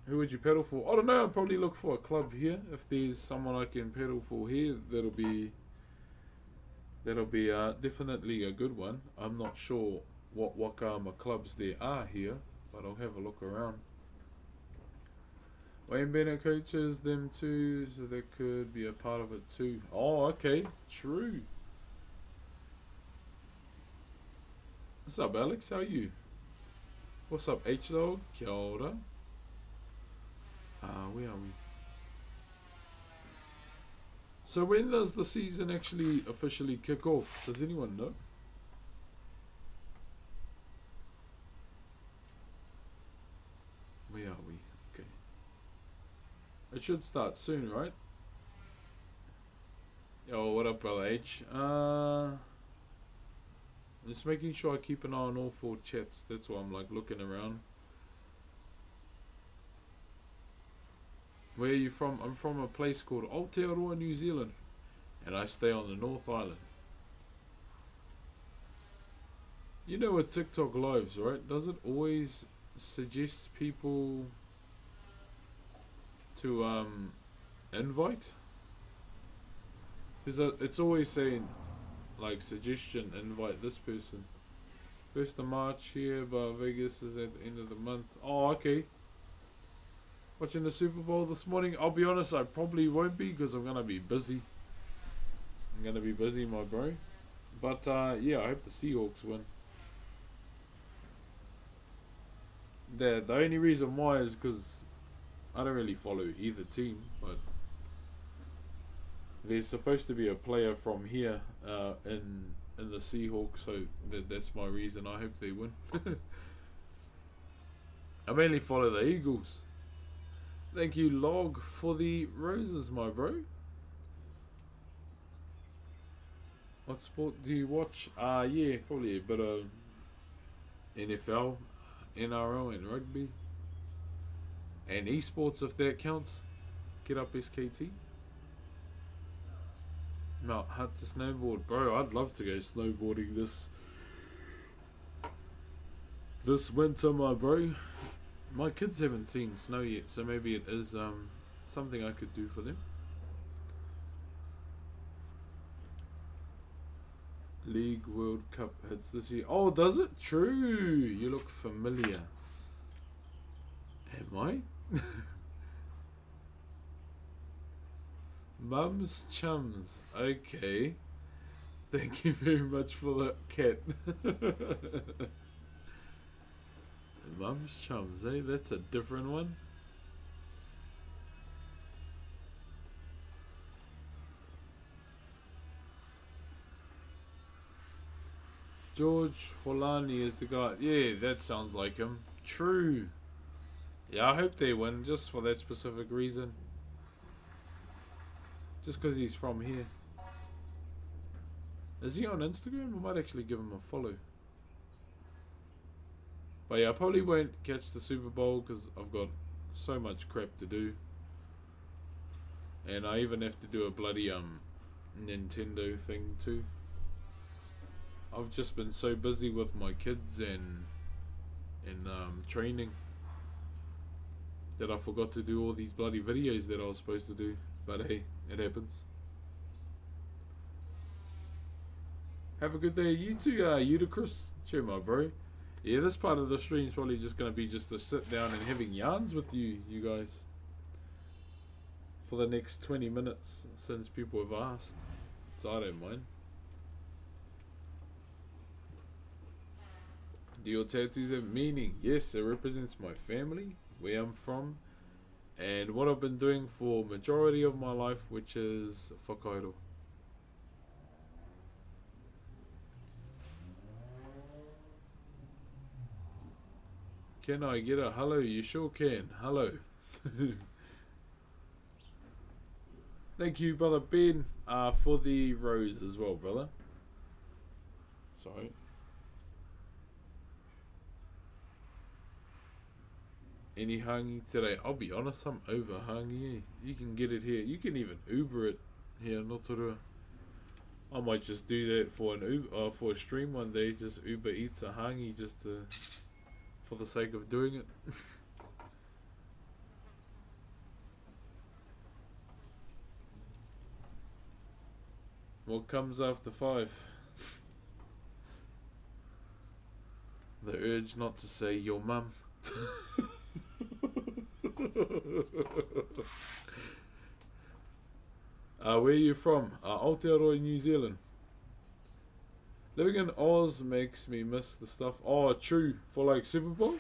Who would you pedal for? I don't know. I'll probably look for a club here. If there's someone I can pedal for here, that'll be definitely a good one. I'm not sure what Wakama clubs there are here, but I'll have a look around. Wayne Bennett coaches them too, so they could be a part of it too. Oh, okay, true. What's up, Alex? How are you? What's up, H-Dog? Kia ora. Where are we? So when does the season actually officially kick off? Does anyone know? Where are we? Okay. It should start soon, right? Yo, what up, brother H? Just making sure I keep an eye on all 4 chats. That's why I'm like looking around. Where are you from? I'm from a place called Aotearoa, New Zealand. And I stay on the North Island. You know with TikTok lives, right? Does it always suggest people to invite? It's always saying like suggestion, invite this person. 1st of March here, but Vegas is at the end of the month. Oh, okay. Watching the Super Bowl this morning. I'll be honest, I probably won't be because I'm gonna be busy. I'm gonna be busy, my bro. But yeah, I hope the Seahawks win. The only reason why is because I don't really follow either team, but there's supposed to be a player from here in the Seahawks, so that's my reason. I hope they win. I mainly follow the Eagles. Thank you, Log, for the roses, my bro. What sport do you watch? Yeah, probably a bit of NFL, NRL, and rugby. And esports, if that counts. Get up, SKT. Mount Hutt to snowboard. Bro, I'd love to go snowboarding this winter, my bro. My kids haven't seen snow yet, so maybe it is something I could do for them. League World Cup hits this year. Oh, does it? True. You look familiar. Am I? Mum's Chums. Okay. Thank you very much for the cat. Mum's Chums, eh? That's a different one. George Holani is the guy. Yeah, that sounds like him. True. Yeah, I hope they win just for that specific reason. Just because he's from here. Is he on Instagram? I might actually give him a follow. But yeah, I probably won't catch the Super Bowl because I've got so much crap to do. And I even have to do a bloody Nintendo thing too. I've just been so busy with my kids and training that I forgot to do all these bloody videos that I was supposed to do. But hey, it happens. Have a good day, you too, Ludicrous. Cheer, my bro. Yeah, this part of the stream is probably just going to be just to sit down and having yarns with you guys. For the next 20 minutes, since people have asked. So I don't mind. Do your tattoos have meaning? Yes, it represents my family, where I'm from, and what I've been doing for majority of my life, which is Whakairo. Can I get a hello? You sure can. Hello. Thank you, brother Ben, for the rose as well, brother. Sorry. Any hangi today? I'll be honest, I'm over hangi. You can get it here. You can even Uber it here, Notorua. I might just do that for an for a stream one day. Just Uber Eats a hangi just to, for the sake of doing it. What comes after 5? The urge not to say your mum. Where are you from? Aotearoa, New Zealand. Living in Oz makes me miss the stuff. Oh, true. For like Super Bowl?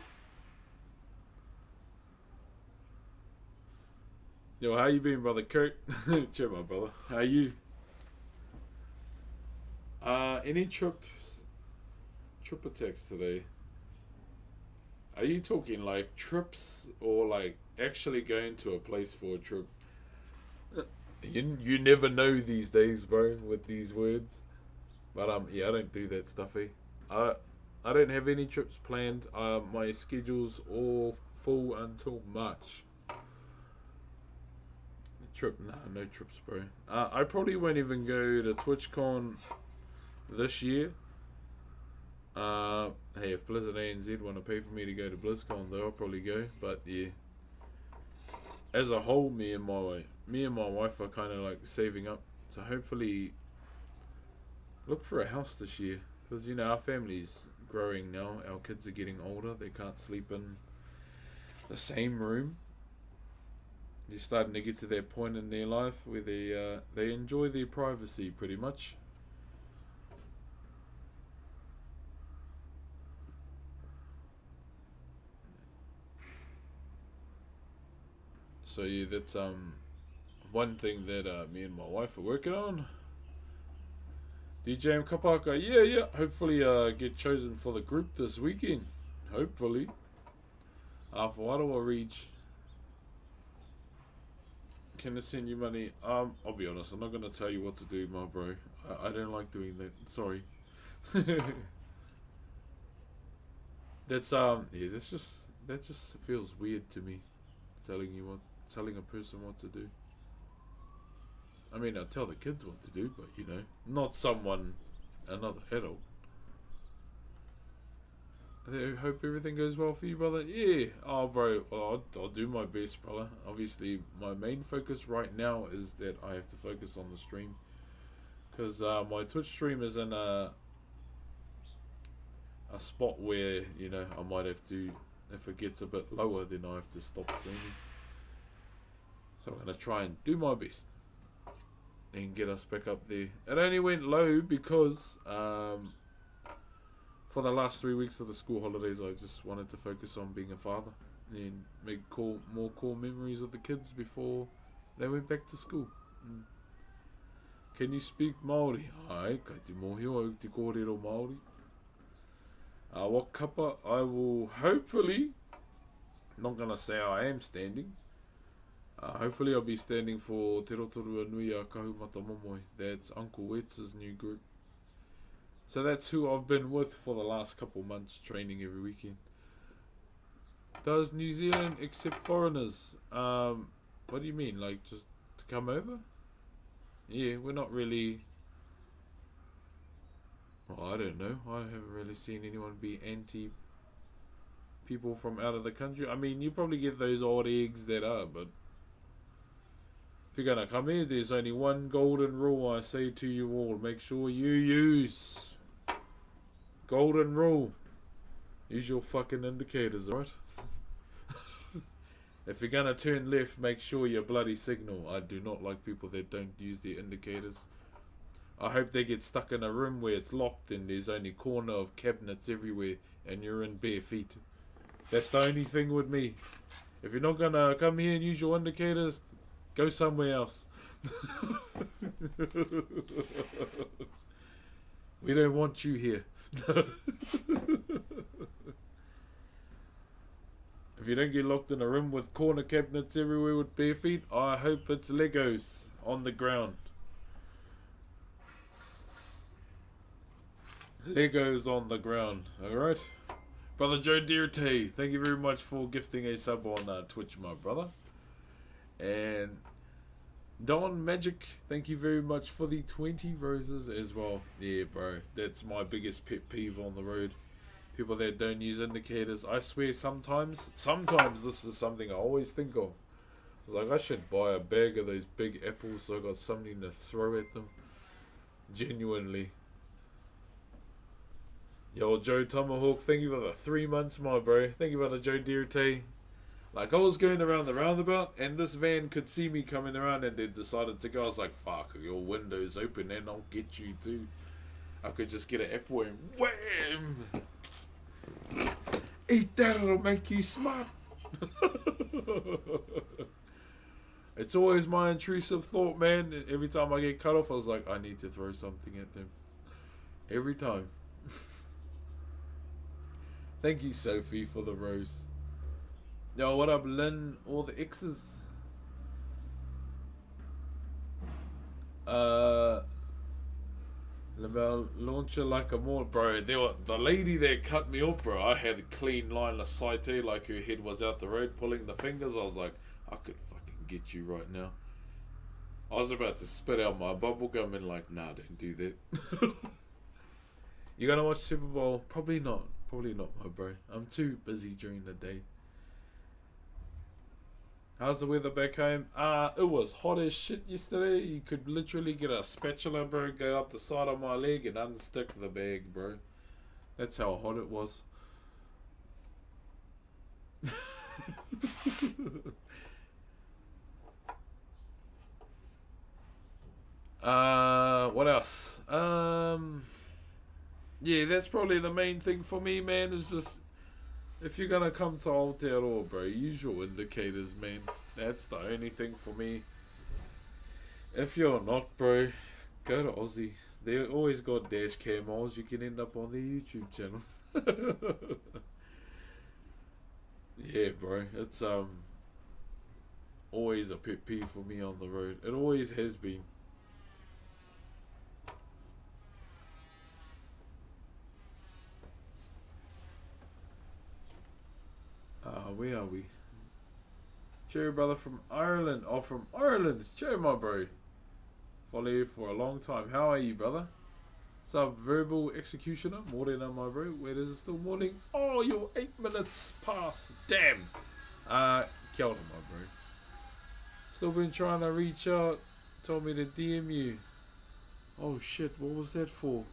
Yo, how you been, brother Kurt? Cheer, my brother. How you? Any trip attacks today? Are you talking like trips or like actually going to a place for a trip? You never know these days, bro, with these words. But yeah, I don't do that stuff, eh? I don't have any trips planned. My schedule's all full until March. Trip? Nah, no trips, bro. I probably won't even go to TwitchCon this year. Hey, if Blizzard ANZ want to pay for me to go to BlizzCon, though, I'll probably go. But yeah, as a whole, me and my wife are kind of like saving up to hopefully look for a house this year, because you know our family's growing now. Our kids are getting older. They can't sleep in the same room. They're starting to get to that point in their life where they enjoy their privacy pretty much. So yeah, that's one thing that me and my wife are working on. DJ Kapaka, yeah. Hopefully get chosen for the group this weekend. Hopefully. For Ottawa Reach. Can I send you money? I'll be honest, I'm not gonna tell you what to do, my bro. I don't like doing that. Sorry. That's yeah, that just feels weird to me. Telling a person what to do. I mean, I'll tell the kids what to do, but you know, not another adult. I hope everything goes well for you, brother. Yeah. Oh, bro. Well, I'll do my best, brother. Obviously, my main focus right now is that I have to focus on the stream. Because my Twitch stream is in a spot where, you know, I might have to, if it gets a bit lower, then I have to stop streaming. So I'm going to try and do my best and get us back up there. It only went low because for the last 3 weeks of the school holidays, I just wanted to focus on being a father and make more core memories of the kids before they went back to school. Can you speak Maori? Ai, kai te mohio au te kōrero Maori. What kapa I will hopefully, not gonna say I am standing, hopefully I'll be standing for Te Rotorua Nui a Kahumata Momoi. That's Uncle Wetz's new group. So that's who I've been with for the last couple months, training every weekend. Does New Zealand accept foreigners? What do you mean? Like just to come over? Yeah, we're not really... Well, I don't know. I haven't really seen anyone be anti people from out of the country. I mean, you probably get those odd eggs that are, but if you're gonna come here, there's only one golden rule I say to you all. Make sure you use... Golden rule. Use your fucking indicators, right? If you're gonna turn left, make sure you bloody signal. I do not like people that don't use their indicators. I hope they get stuck in a room where it's locked and there's only corner of cabinets everywhere and you're in bare feet. That's the only thing with me. If you're not gonna come here and use your indicators, go somewhere else. We don't want you here. If you don't get locked in a room with corner cabinets everywhere with bare feet, I hope it's Legos on the ground. Legos on the ground, alright? Brother Joe Deerte, thank you very much for gifting a sub on Twitch, my brother. And Don Magic, thank you very much for the 20 roses as well. Yeah, bro, that's my biggest pet peeve on the road. People that don't use indicators. I swear sometimes this is something I always think of. It's like I should buy a bag of those big apples so I got something to throw at them. Genuinely. Yo, Joe Tomahawk, thank you for the 3 months, my bro. Thank you for the Joe Dirte. Like, I was going around the roundabout, and this van could see me coming around, and they decided to go. I was like, fuck, your window's open, and I'll get you too. I could just get an apple and wham! Eat that, it'll make you smart. It's always my intrusive thought, man. Every time I get cut off, I was like, I need to throw something at them. Every time. Thank you, Sophie, for the rose. Yo, what up, Lynn? All the X's. Lamel launcher like a more, bro. The lady that cut me off, bro. I had a clean line of sight, like her head was out the road, pulling the fingers. I was like, I could fucking get you right now. I was about to spit out my bubble gum and like, nah, don't do that. You gonna watch Super Bowl? Probably not. Probably not, my bro. I'm too busy during the day. How's the weather back home? It was hot as shit yesterday. You could literally get a spatula, bro, go up the side of my leg and unstick the bag, bro. That's how hot it was. What else? Yeah, that's probably the main thing for me, man, is just, if you're gonna come to Aotearoa, bro, use your indicators, man. That's the only thing for me. If you're not, bro, go to Aussie. They always got dash camos. You can end up on their YouTube channel. Yeah, bro. It's always a pet peeve for me on the road. It always has been. Where are we? Cherry brother from Ireland. Oh, from Ireland. Cherry, my bro. Follow you for a long time. How are you, brother? Sub-verbal executioner. Morena, my bro. Where is it still morning? Oh, you're 8 minutes past. Damn. Kia ora, my bro. Still been trying to reach out. Told me to DM you. Oh, shit. What was that for?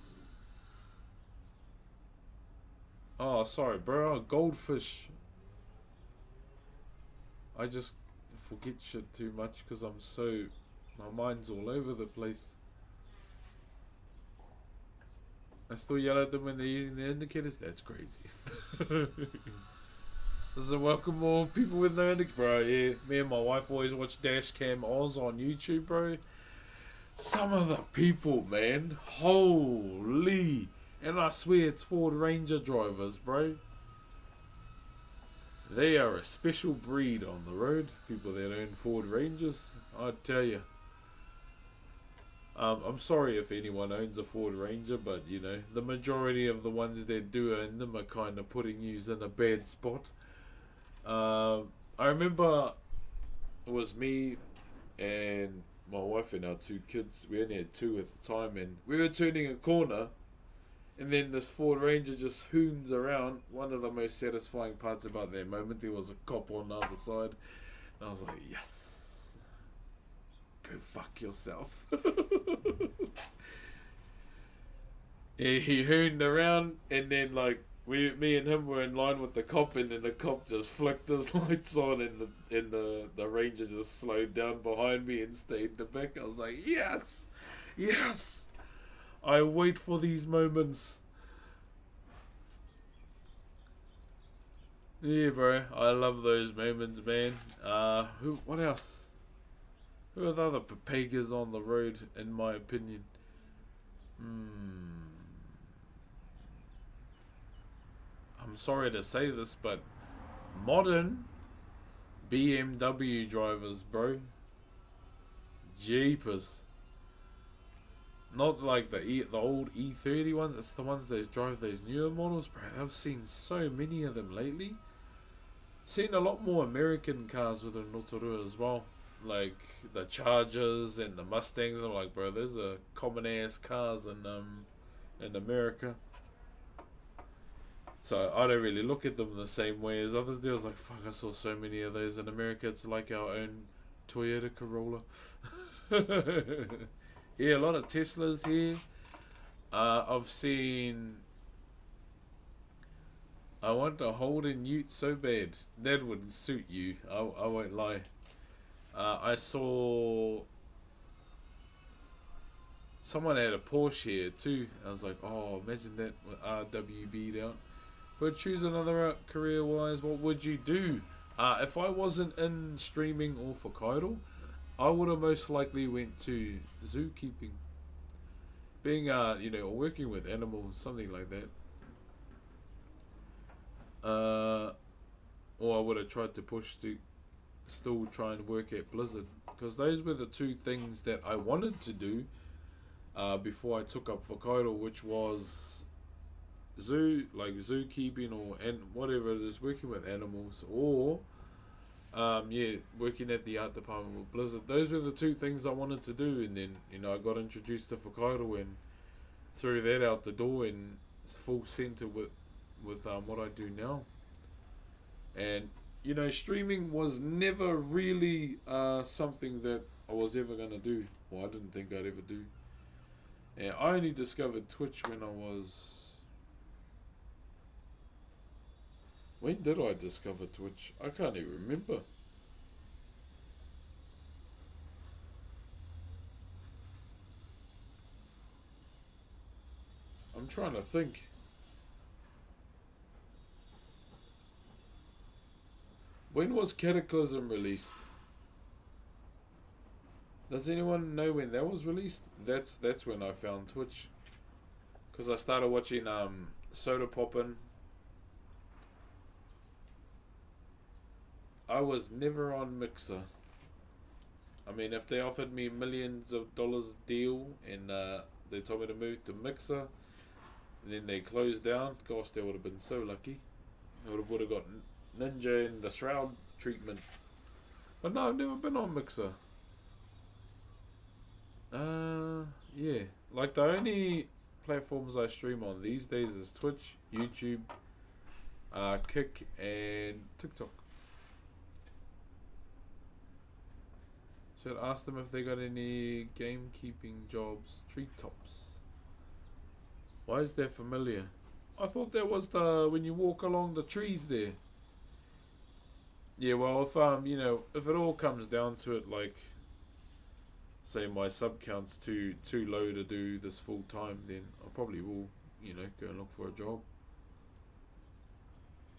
Oh, sorry, bro. Goldfish. I just forget shit too much because I'm so... My mind's all over the place. I still yell at them when they're using the indicators? That's crazy. Does it welcome more people with no indicators? Bro, yeah. Me and my wife always watch Dashcam Oz on YouTube, bro. Some of the people, man. Holy. And I swear it's Ford Ranger drivers, bro. They are a special breed on the road. People that own Ford Rangers, I tell you. I'm sorry if anyone owns a Ford Ranger, but you know, the majority of the ones that do own them are kind of putting you in a bad spot. I remember it was me and my wife and our 2 kids. We only had 2 at the time, and we were turning a corner. And then this Ford Ranger just hoons around. One of the most satisfying parts about that moment, there was a cop on the other side. And I was like, yes. Go fuck yourself. He hooned around, and then like me and him were in line with the cop, and then the cop just flicked his lights on, and the Ranger just slowed down behind me and stayed in the back. I was like, yes! Yes! I wait for these moments. Yeah, bro. I love those moments, man. What else? Who are the other papagas on the road, in my opinion? I'm sorry to say this, but modern BMW drivers, bro. Jeepers. Not like the old E30 ones, it's the ones that drive those newer models, bro. I've seen so many of them lately. Seen a lot more American cars within Rotorua as well. Like the Chargers and the Mustangs. I'm like, bro, those are common ass cars in America. So I don't really look at them the same way as others do. I was like, fuck, I saw so many of those in America. It's like our own Toyota Corolla. Yeah, a lot of Teslas here. I've seen. I want a Holden Ute so bad. That would suit you. I won't lie. I saw someone had a Porsche here too. I was like, oh, imagine that with RWB'd out. But choose another route career-wise. What would you do? If I wasn't in streaming or for Whakairo, I would have most likely went to zookeeping. Being, or working with animals, something like that. Or I would have tried to push to still try and work at Blizzard. Because those were the two things that I wanted to do before I took up Whakairo, which was zookeeping or and whatever it is, working with animals, or working at the art department with Blizzard. Those were the two things I wanted to do, and then I got introduced to Whakairo and threw that out the door and full centre with what I do now. And streaming was never really something that I was ever gonna do, or I didn't think I'd ever do. And I only discovered Twitch when I was. When did I discover Twitch? I can't even remember. I'm trying to think. When was Cataclysm released? Does anyone know when that was released? That's when I found Twitch. Because I started watching Soda Poppin'. I was never on Mixer. I mean, if they offered me millions of dollars deal and they told me to move to Mixer, and then they closed down, gosh, they would have been so lucky. I would have got Ninja and the Shroud treatment. But no, I've never been on Mixer. Yeah. Like the only platforms I stream on these days is Twitch, YouTube, Kick, and TikTok. Should ask them if they got any gamekeeping jobs. Treetops. Why is that familiar? I thought that was when you walk along the trees there. Yeah, well, if it all comes down to it, like, say my sub count's too low to do this full time, then I probably will, go and look for a job.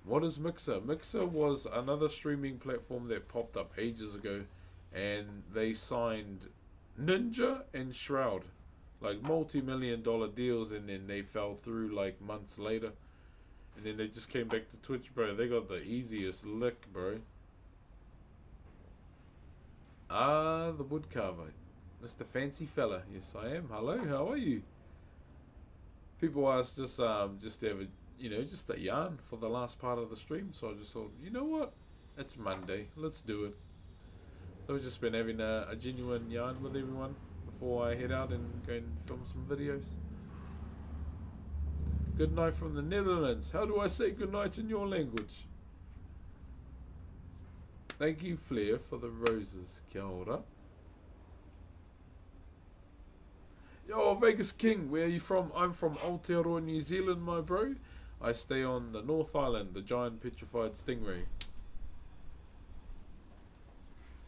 What is Mixer? Mixer was another streaming platform that popped up ages ago, and they signed Ninja and Shroud, like multi-million-dollar deals, and then they fell through like months later. And then they just came back to Twitch, bro. They got the easiest lick, bro. The woodcarver. Mr. Fancy Fella. Yes, I am. Hello, how are you? People ask just to have just a yarn for the last part of the stream. So I just thought, you know what? It's Monday. Let's do it. So we've just been having a genuine yarn with everyone before I head out and go and film some videos. Good night from the Netherlands. How do I say good night in your language? Thank you, Flair, for the roses. Kia ora. Yo, Vegas King, where are you from? I'm from Aotearoa, New Zealand, my bro. I stay on the North Island, the giant petrified stingray.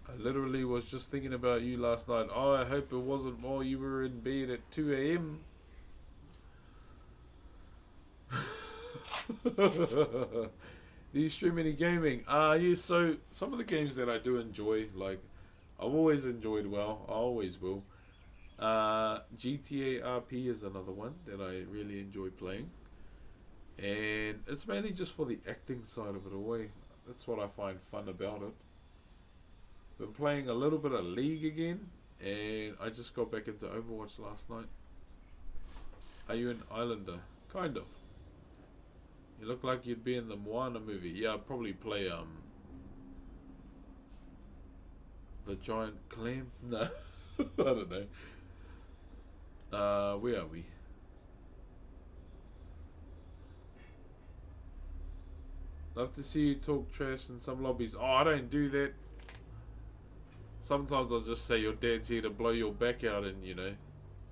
I literally was just thinking about you last night. Oh, I hope it wasn't while you were in bed at 2 a.m. Do you stream any gaming? Yeah, so some of the games that I do enjoy, like, I've always enjoyed I always will. GTA RP is another one that I really enjoy playing. And it's mainly just for the acting side of it away. That's what I find fun about it. Been playing a little bit of League again, and I just got back into Overwatch last night. Are you an Islander? Kind of. You look like you'd be in the Moana movie. Yeah, I'd probably play the giant clam. No, I don't know. Where are we? Love to see you talk trash in some lobbies. Oh, I don't do that. Sometimes I'll just say your dad's here to blow your back out, and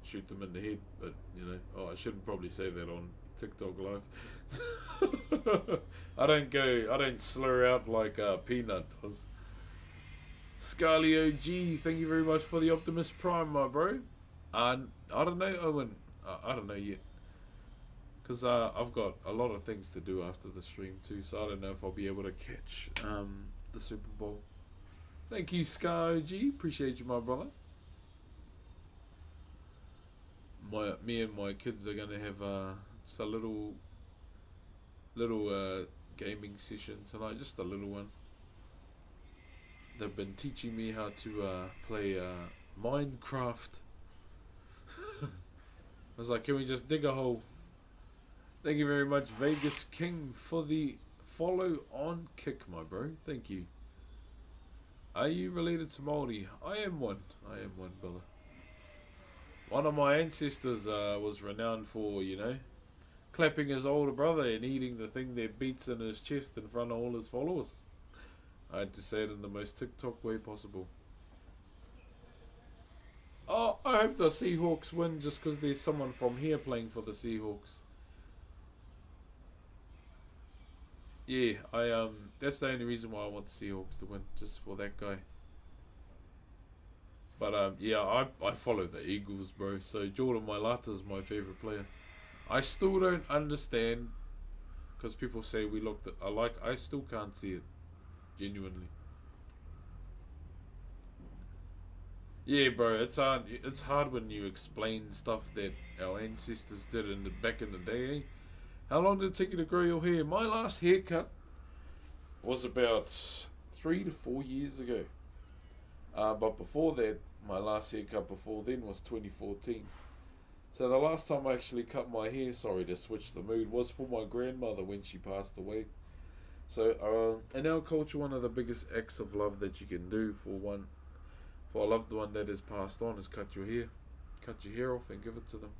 shoot them in the head. But you know, I shouldn't probably say that on TikTok live. I don't slur out like Peanut does. Scarly OG, thank you very much for the Optimus Prime, my bro. I don't know, Owen. I don't know yet. Because I've got a lot of things to do after the stream too, so I don't know if I'll be able to catch the Super Bowl. Thank you, Scar OG. Appreciate you, my brother. Me and my kids are gonna have just a little gaming session tonight, just a little one. They've been teaching me how to play Minecraft. I was like, can we just dig a hole? Thank you very much, Vegas King, for the follow on kick, my bro. Thank you. Are you related to Maori? I am one, brother. One of my ancestors was renowned for, you know, clapping his older brother and eating the thing that beats in his chest in front of all his followers. I had to say it in the most TikTok way possible. Oh, I hope the Seahawks win just because there's someone from here playing for the Seahawks. Yeah, that's the only reason why I want the Seahawks to win, just for that guy. But yeah, I follow the Eagles, bro. So Jordan Mailata is my favorite player. I still don't understand, because people say we look alike. I still can't see it, genuinely. Yeah, bro, it's hard. It's hard when you explain stuff that our ancestors did back in the day. Eh? How long did it take you to grow your hair? My last haircut was about 3 to 4 years ago. But before that, my last haircut before then was 2014. So the last time I actually cut my hair, sorry to switch the mood, was for my grandmother when she passed away. So in our culture, one of the biggest acts of love that you can do for a loved one that has passed on is cut your hair off and give it to them.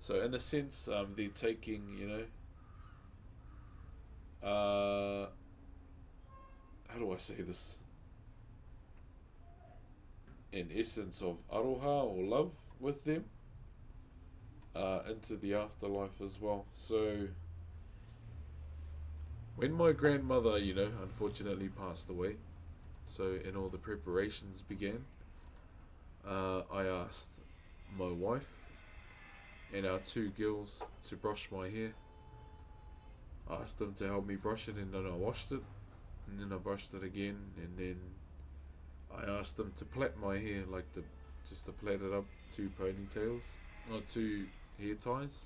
So in a sense, they're taking, you know, how do I say this? An essence of aroha or love with them into the afterlife as well. So when my grandmother, you know, unfortunately passed away, so and all the preparations began, I asked my wife and our 2 girls to brush my hair. I asked them to help me brush it, and then I washed it, and then I brushed it again, and then I asked them to plait my hair, like just to plait it up 2 ponytails, or 2 hair ties.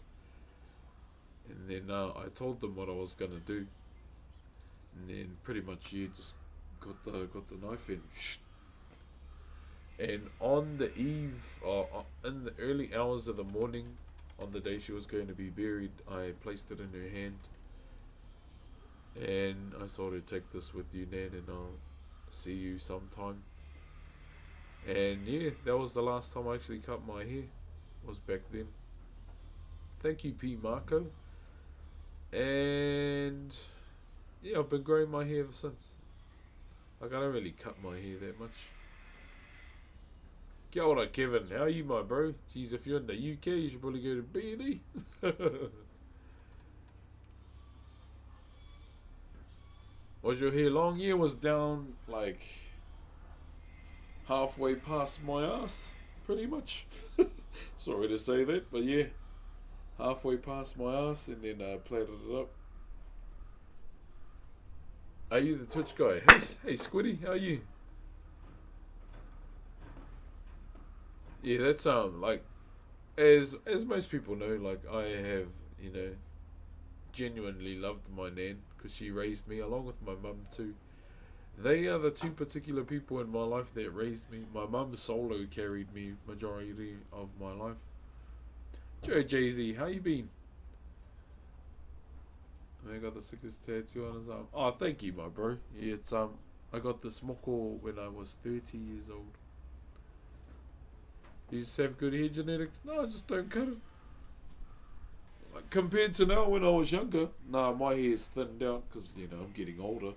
And then I told them what I was gonna do, and then pretty much just got the knife in. And on the eve, in the early hours of the morning, on the day she was going to be buried, I placed it in her hand, and I thought I'd take this with you, Nan, and I'll see you sometime. And yeah, that was the last time I actually cut my hair, was back then. Thank you, P. Marco. And yeah, I've been growing my hair ever since. Like, I don't really cut my hair that much. Kia ora, Kevin. How are you, my bro? Jeez, if you're in the UK, you should probably go to B&E. Was your hair long? Yeah, it was down, like, halfway past my ass, pretty much. Sorry to say that, but yeah. Halfway past my ass, and then I plaited it up. Are you the Twitch guy? Hey, Squiddy, how are you? Yeah, that's like, as most people know, like, I have, you know, genuinely loved my nan, because she raised me along with my mum too. They are the 2 particular people in my life that raised me. My mum solo carried me majority of my life. Joe Jay-Z, how you been? I got the sickest tattoo on his arm. Oh, thank you, my bro. Yeah, it's I got this moko when I was 30 years old. You just have good hair genetics? No, I just don't cut it. Like, compared to now when I was younger, nah, my hair's thinned out because, you know, I'm getting older.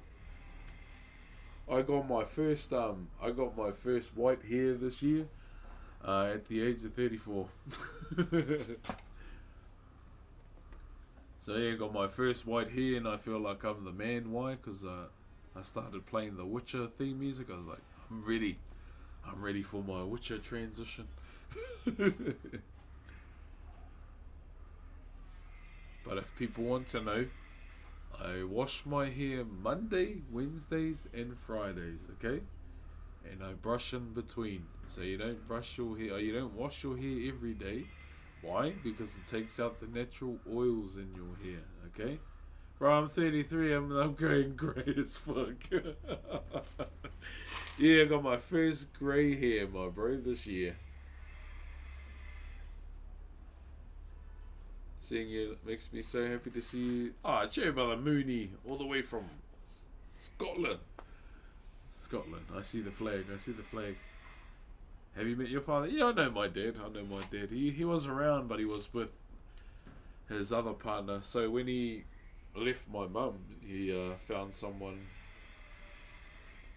I got my first white hair this year. At the age of 34. So yeah, got my first white hair, and I feel like I'm the man. Why? Because I started playing the Witcher theme music. I was like, I'm ready. I'm ready for my Witcher transition. But if people want to know, I wash my hair Monday, Wednesdays, and Fridays. Okay, and I brush in between. So you don't brush your hair. You don't wash your hair every day. Why? Because it takes out the natural oils in your hair, okay? Bro, I'm 33, I'm going grey as fuck. Yeah, I got my first grey hair, my bro, this year. Seeing you makes me so happy to see you. Ah, cheer brother Mooney, all the way from Scotland. Scotland, I see the flag, I see the flag. Have you met your father? Yeah, I know my dad. He was around, but he was with his other partner. So when he left my mum, he found someone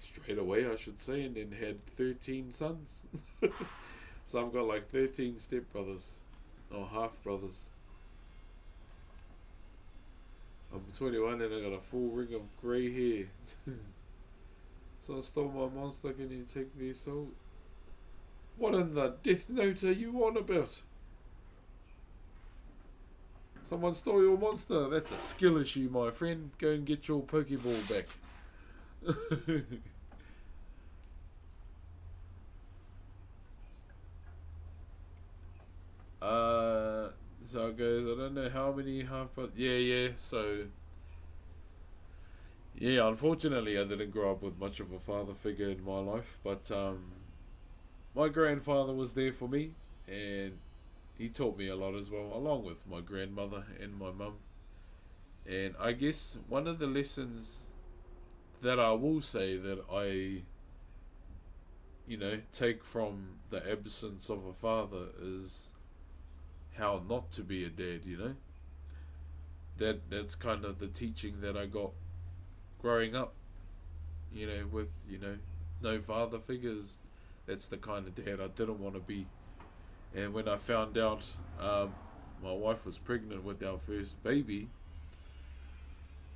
straight away, I should say, and then had 13 sons. So I've got like 13 stepbrothers, or half brothers. I'm 21 and I got a full ring of grey hair. So I stole my monster. Can you take the assault? What in the death note are you on about? Someone stole your monster. That's a skill issue, my friend. Go and get your Pokeball back. So it goes, I don't know how many half, but yeah, so yeah, unfortunately I didn't grow up with much of a father figure in my life, but my grandfather was there for me, and he taught me a lot as well, along with my grandmother and my mum. And I guess one of the lessons that I will say that I, take from the absence of a father is how not to be a dad, That's kind of the teaching that I got growing up, with, no father figures. That's the kind of dad I didn't want to be. And when I found out my wife was pregnant with our first baby,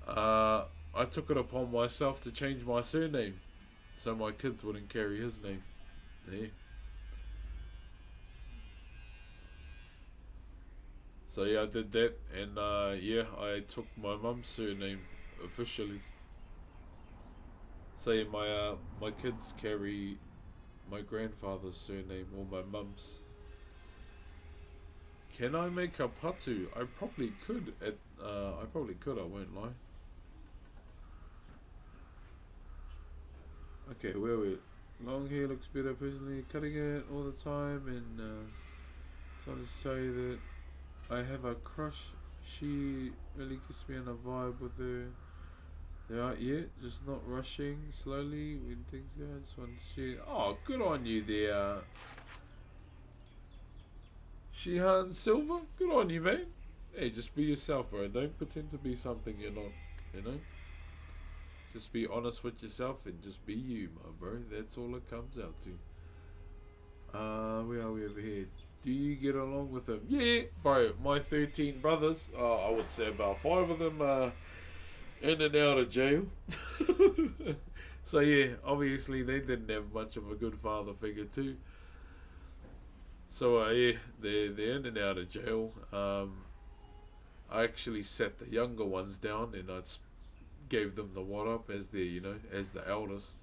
I took it upon myself to change my surname so my kids wouldn't carry his name. Yeah. So yeah, I did that, and I took my mum's surname officially. So yeah, my kids carry my grandfather's surname or my mum's. Can I make a patu? I probably could. I won't lie. Okay, where we? Long hair looks better personally. Cutting it all the time, and trying to say that I have a crush. She really gets me on a vibe with her. They aren't yet, just not rushing, slowly when things go. I just want to share. Oh, good on you there. Shihan Silver, good on you, man. Hey, just be yourself, bro. Don't pretend to be something you're not, Just be honest with yourself and just be you, my bro. That's all it comes out to. Where are we over here? Do you get along with them? Yeah, bro. My 13 brothers, I would say about 5 of them in and out of jail. So yeah, obviously they didn't have much of a good father figure too. So yeah, they're in and out of jail. I actually sat the younger ones down and I gave them the what up as as the eldest.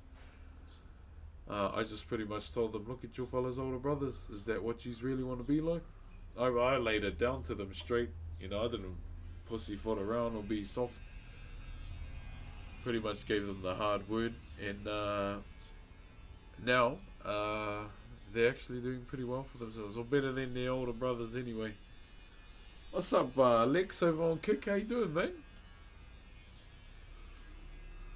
I just pretty much told them, look at your fellas older brothers. Is that what you really want to be like? I laid it down to them straight. I didn't pussyfoot around or be soft. Pretty much gave them the hard word, and now they're actually doing pretty well for themselves, or better than their older brothers anyway. What's up, Lex over on Kick? How you doing, man?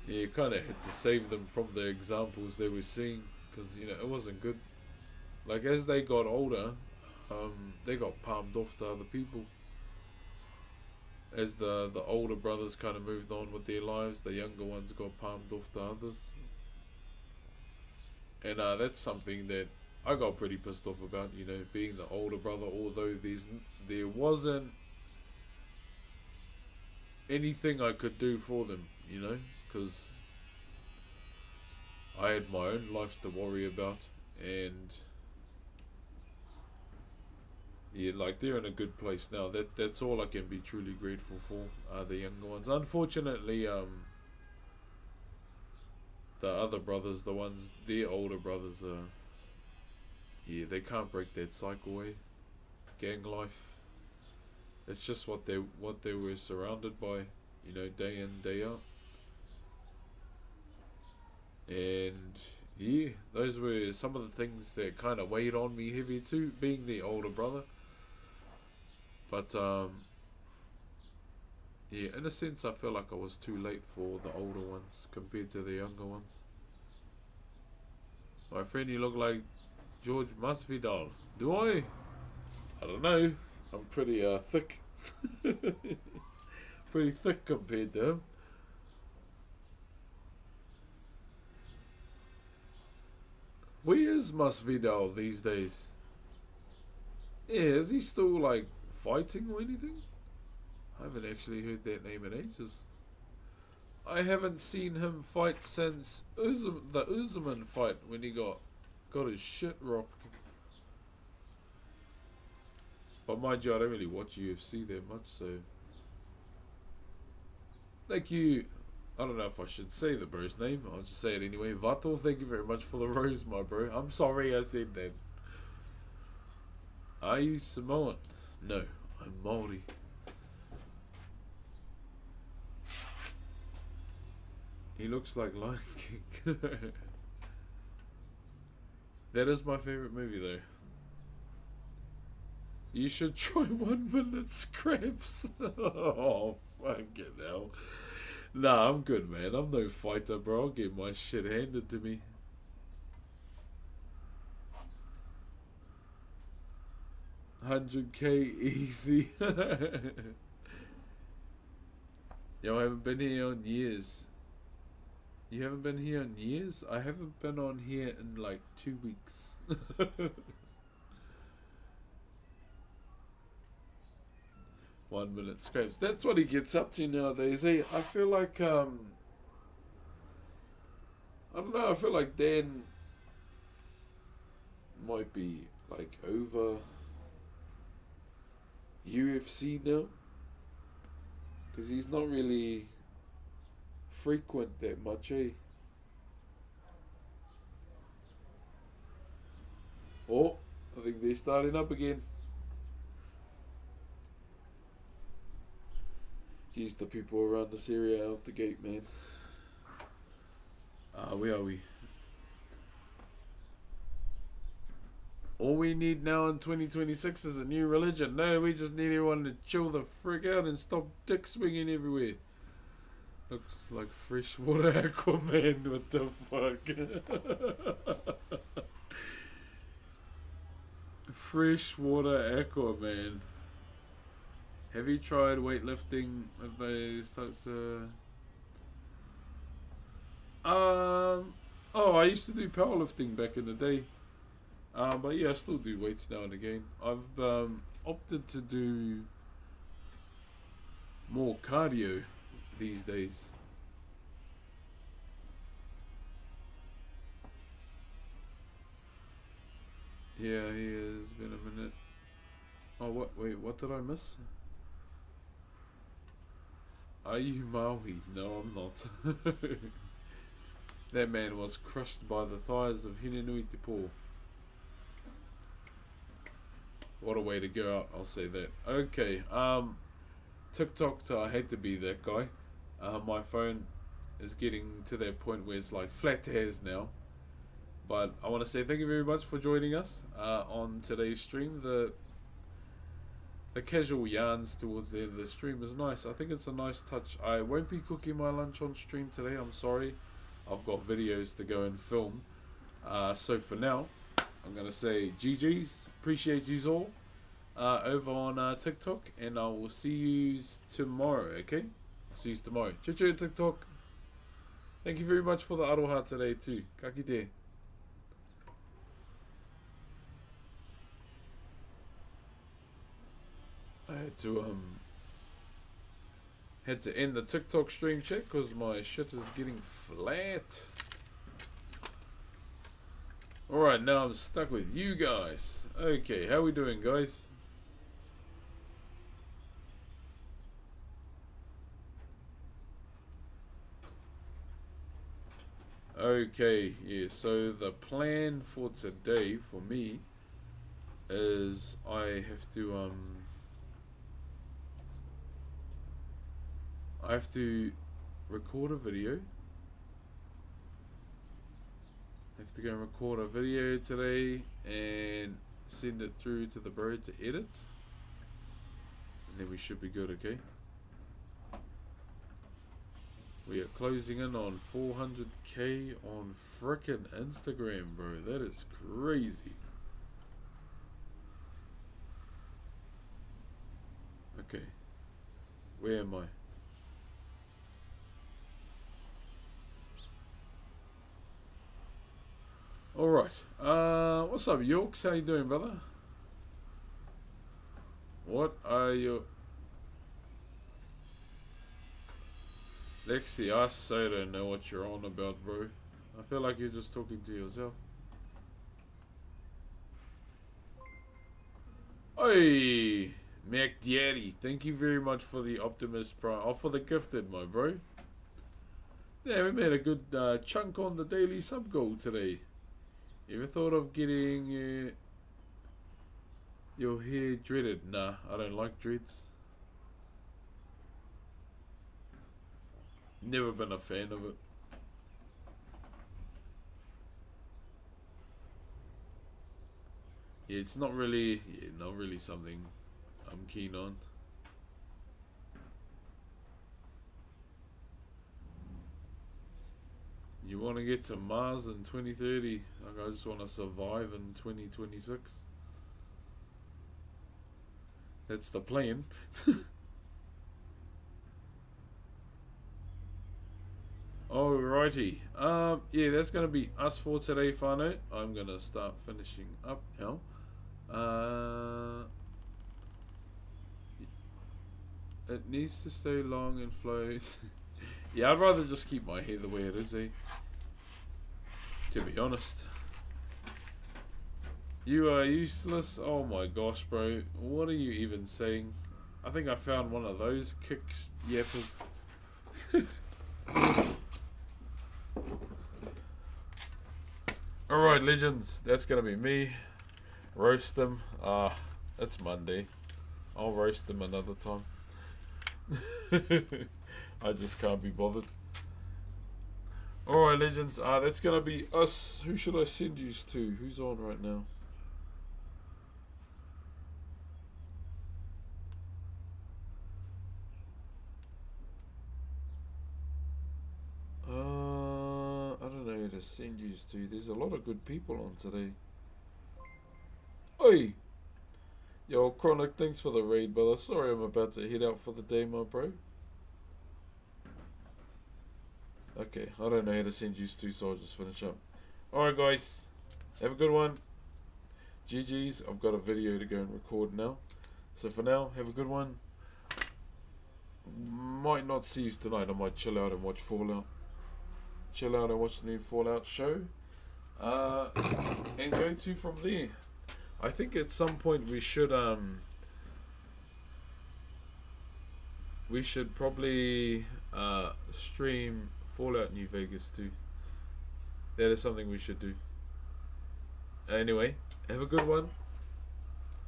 Yeah, you kind of had to save them from the examples they were seeing, because it wasn't good. Like as they got older, they got palmed off to other people. As the older brothers kind of moved on with their lives, the younger ones got palmed off to others. And that's something that I got pretty pissed off about, you know, being the older brother, although there wasn't anything I could do for them, you know, because I had my own life to worry about, and yeah, like they're in a good place now. That's all I can be truly grateful for. The younger ones. Unfortunately, the other brothers, their older brothers, yeah, they can't break that cycle, eh? Gang life. It's just what they were surrounded by, you know, day in, day out. And yeah, those were some of the things that kind of weighed on me heavy too, being the older brother. But yeah, in a sense, I feel like I was too late for the older ones compared to the younger ones. My friend, you look like George Masvidal. Do I? I don't know. I'm pretty thick. Pretty thick compared to him. Where is Masvidal these days? Yeah, is he still like fighting or anything? I haven't actually heard that name in ages. I haven't seen him fight since the Usman fight when he got his shit rocked. But mind you, I don't really watch UFC that much, so. Thank you. I don't know if I should say the bro's name. I'll just say it anyway. Vato, thank you very much for the rose, my bro. I'm sorry I said that. Are you Samoan? No, I'm Maori. He looks like Lion King. That is my favorite movie, though. You should try 1 minute scraps. Oh, fucking hell. Nah, I'm good, man. I'm no fighter, bro. I'll get my shit handed to me. $100K easy. Yo, I haven't been here on years. You haven't been here in years? I haven't been on here in like 2 weeks. 1 minute scraps. That's what he gets up to nowadays. I feel like I don't know. I feel like Dan might be like over UFC now, because he's not really frequent that much, eh? Oh, I think they're starting up again. Jeez, the people around this area out the gate, man. Where are we? All we need now in 2026 is a new religion. No, we just need everyone to chill the frick out and stop dick swinging everywhere. Looks like freshwater Aquaman. What the fuck? Freshwater Aquaman. Have you tried weightlifting at those types of... Oh, I used to do powerlifting back in the day. But yeah, I still do weights now and again. I've opted to do more cardio these days. Yeah, it's been a minute. Oh, what? Wait, what did I miss? Are you Maui? No, I'm not. That man was crushed by the thighs of Hinenui Te Po. What a way to go out, I'll say that. Okay, TikTok, I hate to be that guy. My phone is getting to that point where it's like flat as now. But I want to say thank you very much for joining us on today's stream. The casual yarns towards the end of the stream is nice. I think it's a nice touch. I won't be cooking my lunch on stream today, I'm sorry. I've got videos to go and film. So for now, I'm going to say GG's. Appreciate yous all over on TikTok. And I will see you tomorrow, okay? I'll see you tomorrow. Choo TikTok. Thank you very much for the aroha today too. Ka kite. had to end the TikTok stream check because my shit is getting flat. Alright, now I'm stuck with you guys. Okay, how we doing, guys? Okay, yeah, so the plan for today for me is I have to record a video. I have to go and record a video today and send it through to the bro to edit. And then we should be good, okay? We are closing in on 400k on frickin' Instagram, bro. That is crazy. Okay. Where am I? Alright. What's up, Yorks? How you doing, brother? What are your... Lexi, I so don't know what you're on about, bro. I feel like you're just talking to yourself. Oi, Mac Daddy, thank you very much for the Optimus Prime. Oh, for the gifted, my bro. Yeah, we made a good chunk on the daily sub goal today. Ever thought of getting your hair dreaded? Nah, I don't like dreads. Never been a fan of it. Yeah, it's not really something I'm keen on. You want to get to Mars in 2030? Like, I just want to survive in 2026. That's the plan. Alrighty. Yeah, that's gonna be us for today, whānau. I'm gonna start finishing up now. It needs to stay long and flow. Yeah, I'd rather just keep my hair the way it is, eh? To be honest. You are useless? Oh my gosh, bro. What are you even saying? I think I found one of those kick yappers. Alright, legends. That's gonna be me. Roast them. It's Monday. I'll roast them another time. I just can't be bothered. Alright, legends. That's gonna be us. Who should I send you to? Who's on right now? I don't know who to send you to. There's a lot of good people on today. Oi! Yo, Chronic, thanks for the raid, brother. Sorry I'm about to head out for the day, my bro. Okay, I don't know how to send you to, so I'll just finish up. Alright, guys. Have a good one. GG's. I've got a video to go and record now. So for now, have a good one. Might not see you tonight. I might chill out and watch Fallout. Chill out and watch the new Fallout show. And go to from there. I think at some point we should probably stream Fallout New Vegas too. That is something we should do. Anyway, have a good one.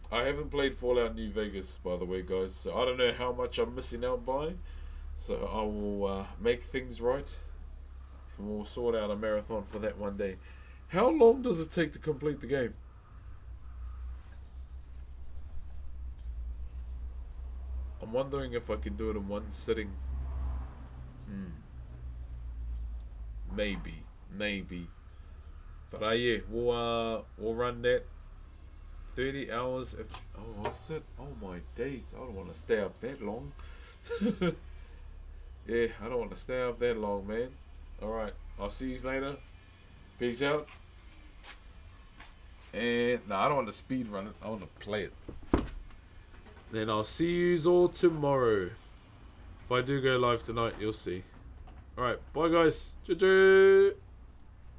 I haven't played Fallout New Vegas, by the way, guys, so I don't know how much I'm missing out by. So I will make things right, and we'll sort out a marathon for that one day. How long does it take to complete the game? I'm wondering if I can do it in one sitting. Maybe. But yeah, we'll run that 30 hours. If what's it? Oh my days! I don't want to stay up that long. Yeah, I don't want to stay up that long, man. All right, I'll see you later. Peace out. And no, I don't want to speed run it. I want to play it. Then I'll see yous all tomorrow. If I do go live tonight, you'll see. Alright, bye guys. Choo-choo.